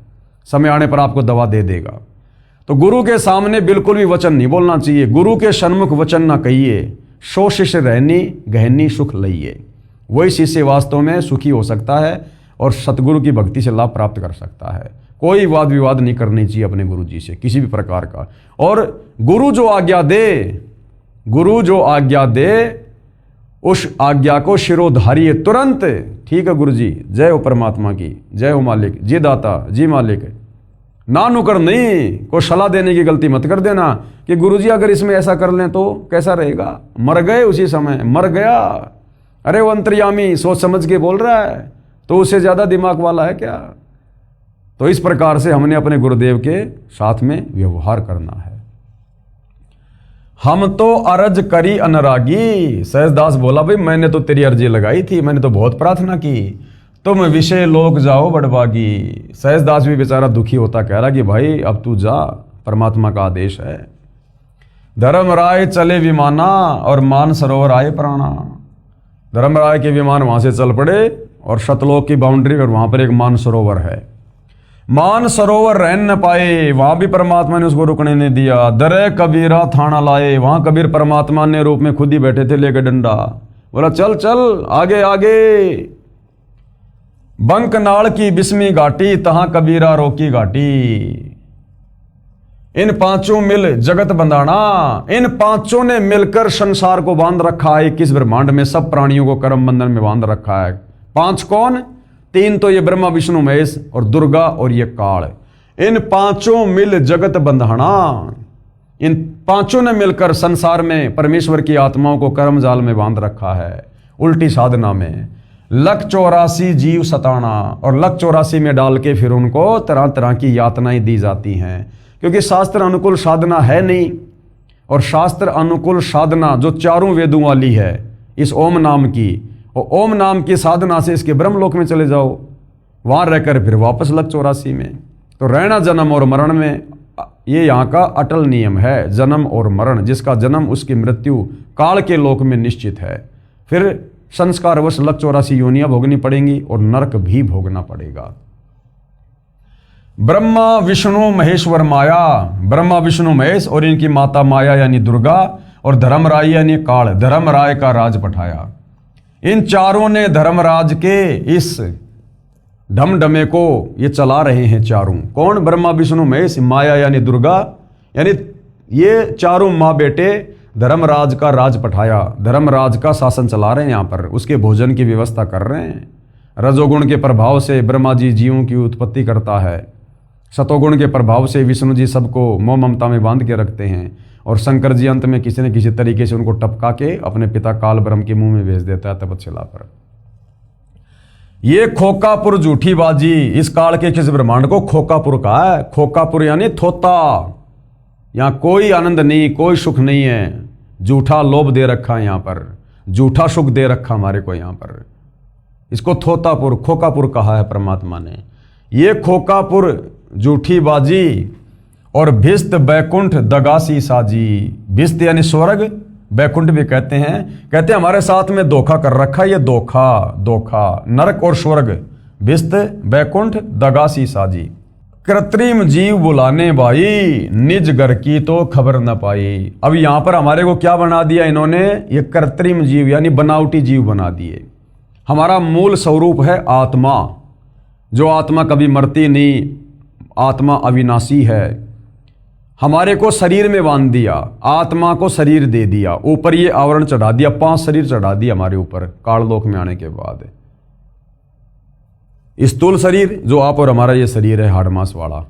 समय आने पर आपको दवा दे देगा। तो गुरु के सामने बिल्कुल भी वचन नहीं बोलना चाहिए, गुरु के सन्मुख वचन ना कहिए। सो शिष्य रहनी गहनी सुख लइए। वही शिष्य वास्तव में सुखी हो सकता है और सतगुरु की भक्ति से लाभ प्राप्त कर सकता है। कोई वाद विवाद नहीं करनी चाहिए अपने गुरु जी से किसी भी प्रकार का। और गुरु जो आज्ञा दे, गुरु जो आज्ञा दे, उस आज्ञा को शिरोधारिये तुरंत। ठीक है गुरु जी, जय हो परमात्मा की, जय हो मालिक जी, दाता जी मालिक। ना नुकर नहीं, को सलाह देने की गलती मत कर देना कि गुरुजी अगर इसमें ऐसा कर लें तो कैसा रहेगा। मर गए उसी समय, मर गया। अरे वो अंतर्यामी सोच समझ के बोल रहा है, तो उससे ज्यादा दिमाग वाला है क्या। तो इस प्रकार से हमने अपने गुरुदेव के साथ में व्यवहार करना है। हम तो अर्ज करी अनुरागी। सहजदास बोला, भाई मैंने तो तेरी अर्जी लगाई थी, मैंने तो बहुत प्रार्थना की, तुम विषय लोक जाओ बड़भागी। सहजदास भी बेचारा दुखी होता कह रहा कि भाई अब तू जा, परमात्मा का आदेश है। धर्मराय चले विमाना और मान सरोवर आए प्राणा। धर्मराय के विमान वहां से चल पड़े और सतलोक की बाउंड्री पर वहां पर एक मान सरोवर है। मान सरोवर रहन न पाए, वहां भी परमात्मा ने उसको रुकने नहीं दिया। दरे कबीरा थाना लाए, वहां कबीर परमात्मा ने रूप में खुद ही बैठे थे लेकर डंडा। बोला चल चल आगे आगे। बंकनाल की बिस्मी घाटी, तहां कबीरा रोकी घाटी। इन पांचों मिल जगत बंधाना, इन पांचों ने मिलकर संसार को बांध रखा है। किस ब्रह्मांड में सब प्राणियों को कर्म बंधन में बांध रखा है। पांच कौन? तीन तो ये ब्रह्मा विष्णु महेश और दुर्गा और ये काल। इन पांचों मिल जगत बंधाना, इन पांचों ने मिलकर संसार में परमेश्वर की आत्माओं को कर्म जाल में बांध रखा है। उल्टी साधना में 184 जीव सताना, और 184 में डाल के फिर उनको तरह तरह की यातनाएं दी जाती हैं, क्योंकि शास्त्र अनुकूल साधना है नहीं। और शास्त्र अनुकूल साधना जो चारों वेदों वाली है इस ओम नाम की, और ओम नाम की साधना से इसके ब्रह्मलोक में चले जाओ, वहां रहकर फिर वापस 184 में। तो रहना जन्म और मरण में, ये यहाँ का अटल नियम है, जन्म और मरण। जिसका जन्म उसकी मृत्यु काल के लोक में निश्चित है। फिर संस्कारवश 184 योनियां भोगनी पड़ेंगी और नरक भी भोगना पड़ेगा। ब्रह्मा विष्णु महेश्वर माया, ब्रह्मा विष्णु महेश और इनकी माता माया यानी दुर्गा, और धर्मराय यानी काल, धर्मराय का राज पठाया। इन चारों ने धर्मराज के इस ढमढमे को ये चला रहे हैं चारों। कौन? ब्रह्मा विष्णु महेश, माया यानी दुर्गा, यानी ये चारों माँ बेटे धर्मराज का राज पठाया, धर्मराज का शासन चला रहे हैं यहाँ पर। उसके भोजन की व्यवस्था कर रहे हैं। रजोगुण के प्रभाव से ब्रह्मा जी जीवों की उत्पत्ति करता है, सतोगुण के प्रभाव से विष्णु जी सबको मोह ममता में बांध के रखते हैं, और शंकर जी अंत में किसी न किसी तरीके से उनको टपका के अपने पिता काल ब्रह्म के मुंह में भेज देता है तपस्या पर। ये खोकापुर झूठी बाजी, इस काल के किस ब्रह्मांड को खोकापुर कहा है। खोकापुर यानी थोता, यहां कोई आनंद नहीं, कोई सुख नहीं है। झूठा लोभ दे रखा है यहाँ पर, झूठा सुख दे रखा हमारे को यहाँ पर। इसको थोतापुर, खोकापुर कहा है परमात्मा ने। ये खोकापुर झूठी बाजी, और भिस्त बैकुंठ दगासी साजी। भिस्त यानी स्वर्ग, बैकुंठ भी कहते हैं हमारे साथ में धोखा कर रखा है। ये धोखा नरक और स्वर्ग, भिस्त बैकुंठ दगासी साजी। कृत्रिम जीव बुलाने भाई, निज घर की तो खबर न पाई। अब यहां पर हमारे को क्या बना दिया इन्होंने? ये कृत्रिम जीव यानी बनावटी जीव बना दिए। हमारा मूल स्वरूप है आत्मा, जो आत्मा कभी मरती नहीं, आत्मा अविनाशी है। हमारे को शरीर में बांध दिया, आत्मा को शरीर दे दिया, ऊपर ये आवरण चढ़ा दिया, 5 शरीर चढ़ा दिया हमारे ऊपर काललोक में आने के बाद। स्थूल शरीर जो आप और हमारा ये शरीर है हाड़ मांस वाला,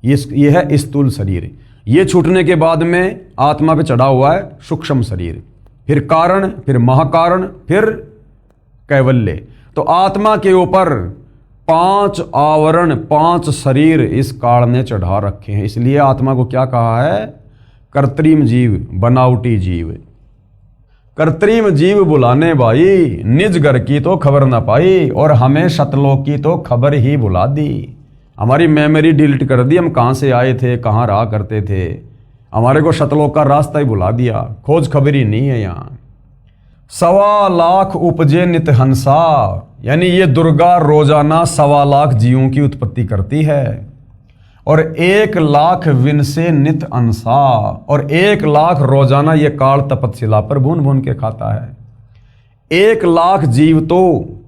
ये है स्थूल शरीर। ये छूटने के बाद में आत्मा पे चढ़ा हुआ है सूक्ष्म शरीर, फिर कारण, फिर महाकारण, फिर कैवल्य। तो आत्मा के ऊपर 5 आवरण, 5 शरीर इस काल ने चढ़ा रखे हैं। इसलिए आत्मा को क्या कहा है? कृत्रिम जीव, बनावटी जीव। कृत्रिम जीव बुलाने भाई, निज घर की तो खबर ना पाई, और हमें सतलोक की तो खबर ही बुला दी। हमारी मेमोरी डिलीट कर दी, हम कहाँ से आए थे, कहाँ रहा करते थे। हमारे को सतलोक का रास्ता ही बुला दिया, खोज खबर ही नहीं है यहाँ। 1.25 लाख उपजे नित हंसा, यानी ये दुर्गा रोजाना 1.25 लाख जीवों की उत्पत्ति करती है, और 1 लाख विन से नित अंसा, और 1 लाख रोजाना ये काल तपस्या पर भून भून के खाता है। 1 लाख जीव तो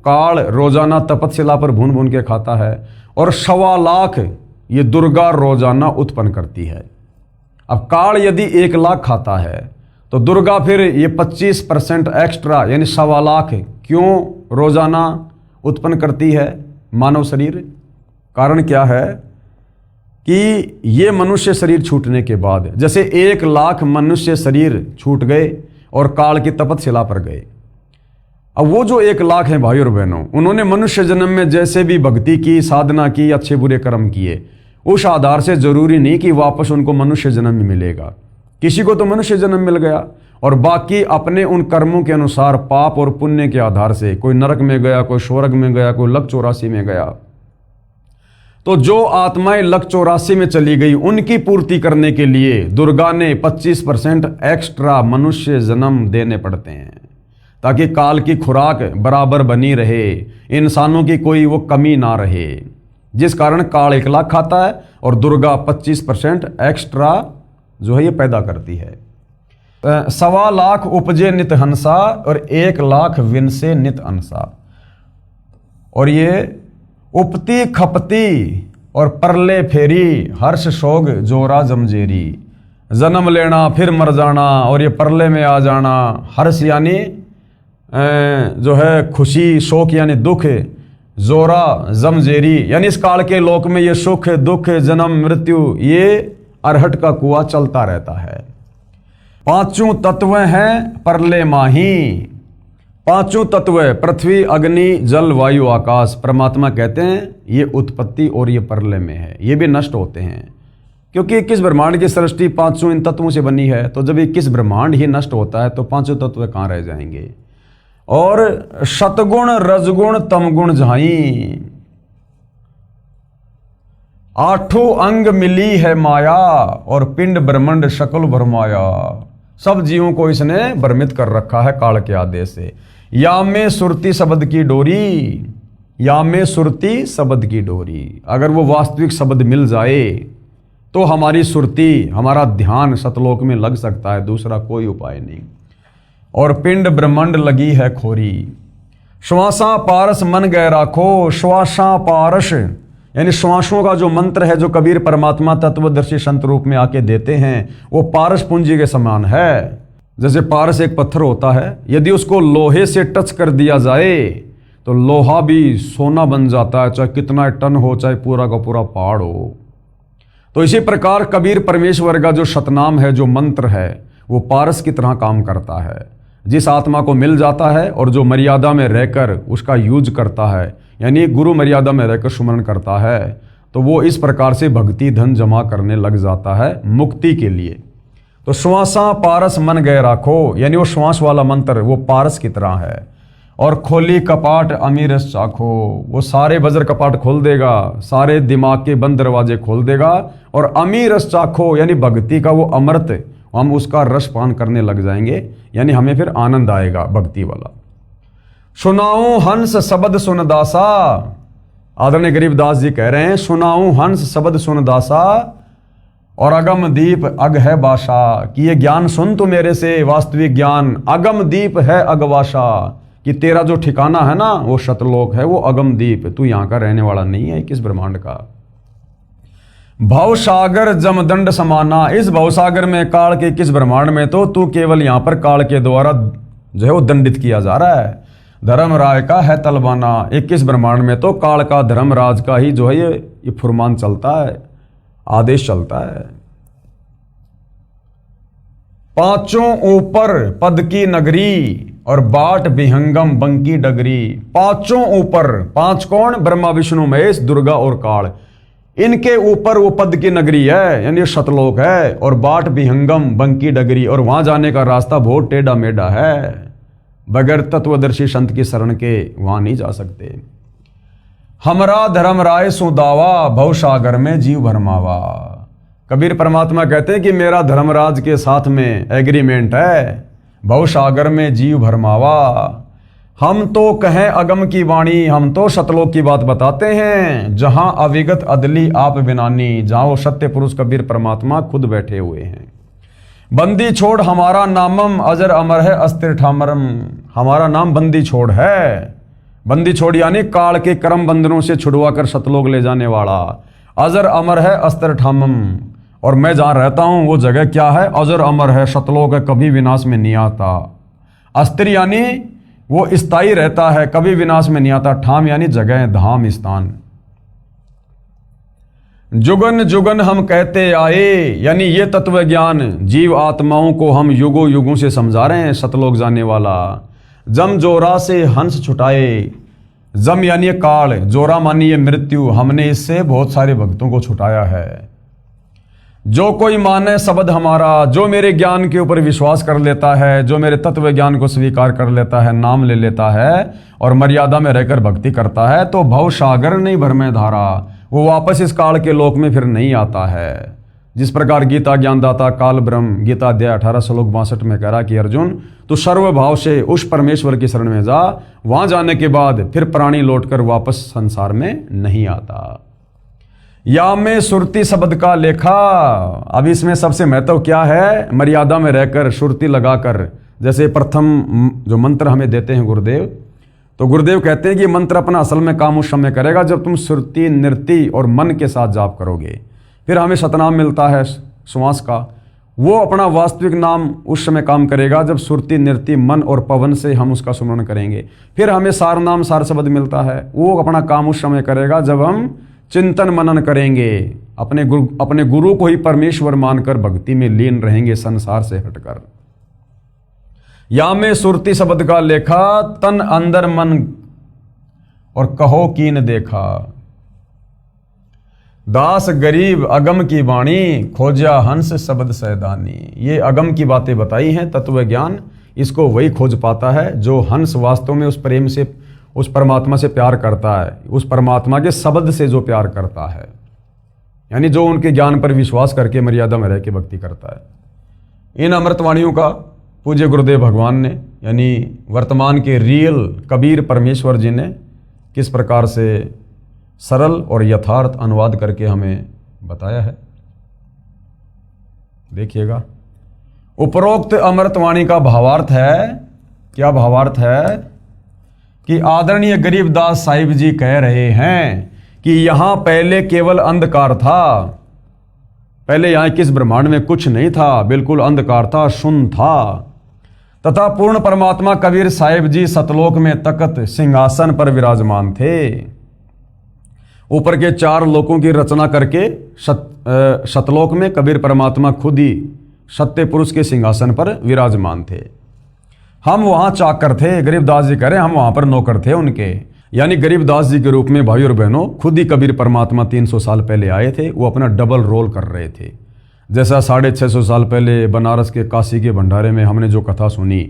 काल रोजाना तपस्या पर भून भून के खाता है, और 1.25 लाख ये दुर्गा रोजाना उत्पन्न करती है। अब काल यदि 1 लाख खाता है तो दुर्गा फिर ये 25% एक्स्ट्रा यानी 1.25 लाख क्यों रोजाना उत्पन्न करती है मानव शरीर? कारण क्या है कि ये मनुष्य शरीर छूटने के बाद, जैसे 1 लाख मनुष्य शरीर छूट गए और काल की तपस्या पर गए, अब वो जो 1 लाख हैं भाई और बहनों, उन्होंने मनुष्य जन्म में जैसे भी भक्ति की, साधना की, अच्छे बुरे कर्म किए, उस आधार से जरूरी नहीं कि वापस उनको मनुष्य जन्म में मिलेगा। किसी को तो मनुष्य जन्म मिल गया, और बाकी अपने उन कर्मों के अनुसार पाप और पुण्य के आधार से कोई नरक में गया, कोई स्वर्ग में गया, कोई 184 में गया। तो जो आत्माएं 184 में चली गई, उनकी पूर्ति करने के लिए दुर्गा ने 25% एक्स्ट्रा मनुष्य जन्म देने पड़ते हैं, ताकि काल की खुराक बराबर बनी रहे, इंसानों की कोई वो कमी ना रहे। जिस कारण काल 1 लाख खाता है और दुर्गा 25% एक्स्ट्रा जो है ये पैदा करती है। सवा लाख उपजे नित हंसा और 1 लाख विनसे नित अंसा। और ये उपती खपती और परले फेरी हर्ष शोग जोरा जमजेरी। जन्म लेना फिर मर जाना और ये परले में आ जाना। हर्ष यानी जो है खुशी, शोक यानी दुख, जोरा जमजेरी यानी इस काल के लोक में ये सुख दुख जन्म मृत्यु ये अरहट का कुआं चलता रहता है। पांचों तत्व हैं परले माही। पांचों तत्व पृथ्वी अग्नि जल वायु आकाश, परमात्मा कहते हैं ये उत्पत्ति और ये परलय में है, ये भी नष्ट होते हैं। क्योंकि 21 ब्रह्मांड की सृष्टि पांचों इन तत्वों से बनी है, तो जब 21 ब्रह्मांड ही नष्ट होता है तो पांचों तत्व कहाँ रह जाएंगे। और शतगुण रजगुण तमगुण झाई, 8 अंग मिली है माया और पिंड ब्रह्मांड शकल भरमाया। सब जीवों को इसने भ्रमित कर रखा है काल के आदेश से। या में सुरती शब्द की डोरी, या में सुरती शब्द की डोरी, अगर वो वास्तविक शब्द मिल जाए तो हमारी सुरती हमारा ध्यान सतलोक में लग सकता है, दूसरा कोई उपाय नहीं। और पिंड ब्रह्मांड लगी है खोरी, श्वासा पारस मन गए राखो। श्वासा पारस यानी श्वासों का जो मंत्र है जो कबीर परमात्मा तत्वदर्शी संत रूप में आके देते हैं वो पारस पूंजी के समान है। जैसे पारस एक पत्थर होता है, यदि उसको लोहे से टच कर दिया जाए तो लोहा भी सोना बन जाता है, चाहे कितना टन हो, चाहे पूरा का पूरा पहाड़ हो। तो इसी प्रकार कबीर परमेश्वर का जो शतनाम है, जो मंत्र है, वो पारस की तरह काम करता है। जिस आत्मा को मिल जाता है और जो मर्यादा में रहकर उसका यूज करता है, यानी गुरु मर्यादा में रहकर सुमरण करता है, तो वो इस प्रकार से भक्ति धन जमा करने लग जाता है मुक्ति के लिए। तो श्वासा पारस मन गए राखो यानी वो श्वास वाला मंत्र वो पारस की तरह है। और खोली कपाट अमीरस चाखो, वो सारे वज्र कपाट खोल देगा, सारे दिमाग के बंद दरवाजे खोल देगा। और अमीरस चाखो यानी भक्ति का वो अमृत, हम उसका रस पान करने लग जाएंगे, यानी हमें फिर आनंद आएगा भक्ति वाला। सुनाऊं हंस शब्द सुन दासा, आदरणीय गरीबदास जी कह रहे हैं सुनाऊं हंस शब्द सुन दासा और अगम दीप अग है बाशा, कि ये ज्ञान सुन तो मेरे से वास्तविक ज्ञान। अगम दीप है अगवाशा, कि तेरा जो ठिकाना है ना वो शतलोक है, वो अगम दीप, तू यहाँ का रहने वाला नहीं है 21 ब्रह्मांड का। भवसागर जमदंड समाना, इस भवसागर में काल के 21 ब्रह्मांड में तो तू केवल यहाँ पर काल के द्वारा जो है वो दंडित किया जा रहा है। धर्मराज का है तलबाना, 21 ब्रह्मांड में तो काल का धर्मराज का ही जो है ये फुरमान चलता है, आदेश चलता है। पांचों ऊपर पद की नगरी और बाट विहंगम बंकी डगरी। पांचों ऊपर, पांच कौन? ब्रह्मा विष्णु महेश दुर्गा और काल, इनके ऊपर वो पद की नगरी है यानी शतलोक है। और बाट विहंगम बंकी डगरी, और वहां जाने का रास्ता बहुत टेढ़ा मेढ़ा है, बगैर तत्वदर्शी संत की शरण के वहां नहीं जा सकते। हमरा धर्म राय सुदावा भवसागर में जीव भरमावा, कबीर परमात्मा कहते हैं कि मेरा धर्मराज के साथ में एग्रीमेंट है, भवसागर में जीव भरमावा। हम तो कहें अगम की वाणी, हम तो सतलोक की बात बताते हैं, जहां अविगत अदली आप बिनानी, जहां वो सत्य पुरुष कबीर परमात्मा खुद बैठे हुए हैं। बंदी छोड़ हमारा नामम अजर अमर है अस्थिर ठामरम, हमारा नाम बंदी छोड़ है। बंदी छोड़ यानी काल के कर्म बंधनों से छुड़वा कर सतलोक ले जाने वाला। अजर अमर है अस्थिर ठामम, और मैं जहां रहता हूं वो जगह क्या है? अजर अमर है, सतलोक है, कभी विनाश में नहीं आता। अस्थिर यानी वो स्थायी रहता है, कभी विनाश में नहीं आता। ठाम यानी जगह, धाम, स्थान। जुगन जुगन हम कहते आए, यानी ये तत्व ज्ञान जीव आत्माओं को हम युगों युगों से समझा रहे हैं सतलोक जाने वाला। जम जोरा से हंस छुटाए, जम यानी काल, जोरा मानिए मृत्यु, हमने इससे बहुत सारे भक्तों को छुटाया है। जो कोई माने शब्द हमारा, जो मेरे ज्ञान के ऊपर विश्वास कर लेता है, जो मेरे तत्व ज्ञान को स्वीकार कर लेता है, नाम ले लेता है और मर्यादा में रहकर भक्ति करता है, तो भव सागर नहीं भर में धारा, वो वापस इस काल के लोक में फिर नहीं आता है। जिस प्रकार गीता ज्ञानदाता काल ब्रह्म गीता अध्याय 18 श्लोक 62 में कह रहा कि अर्जुन तू सर्व भाव से उस परमेश्वर की शरण में जा, वहां जाने के बाद फिर प्राणी लौटकर वापस संसार में नहीं आता। या में सुरती शब्द का लेखा। अब इसमें सबसे महत्व क्या है, मर्यादा में रहकर सुरती लगाकर, जैसे प्रथम जो मंत्र हमें देते हैं गुरुदेव, तो गुरुदेव कहते हैं कि मंत्र अपना असल में काम उस समय करेगा जब तुम सुरती नृत्य और मन के साथ जाप करोगे। फिर हमें सतनाम मिलता है श्वास का, वो अपना वास्तविक नाम उस समय काम करेगा जब सुरती नृत्य मन और पवन से हम उसका सुमरण करेंगे। फिर हमें सार नाम सार शब्द मिलता है, वो अपना काम उस समय करेगा जब हम चिंतन मनन करेंगे, अपने गुरु को ही परमेश्वर मानकर भक्ति में लीन रहेंगे संसार से हटकर। या में सुरती शब्द का लेखा, तन अंदर मन और कहो कीन देखा। दास गरीब अगम की वाणी, खोजा हंस शब्द सैदानी। ये अगम की बातें बताई हैं, तत्व ज्ञान इसको वही खोज पाता है जो हंस वास्तव में उस प्रेम से, उस परमात्मा से प्यार करता है, उस परमात्मा के शब्द से जो प्यार करता है, यानी जो उनके ज्ञान पर विश्वास करके मर्यादा में रह के भक्ति करता है। इन अमृतवाणियों का पूज्य गुरुदेव भगवान ने, यानी वर्तमान के रियल कबीर परमेश्वर जी ने किस प्रकार से सरल और यथार्थ अनुवाद करके हमें बताया है, देखिएगा। उपरोक्त अमृतवाणी का भावार्थ है, क्या भावार्थ है कि आदरणीय गरीबदास साहिब जी कह रहे हैं कि यहां पहले केवल अंधकार था, पहले यहां किस ब्रह्मांड में कुछ नहीं था, बिल्कुल अंधकार था, शून्य था, तथा पूर्ण परमात्मा कबीर साहिब जी सतलोक में तख्त सिंहासन पर विराजमान थे। ऊपर के 4 लोकों की रचना करके सतलोक में कबीर परमात्मा खुद ही सत्य पुरुष के सिंहासन पर विराजमान थे। हम वहां चाकर थे, गरीबदास जी कह रहे हैं हम वहां पर नौकर थे उनके, यानी गरीबदास जी के रूप में भाई और बहनों खुद ही कबीर परमात्मा 300 साल पहले आए थे। वो अपना डबल रोल कर रहे थे, जैसा 650 साल पहले बनारस के काशी के भंडारे में हमने जो कथा सुनी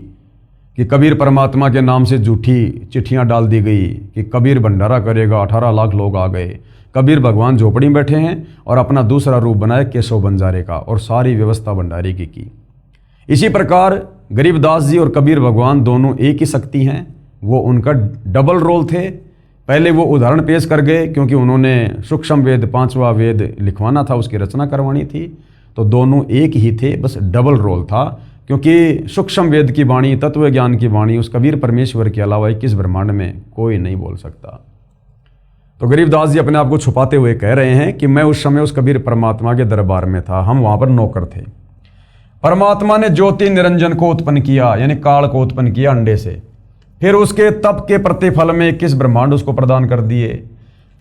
कि कबीर परमात्मा के नाम से झूठी चिट्ठियां डाल दी गई कि कबीर भंडारा करेगा, 18 लाख लोग आ गए। कबीर भगवान झोपड़ी में बैठे हैं और अपना दूसरा रूप बनाया केशव बंजारे का, और सारी व्यवस्था भंडारे की। इसी प्रकार गरीबदास जी और कबीर भगवान दोनों एक ही शक्ति हैं, वो उनका डबल रोल थे। पहले वो उदाहरण पेश कर गए क्योंकि उन्होंने सूक्ष्म वेद 5वां वेद लिखवाना था, उसकी रचना करवानी थी, तो दोनों एक ही थे, बस डबल रोल था। क्योंकि सूक्ष्म वेद की वाणी, तत्व ज्ञान की वाणी उस कबीर परमेश्वर के अलावा 21 ब्रह्मांड में कोई नहीं बोल सकता। तो गरीबदास जी अपने आप को छुपाते हुए कह रहे हैं कि मैं उस समय उस कबीर परमात्मा के दरबार में था, हम वहां पर नौकर थे। परमात्मा ने ज्योति निरंजन को उत्पन्न किया, यानी काल को उत्पन्न किया अंडे से, फिर उसके तप के प्रतिफल में 21 ब्रह्मांड उसको प्रदान कर दिए।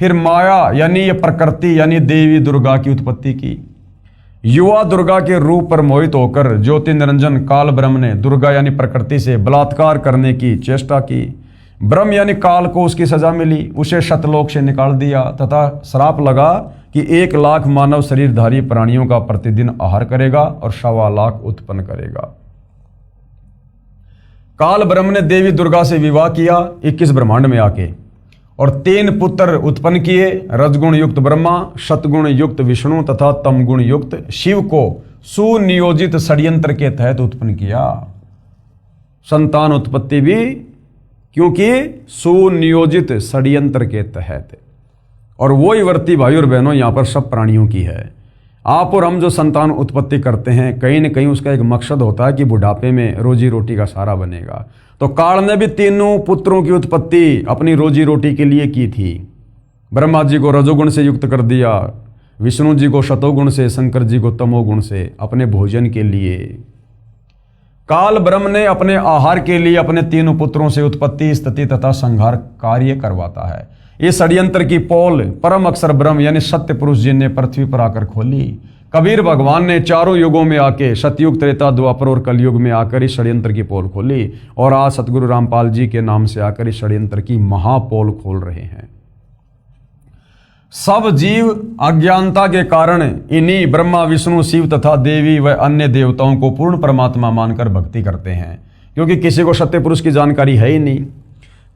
फिर माया यानी ये प्रकृति यानी देवी दुर्गा की उत्पत्ति की। युवा दुर्गा के रूप पर मोहित होकर ज्योति निरंजन काल ब्रह्म ने दुर्गा यानी प्रकृति से बलात्कार करने की चेष्टा की। ब्रह्म यानी काल को उसकी सजा मिली, उसे सतलोक से निकाल दिया तथा श्राप लगा कि 1 लाख मानव शरीरधारी प्राणियों का प्रतिदिन आहार करेगा और 1.25 लाख उत्पन्न करेगा। काल ब्रह्म ने देवी दुर्गा से विवाह किया 21 ब्रह्मांड में आके, और 3 पुत्र उत्पन्न किए, रजगुण युक्त ब्रह्मा, सतगुण युक्त विष्णु तथा तमगुण युक्त शिव को सुनियोजित षड्यंत्र के तहत उत्पन्न किया। संतान उत्पत्ति भी क्योंकि सुनियोजित षड्यंत्र के तहत, और वो ही वर्ती भाई और बहनों यहां पर सब प्राणियों की है। आप और हम जो संतान उत्पत्ति करते हैं कहीं न कहीं उसका एक मकसद होता है कि बुढ़ापे में रोजी रोटी का सहारा बनेगा। तो काल ने भी 3 पुत्रों की उत्पत्ति अपनी रोजी रोटी के लिए की थी। ब्रह्मा जी को रजोगुण से युक्त कर दिया, विष्णु जी को शतोगुण से, शंकर जी को तमोगुण से, अपने भोजन के लिए। काल ब्रह्म ने अपने आहार के लिए अपने 3 पुत्रों से उत्पत्ति, स्थिति तथा संहार कार्य करवाता है। इस षड्यंत्र की पोल परम अक्षर ब्रह्म यानी सत्य पुरुष जी ने पृथ्वी पर आकर खोली। कबीर भगवान ने चारों युगों में आके, सतयुग, त्रेता, द्वापर और कलयुग में आकर इस षड्यंत्र की पोल खोली, और आज सतगुरु रामपाल जी के नाम से आकर इस षड्यंत्र की महापोल खोल रहे हैं। सब जीव अज्ञानता के कारण इन्हीं ब्रह्मा, विष्णु, शिव तथा देवी व अन्य देवताओं को पूर्ण परमात्मा मानकर भक्ति करते हैं, क्योंकि किसी को सत्य पुरुष की जानकारी है ही नहीं।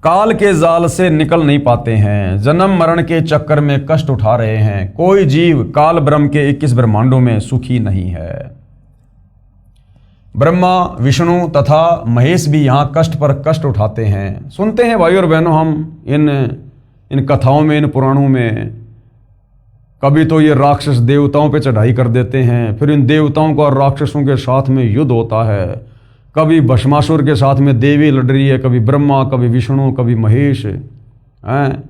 काल के जाल से निकल नहीं पाते हैं, जन्म मरण के चक्कर में कष्ट उठा रहे हैं। कोई जीव काल ब्रह्म के 21 ब्रह्मांडों में सुखी नहीं है। ब्रह्मा, विष्णु तथा महेश भी यहाँ कष्ट पर कष्ट उठाते हैं। सुनते हैं भाई और बहनों हम इन कथाओं में, इन पुराणों में कभी तो ये राक्षस देवताओं पे चढ़ाई कर देते हैं, फिर इन देवताओं का और राक्षसों के साथ में युद्ध होता है। कभी भस्मासुर के साथ में देवी लड़ रही है, कभी ब्रह्मा, कभी विष्णु, कभी महेश हैं।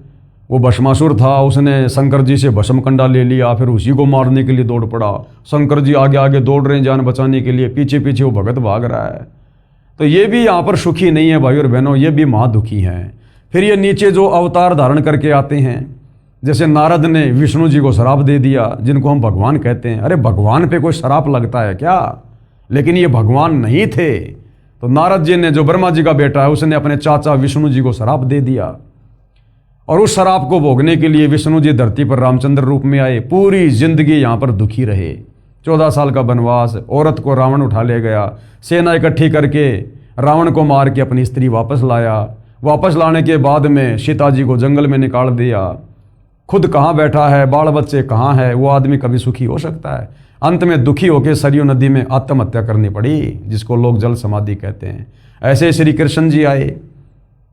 वो भस्मासुर था, उसने शंकर जी से भस्म कंडा ले लिया, फिर उसी को मारने के लिए दौड़ पड़ा। शंकर जी आगे आगे दौड़ रहे हैं जान बचाने के लिए, पीछे पीछे वो भगत भाग रहा है। तो ये भी यहाँ पर सुखी नहीं है भाई और बहनों, ये भी महादुखी हैं। फिर ये नीचे जो अवतार धारण करके आते हैं, जैसे नारद ने विष्णु जी को श्राप दे दिया, जिनको हम भगवान कहते हैं। अरे भगवान पे कोई श्राप लगता है क्या? लेकिन ये भगवान नहीं थे। तो नारद जी ने, जो ब्रह्मा जी का बेटा है, उसने अपने चाचा विष्णु जी को श्राप दे दिया, और उस श्राप को भोगने के लिए विष्णु जी धरती पर रामचंद्र रूप में आए। पूरी जिंदगी यहाँ पर दुखी रहे। 14 साल का वनवास, औरत को रावण उठा ले गया, सेना इकट्ठी करके रावण को मार के अपनी स्त्री वापस लाया। वापस लाने के बाद में सीता जी को जंगल में निकाल दिया। खुद कहाँ बैठा है, बाल बच्चे कहाँ है, वो आदमी कभी सुखी हो सकता है? अंत में दुखी होकर सरयू नदी में आत्महत्या करनी पड़ी, जिसको लोग जल समाधि कहते हैं। ऐसे श्री कृष्ण जी आए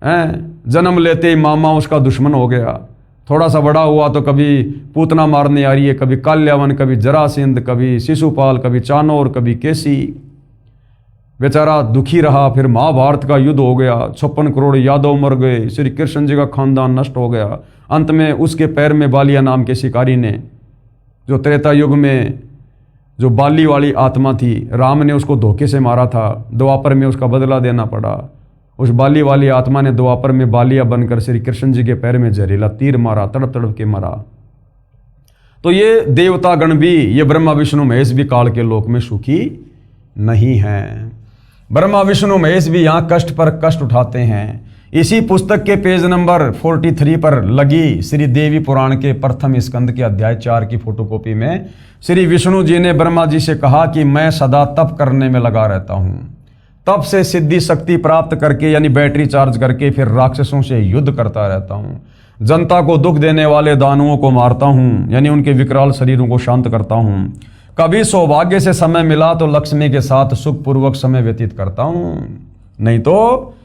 हैं, जन्म लेते ही मामा उसका दुश्मन हो गया। थोड़ा सा बड़ा हुआ तो कभी पूतना मारने आ रही है, कभी काल्यावन, कभी जरासिंध, कभी शिशुपाल, कभी चानोर, कभी केसी। बेचारा दुखी रहा। फिर महाभारत का युद्ध हो गया, 56 करोड़ यादव मर गए, श्री कृष्ण जी का खानदान नष्ट हो गया। अंत में उसके पैर में बालिया नाम के शिकारी ने, जो त्रेता युग में जो बाली वाली आत्मा थी, राम ने उसको धोखे से मारा था। द्वापर में उसका बदला देना पड़ा। उस बाली वाली आत्मा ने द्वापर में बालिया बनकर श्री कृष्ण जी के पैर में जहरीला तीर मारा, तड़प तड़प के मरा। तो ये देवता गण भी, ये ब्रह्मा विष्णु महेश भी काल के लोक में सुखी नहीं हैं। ब्रह्मा विष्णु महेश भी यहाँ कष्ट पर कष्ट उठाते हैं। इसी पुस्तक के पेज नंबर 43 पर लगी श्री देवी पुराण के प्रथम स्कंद के अध्याय 4 की फोटोकॉपी में श्री विष्णु जी ने ब्रह्मा जी से कहा कि मैं सदा तप करने में लगा रहता हूँ। तप से सिद्धि शक्ति प्राप्त करके, यानी बैटरी चार्ज करके, फिर राक्षसों से युद्ध करता रहता हूँ। जनता को दुख देने वाले दानवों को मारता हूँ, यानी उनके विकराल शरीरों को शांत करता हूँ। कभी सौभाग्य से समय मिला तो लक्ष्मी के साथ सुखपूर्वक समय व्यतीत करता हूँ, नहीं तो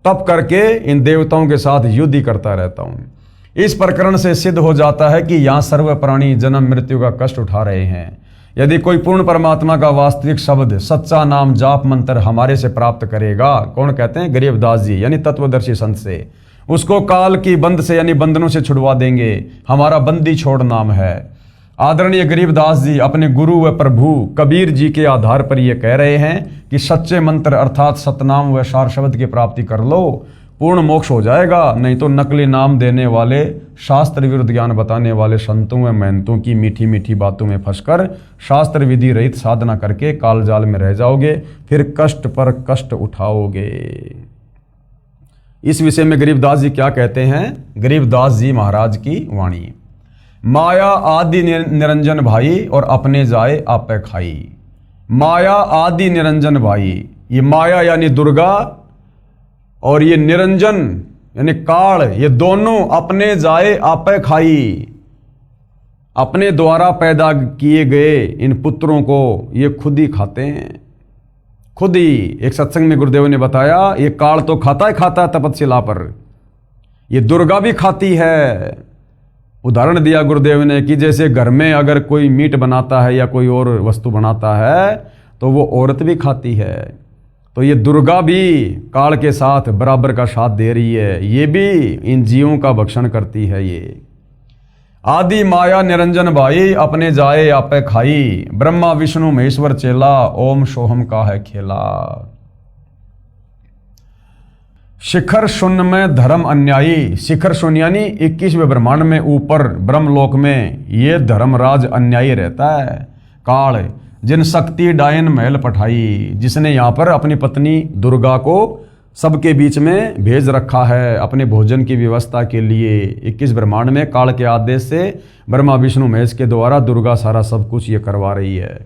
तप करके इन देवताओं के साथ युद्ध ही करता रहता हूँ। इस प्रकरण से सिद्ध हो जाता है कि यहाँ सर्व प्राणी जन्म मृत्यु का कष्ट उठा रहे हैं। यदि कोई पूर्ण परमात्मा का वास्तविक शब्द, सच्चा नाम, जाप मंत्र हमारे से प्राप्त करेगा, कौन कहते हैं? गरीबदास जी, यानी तत्वदर्शी संत से, उसको काल की बंद से, यानी बंधनों से छुड़वा देंगे। हमारा बंदी छोड़ नाम है। आदरणीय गरीबदास जी अपने गुरु व प्रभु कबीर जी के आधार पर ये कह रहे हैं कि सच्चे मंत्र अर्थात सतनाम व सार शब्द की प्राप्ति कर लो, पूर्ण मोक्ष हो जाएगा। नहीं तो नकली नाम देने वाले, शास्त्र विरुद्ध ज्ञान बताने वाले संतों व महंतों की मीठी मीठी बातों में फंसकर शास्त्र विधि रहित साधना करके काल जाल में रह जाओगे, फिर कष्ट पर कष्ट उठाओगे। इस विषय में गरीबदास जी क्या कहते हैं? गरीबदास जी महाराज की वाणी, माया आदि निरंजन भाई और अपने जाए आपे खाई। माया आदि निरंजन भाई, ये माया यानी दुर्गा और ये निरंजन यानी काल, ये दोनों अपने जाए आपे खाई। अपने द्वारा पैदा किए गए इन पुत्रों को ये खुद ही खाते हैं, खुद ही। एक सत्संग में गुरुदेव ने बताया, ये काल तो खाता है तपस्या पर, ये दुर्गा भी खाती है। उदाहरण दिया गुरुदेव ने कि जैसे घर में अगर कोई मीट बनाता है या कोई और वस्तु बनाता है तो वो औरत भी खाती है। तो ये दुर्गा भी काल के साथ बराबर का साथ दे रही है, ये भी इन जीवों का भक्षण करती है। ये आदि माया निरंजन भाई अपने जाए आपे खाई। ब्रह्मा विष्णु महेश्वर चेला, ओम सोहम का है खेला। शिखर शून्य में धर्म अन्यायी। शिखर शून्य यानी 21वें ब्रह्मांड में ऊपर ब्रह्मलोक में ये धर्मराज अन्यायी रहता है। काल जिन शक्ति डायन महल पठाई, जिसने यहाँ पर अपनी पत्नी दुर्गा को सबके बीच में भेज रखा है अपने भोजन की व्यवस्था के लिए। 21 ब्रह्मांड में काल के आदेश से ब्रह्मा विष्णु महेश के द्वारा दुर्गा सारा सब कुछ ये करवा रही है।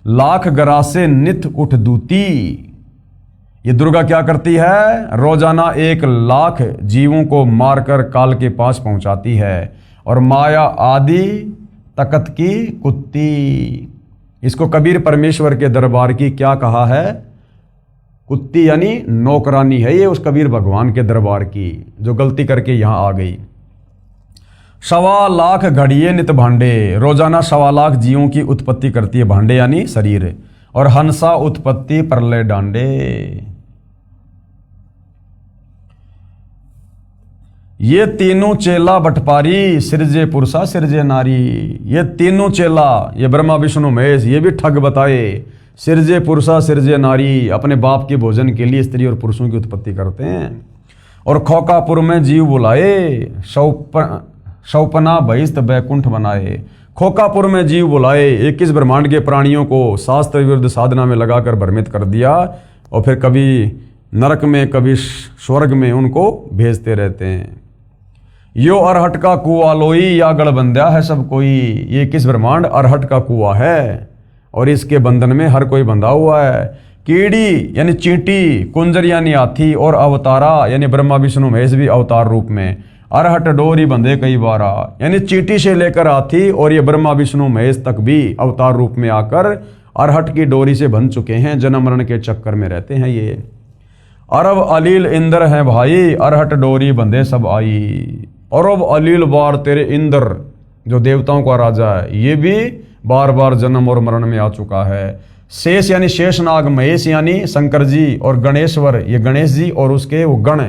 लाख गरासे नित उठ दूती। ये दुर्गा क्या करती है? रोजाना 1 लाख जीवों को मारकर काल के पास पहुंचाती है। और माया आदि तकत की कुत्ती, इसको कबीर परमेश्वर के दरबार की क्या कहा है? कुत्ती यानी नौकरानी है ये उस कबीर भगवान के दरबार की, जो गलती करके यहां आ गई। सवा लाख घड़िए नित भांडे, रोजाना सवा लाख जीवों की उत्पत्ति करती है भांडे यानी शरीर। और हंसा उत्पत्ति प्रलय डांडे। ये तीनों चेला बटपारी, सिरजे पुरुषा सिरजे नारी। ये तीनों चेला, ये ब्रह्मा विष्णु महेश, ये भी ठग बताए। सिरजे पुरुषा सिरजे नारी, अपने बाप के भोजन के लिए स्त्री और पुरुषों की उत्पत्ति करते हैं। और खोकापुर में जीव बुलाए, शौपना बहिस्त बैकुंठ बनाए। खोकापुर में जीव बुलाए, 21 ब्रह्मांड के प्राणियों को शास्त्र विरुद्ध साधना में लगाकर भ्रमित कर दिया, और फिर कभी नरक में कभी स्वर्ग में उनको भेजते रहते हैं। यो अरहट का कुआ लोई, या गढ़बंध्या है सब कोई। ये 21 ब्रह्मांड अरहट का कुआ है, और इसके बंधन में हर कोई बंधा हुआ है। कीड़ी यानी चींटी, कुंजर यानी हाथी, और अवतारा यानी ब्रह्मा विष्णु महेश भी अवतार रूप में। अरहट डोरी बंधे कई बारा, यानी चींटी से लेकर हाथी और ये ब्रह्मा विष्णु महेश तक भी अवतार रूप में आकर अरहट की डोरी से बंध चुके हैं। जन्म मरण के चक्कर में रहते हैं ये। अरब अलील इंद्र है भाई, अरहट डोरी बंधे सब आई। अरब अलील बार तेरे इंद्र, जो देवताओं का राजा है, ये भी बार बार जन्म और मरण में आ चुका है। शेष यानी शेषनाग, महेश यानी शंकर जी, और गणेश्वर ये गणेश जी और उसके वो गण।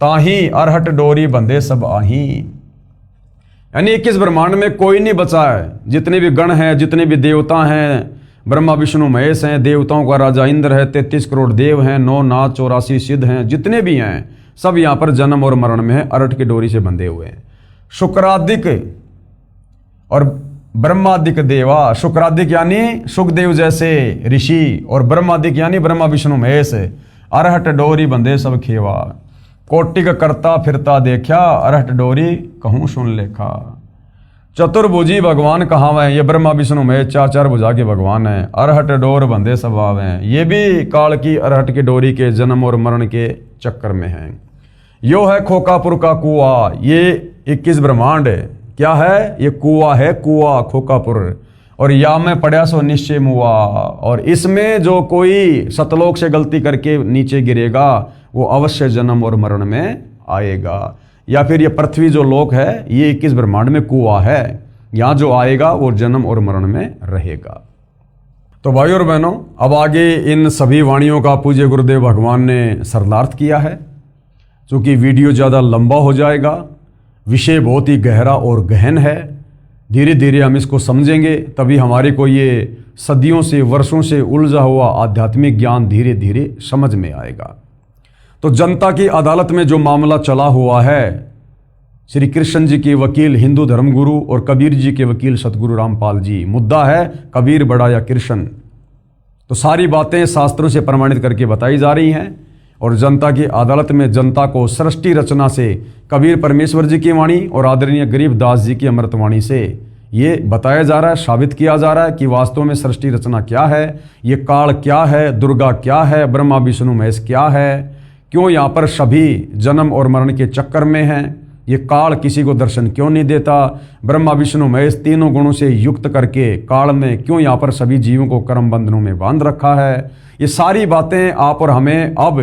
ताही अरहट डोरी बंधे सब आही, यानी 21 ब्रह्मांड में कोई नहीं बचा है। जितने भी गण हैं, जितने भी देवता हैं, ब्रह्मा विष्णु महेश हैं, देवताओं का राजा इंद्र है, 33 करोड़ देव हैं, 9 नाथ 84 सिद्ध हैं, जितने भी हैं सब यहाँ पर जन्म और मरण में है, अरहट की डोरी से बंधे हुए हैं। शुक्रादिक और ब्रह्मादिक देवा, शुक्रादिक यानी सुखदेव जैसे ऋषि, और ब्रह्मादिक यानी ब्रह्मा विष्णु महेश। अरहट डोरी बंधे सब खेवा, कोटिक करता फिरता देखा, अरहट डोरी कहूँ सुन लेखा। चतुर्भुजी भगवान कहाँ हैं, ये ब्रह्मा विष्णु महेश 4 भुजा के भगवान हैं। अरहट डोर बंधे सब आवें, ये भी काल की अरहट की डोरी के जन्म और मरण के चक्कर में हैं। यो है खोकापुर का कुआ, ये 21 ब्रह्मांड क्या है, ये कुआ है, कुआ खोकापुर। और या में पड़ा सो निश्चय मुआ, और इसमें जो कोई सतलोक से गलती करके नीचे गिरेगा वो अवश्य जन्म और मरण में आएगा। या फिर ये पृथ्वी जो लोक है ये 21 ब्रह्मांड में कुआ है, यहाँ जो आएगा वो जन्म और मरण में रहेगा। तो भाई और बहनों, अब आगे इन सभी वाणियों का पूज्य गुरुदेव भगवान ने सरलार्थ किया है। चूँकि वीडियो ज़्यादा लंबा हो जाएगा, विषय बहुत ही गहरा और गहन है, धीरे धीरे हम इसको समझेंगे, तभी हमारे को ये सदियों से वर्षों से उलझा हुआ आध्यात्मिक ज्ञान धीरे धीरे समझ में आएगा। तो जनता की अदालत में जो मामला चला हुआ है, श्री कृष्ण जी के वकील हिंदू धर्मगुरु और कबीर जी के वकील सतगुरु रामपाल जी, मुद्दा है कबीर बड़ा या कृष्ण। तो सारी बातें शास्त्रों से प्रमाणित करके बताई जा रही हैं, और जनता की अदालत में जनता को सृष्टि रचना से कबीर परमेश्वर जी की वाणी और आदरणीय गरीबदास जी की अमृतवाणी से ये बताया जा रहा है, साबित किया जा रहा है कि वास्तव में सृष्टि रचना क्या है, ये काल क्या है, दुर्गा क्या है, ब्रह्मा विष्णु महेश क्या है, क्यों यहाँ पर सभी जन्म और मरण के चक्कर में हैं, ये काल किसी को दर्शन क्यों नहीं देता, ब्रह्मा विष्णु महेश तीनों गुणों से युक्त करके काल में क्यों यहाँ पर सभी जीवों को कर्म बंधनों में बांध रखा है। ये सारी बातें आप और हमें अब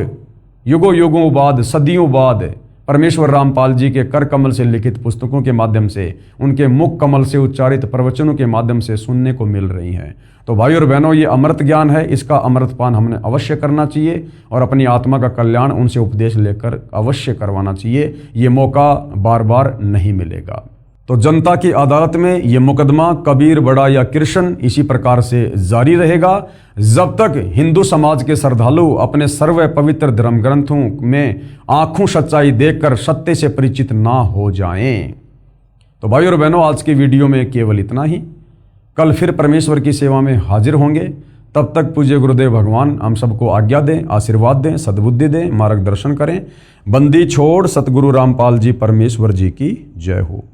युगों युगों बाद, सदियों बाद परमेश्वर रामपाल जी के कर कमल से लिखित पुस्तकों के माध्यम से, उनके मुख कमल से उच्चारित प्रवचनों के माध्यम से सुनने को मिल रही हैं। तो भाई और बहनों, ये अमृत ज्ञान है, इसका अमृतपान हमने अवश्य करना चाहिए और अपनी आत्मा का कल्याण उनसे उपदेश लेकर अवश्य करवाना चाहिए। ये मौका बार बार नहीं मिलेगा। तो जनता की अदालत में ये मुकदमा कबीर बड़ा या कृष्ण इसी प्रकार से जारी रहेगा जब तक हिंदू समाज के श्रद्धालु अपने सर्व पवित्र धर्म ग्रंथों में आंखों सच्चाई देखकर सत्य से परिचित ना हो जाएं। तो भाई और बहनों, आज की वीडियो में केवल इतना ही। कल फिर परमेश्वर की सेवा में हाजिर होंगे। तब तक पूज्य गुरुदेव भगवान हम सबको आज्ञा दें, आशीर्वाद दें, सद्बुद्धि दें, मार्गदर्शन करें। बंदी छोड़ सतगुरु रामपाल जी परमेश्वर जी की जय हो।